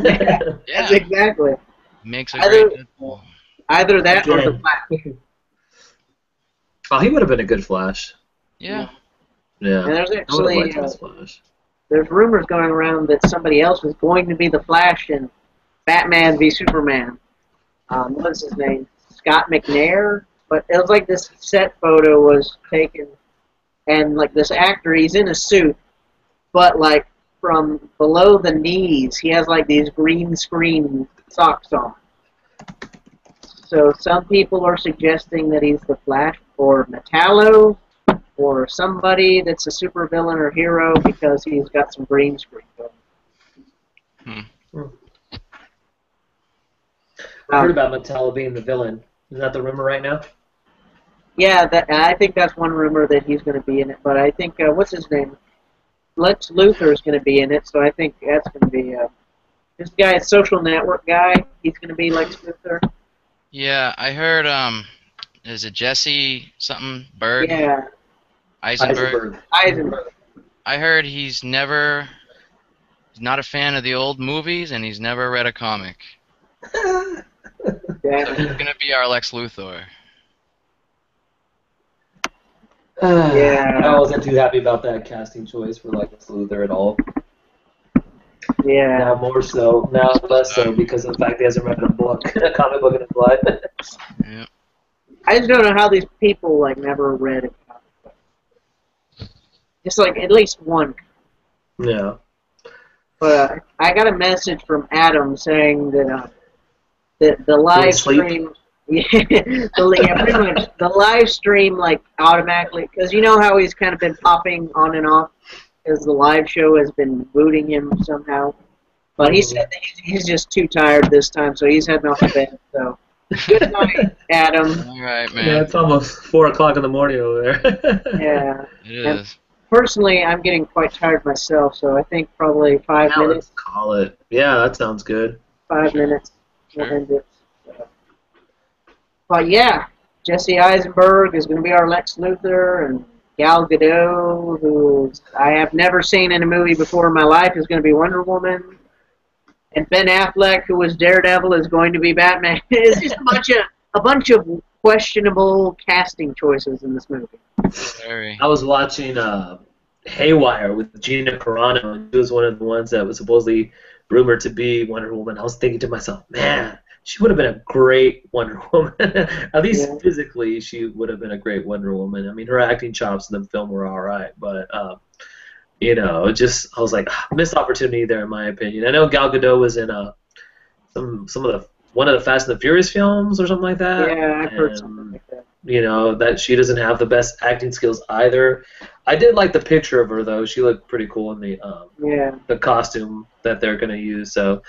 Yeah. That's exactly. Makes a great Deadpool. Either that or the Flash. Oh, he would have been a good Flash. Yeah. Yeah. And there's actually Flash. There's rumors going around that somebody else was going to be the Flash in Batman v Superman. What's his name? Scott McNair. But it was like this set photo was taken, and this actor, he's in a suit, but from below the knees, he has these green screen socks on. So some people are suggesting that he's the Flash, or Metallo, or somebody that's a supervillain or hero because he's got some green screen going. I heard about Metallo being the villain. Is that the rumor right now? Yeah, I think that's one rumor, that he's going to be in it. But I think, what's his name? Lex Luthor is going to be in it, so I think that's going to be... this guy, Social Network guy, he's going to be Lex Luthor. Yeah, I heard, is it Jesse something? Berg? Yeah. Eisenberg. I heard he's not a fan of the old movies, and he's never read a comic. Yeah. So he's going to be our Lex Luthor. Yeah. I wasn't too happy about that casting choice for Lex Luthor at all. Yeah. Now more so. Now less so because of the fact he hasn't read a book, a comic book in his life. Yeah. I just don't know how these people never read a comic book. Just at least one. Yeah. But I got a message from Adam saying that the live stream. Yeah, pretty much. The live stream automatically, because you know how he's kind of been popping on and off, because the live show has been booting him somehow. But he said that he's just too tired this time, so he's heading off to bed. So good night, Adam. All right, man. Yeah, it's almost 4 o'clock in the morning over there. Yeah. It is. Personally, I'm getting quite tired myself, so I think probably 5 minutes. Let's call it. Yeah, that sounds good. 5 minutes. Sure. We'll end it. But yeah, Jesse Eisenberg is going to be our Lex Luthor, and Gal Gadot, who I have never seen in a movie before in my life, is going to be Wonder Woman. And Ben Affleck, who was Daredevil, is going to be Batman. It's just a bunch of questionable casting choices in this movie. Very. I was watching Haywire with Gina Carano, and she was one of the ones that was supposedly rumored to be Wonder Woman. I was thinking to myself, man, she would have been a great Wonder Woman. At least physically, she would have been a great Wonder Woman. I mean, her acting chops in the film were all right, but I was like, missed opportunity there, in my opinion. I know Gal Gadot was in one of the Fast and the Furious films or something like that. Yeah, I've heard something like that. you know, that she doesn't have the best acting skills either. I did like the picture of her though. She looked pretty cool in the costume that they're gonna use. So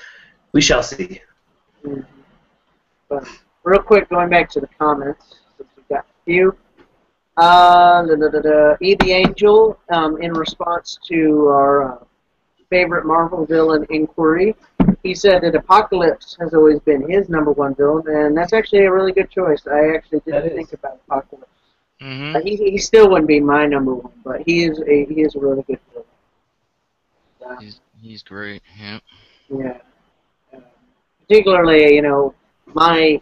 we shall see. Mhm. But real quick, going back to the comments, since we've got a few. E the Angel, in response to our favorite Marvel villain inquiry, he said that Apocalypse has always been his #1 villain, and that's actually a really good choice. I actually didn't think about Apocalypse. Mm-hmm. He still wouldn't be my #1, but he is a really good villain. He's great. Yeah. Yeah. Uh, Particularly, you know, my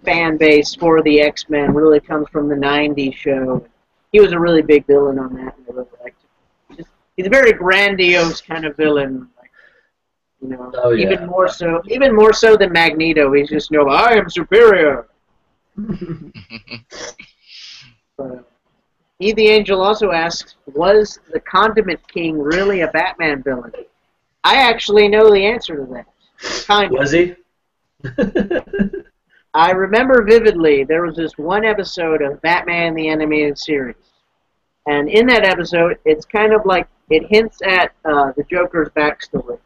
fan base for the X-Men really comes from the '90s show. He was a really big villain on that, and I really liked him. He's a very grandiose kind of villain. Like, you know, Oh, yeah. even more so than Magneto. He's just, you know, I am superior. E the Angel also asks, was the Condiment King really a Batman villain? I actually know the answer to that. Kind of. Was he? I remember vividly there was this one episode of Batman the Animated Series. And in that episode, it's kind of like it hints at the Joker's backstory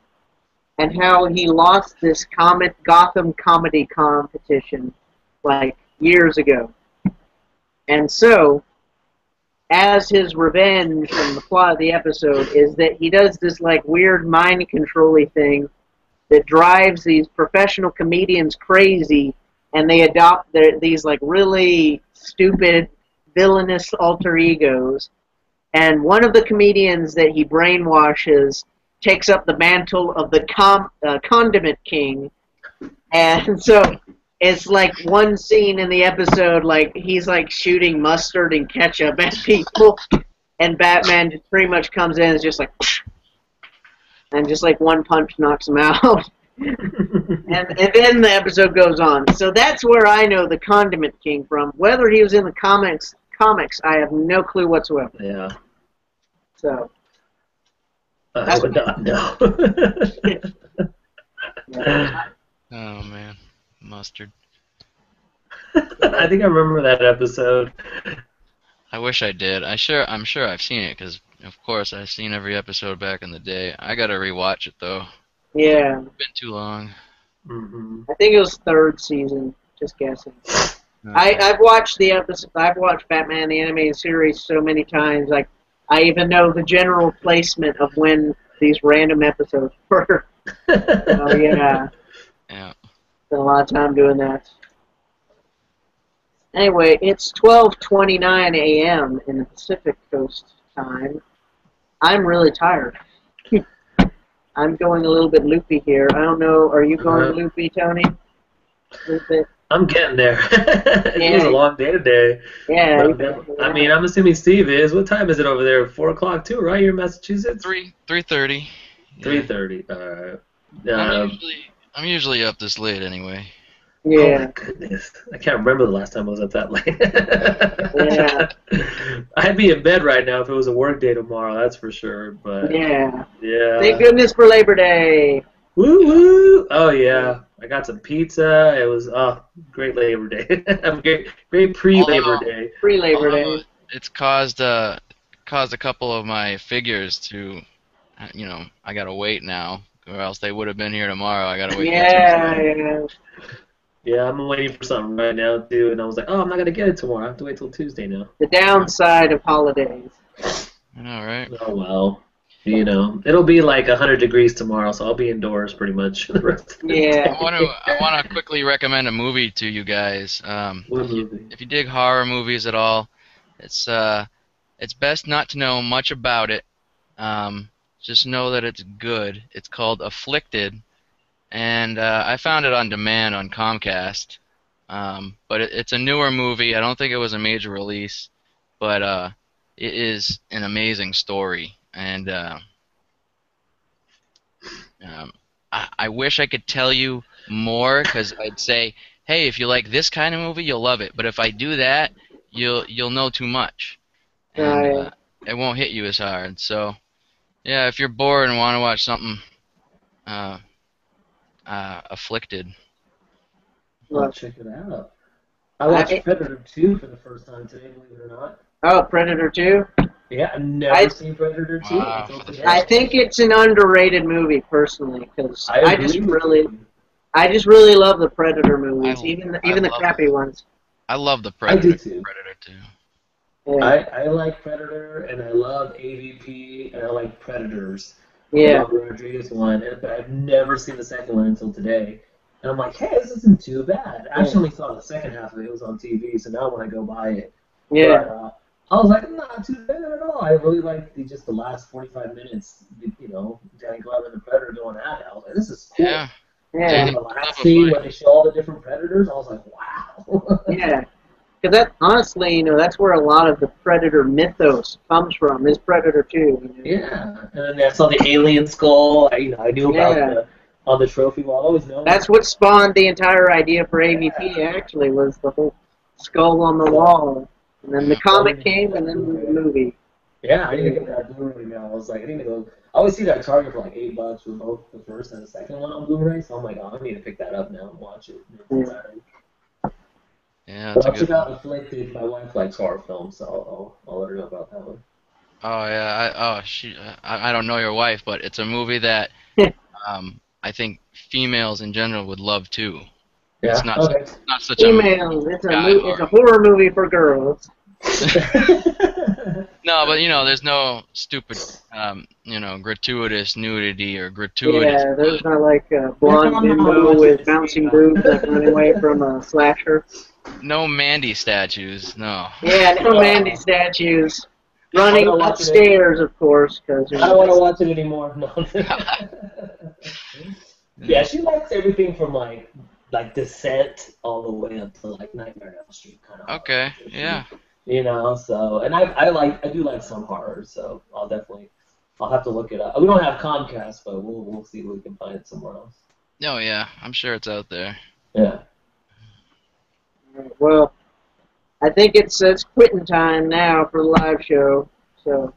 and how he lost this Gotham comedy competition like years ago. And so, as his revenge from the plot of the episode is that he does this like weird mind controlling thing that drives these professional comedians crazy, and they adopt these like really stupid villainous alter egos. And one of the comedians that he brainwashes takes up the mantle of the Condiment King, and so it's like one scene in the episode, like he's like shooting mustard and ketchup at people, and Batman just pretty much comes in and is just like, and just like one punch knocks him out. and then the episode goes on. So that's where I know the Condiment King from. Whether he was in the comics, I have no clue whatsoever. Yeah. So I would not know. yeah. Oh man, mustard. I think I remember that episode. I wish I did. I'm sure I've seen it because, of course, I've seen every episode back in the day. I gotta rewatch it though. Yeah. It's been too long. Mm-hmm. I think it was third season. Just guessing. Okay. I've watched the episode. I've watched Batman the Animated Series so many times. Like I even know the general placement of when these random episodes were. Oh yeah. Yeah. Spent a lot of time doing that. Anyway, it's 12:29 a.m. in the Pacific Coast time. I'm really tired. I'm going a little bit loopy here. I don't know. Are you going loopy, Tony? A little bit. I'm getting there. It was a long day today. Yeah. I mean, I'm assuming Steve is. What time is it over there? 4 o'clock too, right? You're in Massachusetts. 3:30. 3:30. All right. I'm usually up this late anyway. Yeah. Oh my goodness. I can't remember the last time I was up that late. Yeah. I'd be in bed right now if it was a work day tomorrow, that's for sure. But Yeah. yeah. Thank goodness for Labor Day. Woo woo! Oh yeah. I got some pizza. It was great Labor Day. great pre-Labor Day. Pre-Labor Day. It's caused a couple of my figures to, I gotta wait now, or else they would have been here tomorrow. I gotta wait. Yeah. Yeah, I'm waiting for something right now too, and I was like, oh, I'm not gonna get it tomorrow. I have to wait till Tuesday now. The downside of holidays. I know, right? Oh well. You know, it'll be like 100 degrees tomorrow, so I'll be indoors pretty much the rest of the day. I want to quickly recommend a movie to you guys. What movie? If you dig horror movies at all, it's best not to know much about it. Just know that it's good. It's called Afflicted, and I found it on demand on Comcast. But it's a newer movie. I don't think it was a major release, but it is an amazing story. And I wish I could tell you more, because I'd say, hey, if you like this kind of movie, you'll love it. But if I do that, you'll know too much, and it won't hit you as hard. So, yeah, if you're bored and want to watch something Afflicted. I'll check it out. I watched Predator 2 for the first time today, believe it or not. Oh, Predator 2? Yeah, I've never seen Predator 2 until today. I think it's an underrated movie, personally, because I just really love the Predator movies, even the crappy ones. I love the Predator. I do too. Predator 2. Yeah. I like Predator, and I love AVP, and I like Predators. Yeah. The Rodriguez one, but I've never seen the second one until today. And I'm like, hey, this isn't too bad. I actually only saw the second half of it. It was on TV, so now when I go buy it. Yeah. But, I was like, not too bad at all. I really liked just the last 45 minutes, Danny Glover and the Predator going at it. I was like, this is cool. Yeah. And the last scene where they show all the different Predators, I was like, wow. Yeah. Because that, honestly, that's where a lot of the Predator mythos comes from, is Predator 2. Yeah. And then I saw the alien skull. I knew about on the trophy wall. I always know. That's what spawned the entire idea for AVP, actually, was the whole skull on the wall. And then the comic came, and then the movie. Yeah, I need to get that Blu-ray now. I was like, I need to go. I always see that Target for like $8 for both the first and the second one on Blu-ray. So I'm like, oh, I need to pick that up now and watch it. Yeah, that's a good one. Afflicted. My wife likes horror films, so I'll let her know about that one. Oh yeah, I don't know your wife, but it's a movie that I think females in general would love too. Yeah. It's not, not such females. It's a horror movie for girls. No, but there's no stupid, gratuitous nudity or gratuitous. Yeah, there's not like a blonde bimbo with bouncing boobs like running away from a slasher. No Mandy statues, no. Yeah, no Mandy statues. Running upstairs, of course. Cause I don't want to watch it anymore. No. Yeah, she likes everything from like Descent all the way up to like Nightmare on Elm Street kind of. Okay, yeah. So and I do like some horror, so I'll have to look it up. We don't have Comcast, but we'll see if we can find it somewhere else. Oh yeah, I'm sure it's out there. Yeah. Well, I think it's quitting time now for the live show, so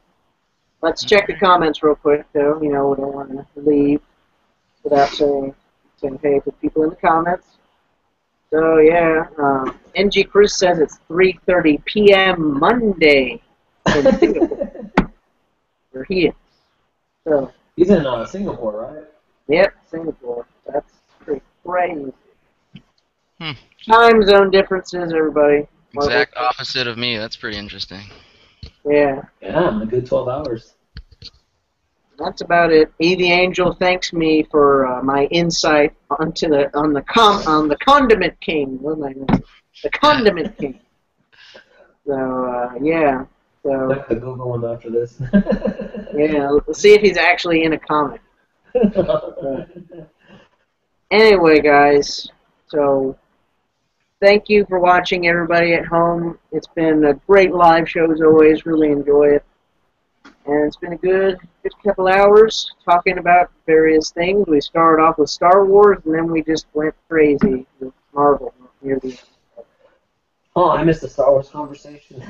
let's check the comments real quick, though. We don't want to leave without saying hey to people in the comments. So yeah, NG Chris says it's 3:30 p.m. Monday in Singapore, where he is. So he's in Singapore, right? Yep, Singapore. That's pretty crazy. Time zone differences, everybody. Exact opposite of me. That's pretty interesting. Yeah. Yeah, a good 12 hours. That's about it. E the Angel thanks me for my insight on the Condiment King. What am I going to say? The Condiment King. So yeah. So. I have to Google one after this. Yeah, let's see if he's actually in a comic. Anyway, guys. So. Thank you for watching, everybody at home. It's been a great live show as always. Really enjoy it. And it's been a good couple hours talking about various things. We started off with Star Wars, and then we just went crazy with Marvel near the end. Oh, I missed the Star Wars conversation.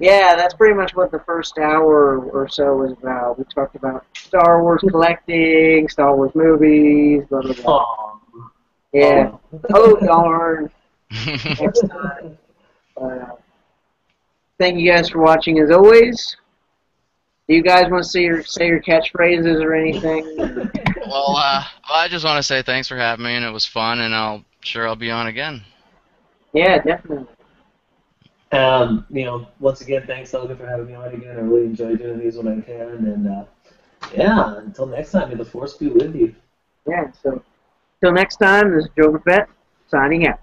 Yeah, that's pretty much what the first hour or so was about. We talked about Star Wars collecting, Star Wars movies, blah, blah, blah. Yeah. Oh, darn. Next time. Thank you guys for watching as always. Do you guys want to say your catchphrases or anything? Well, I just want to say thanks for having me, and it was fun, and I'll be on again. Yeah, definitely. Once again, thanks, Logan, for having me on again. I really enjoy doing these when I can, and yeah, until next time, may the Force be with you. Yeah, so till next time, this is Joe Buffett signing out.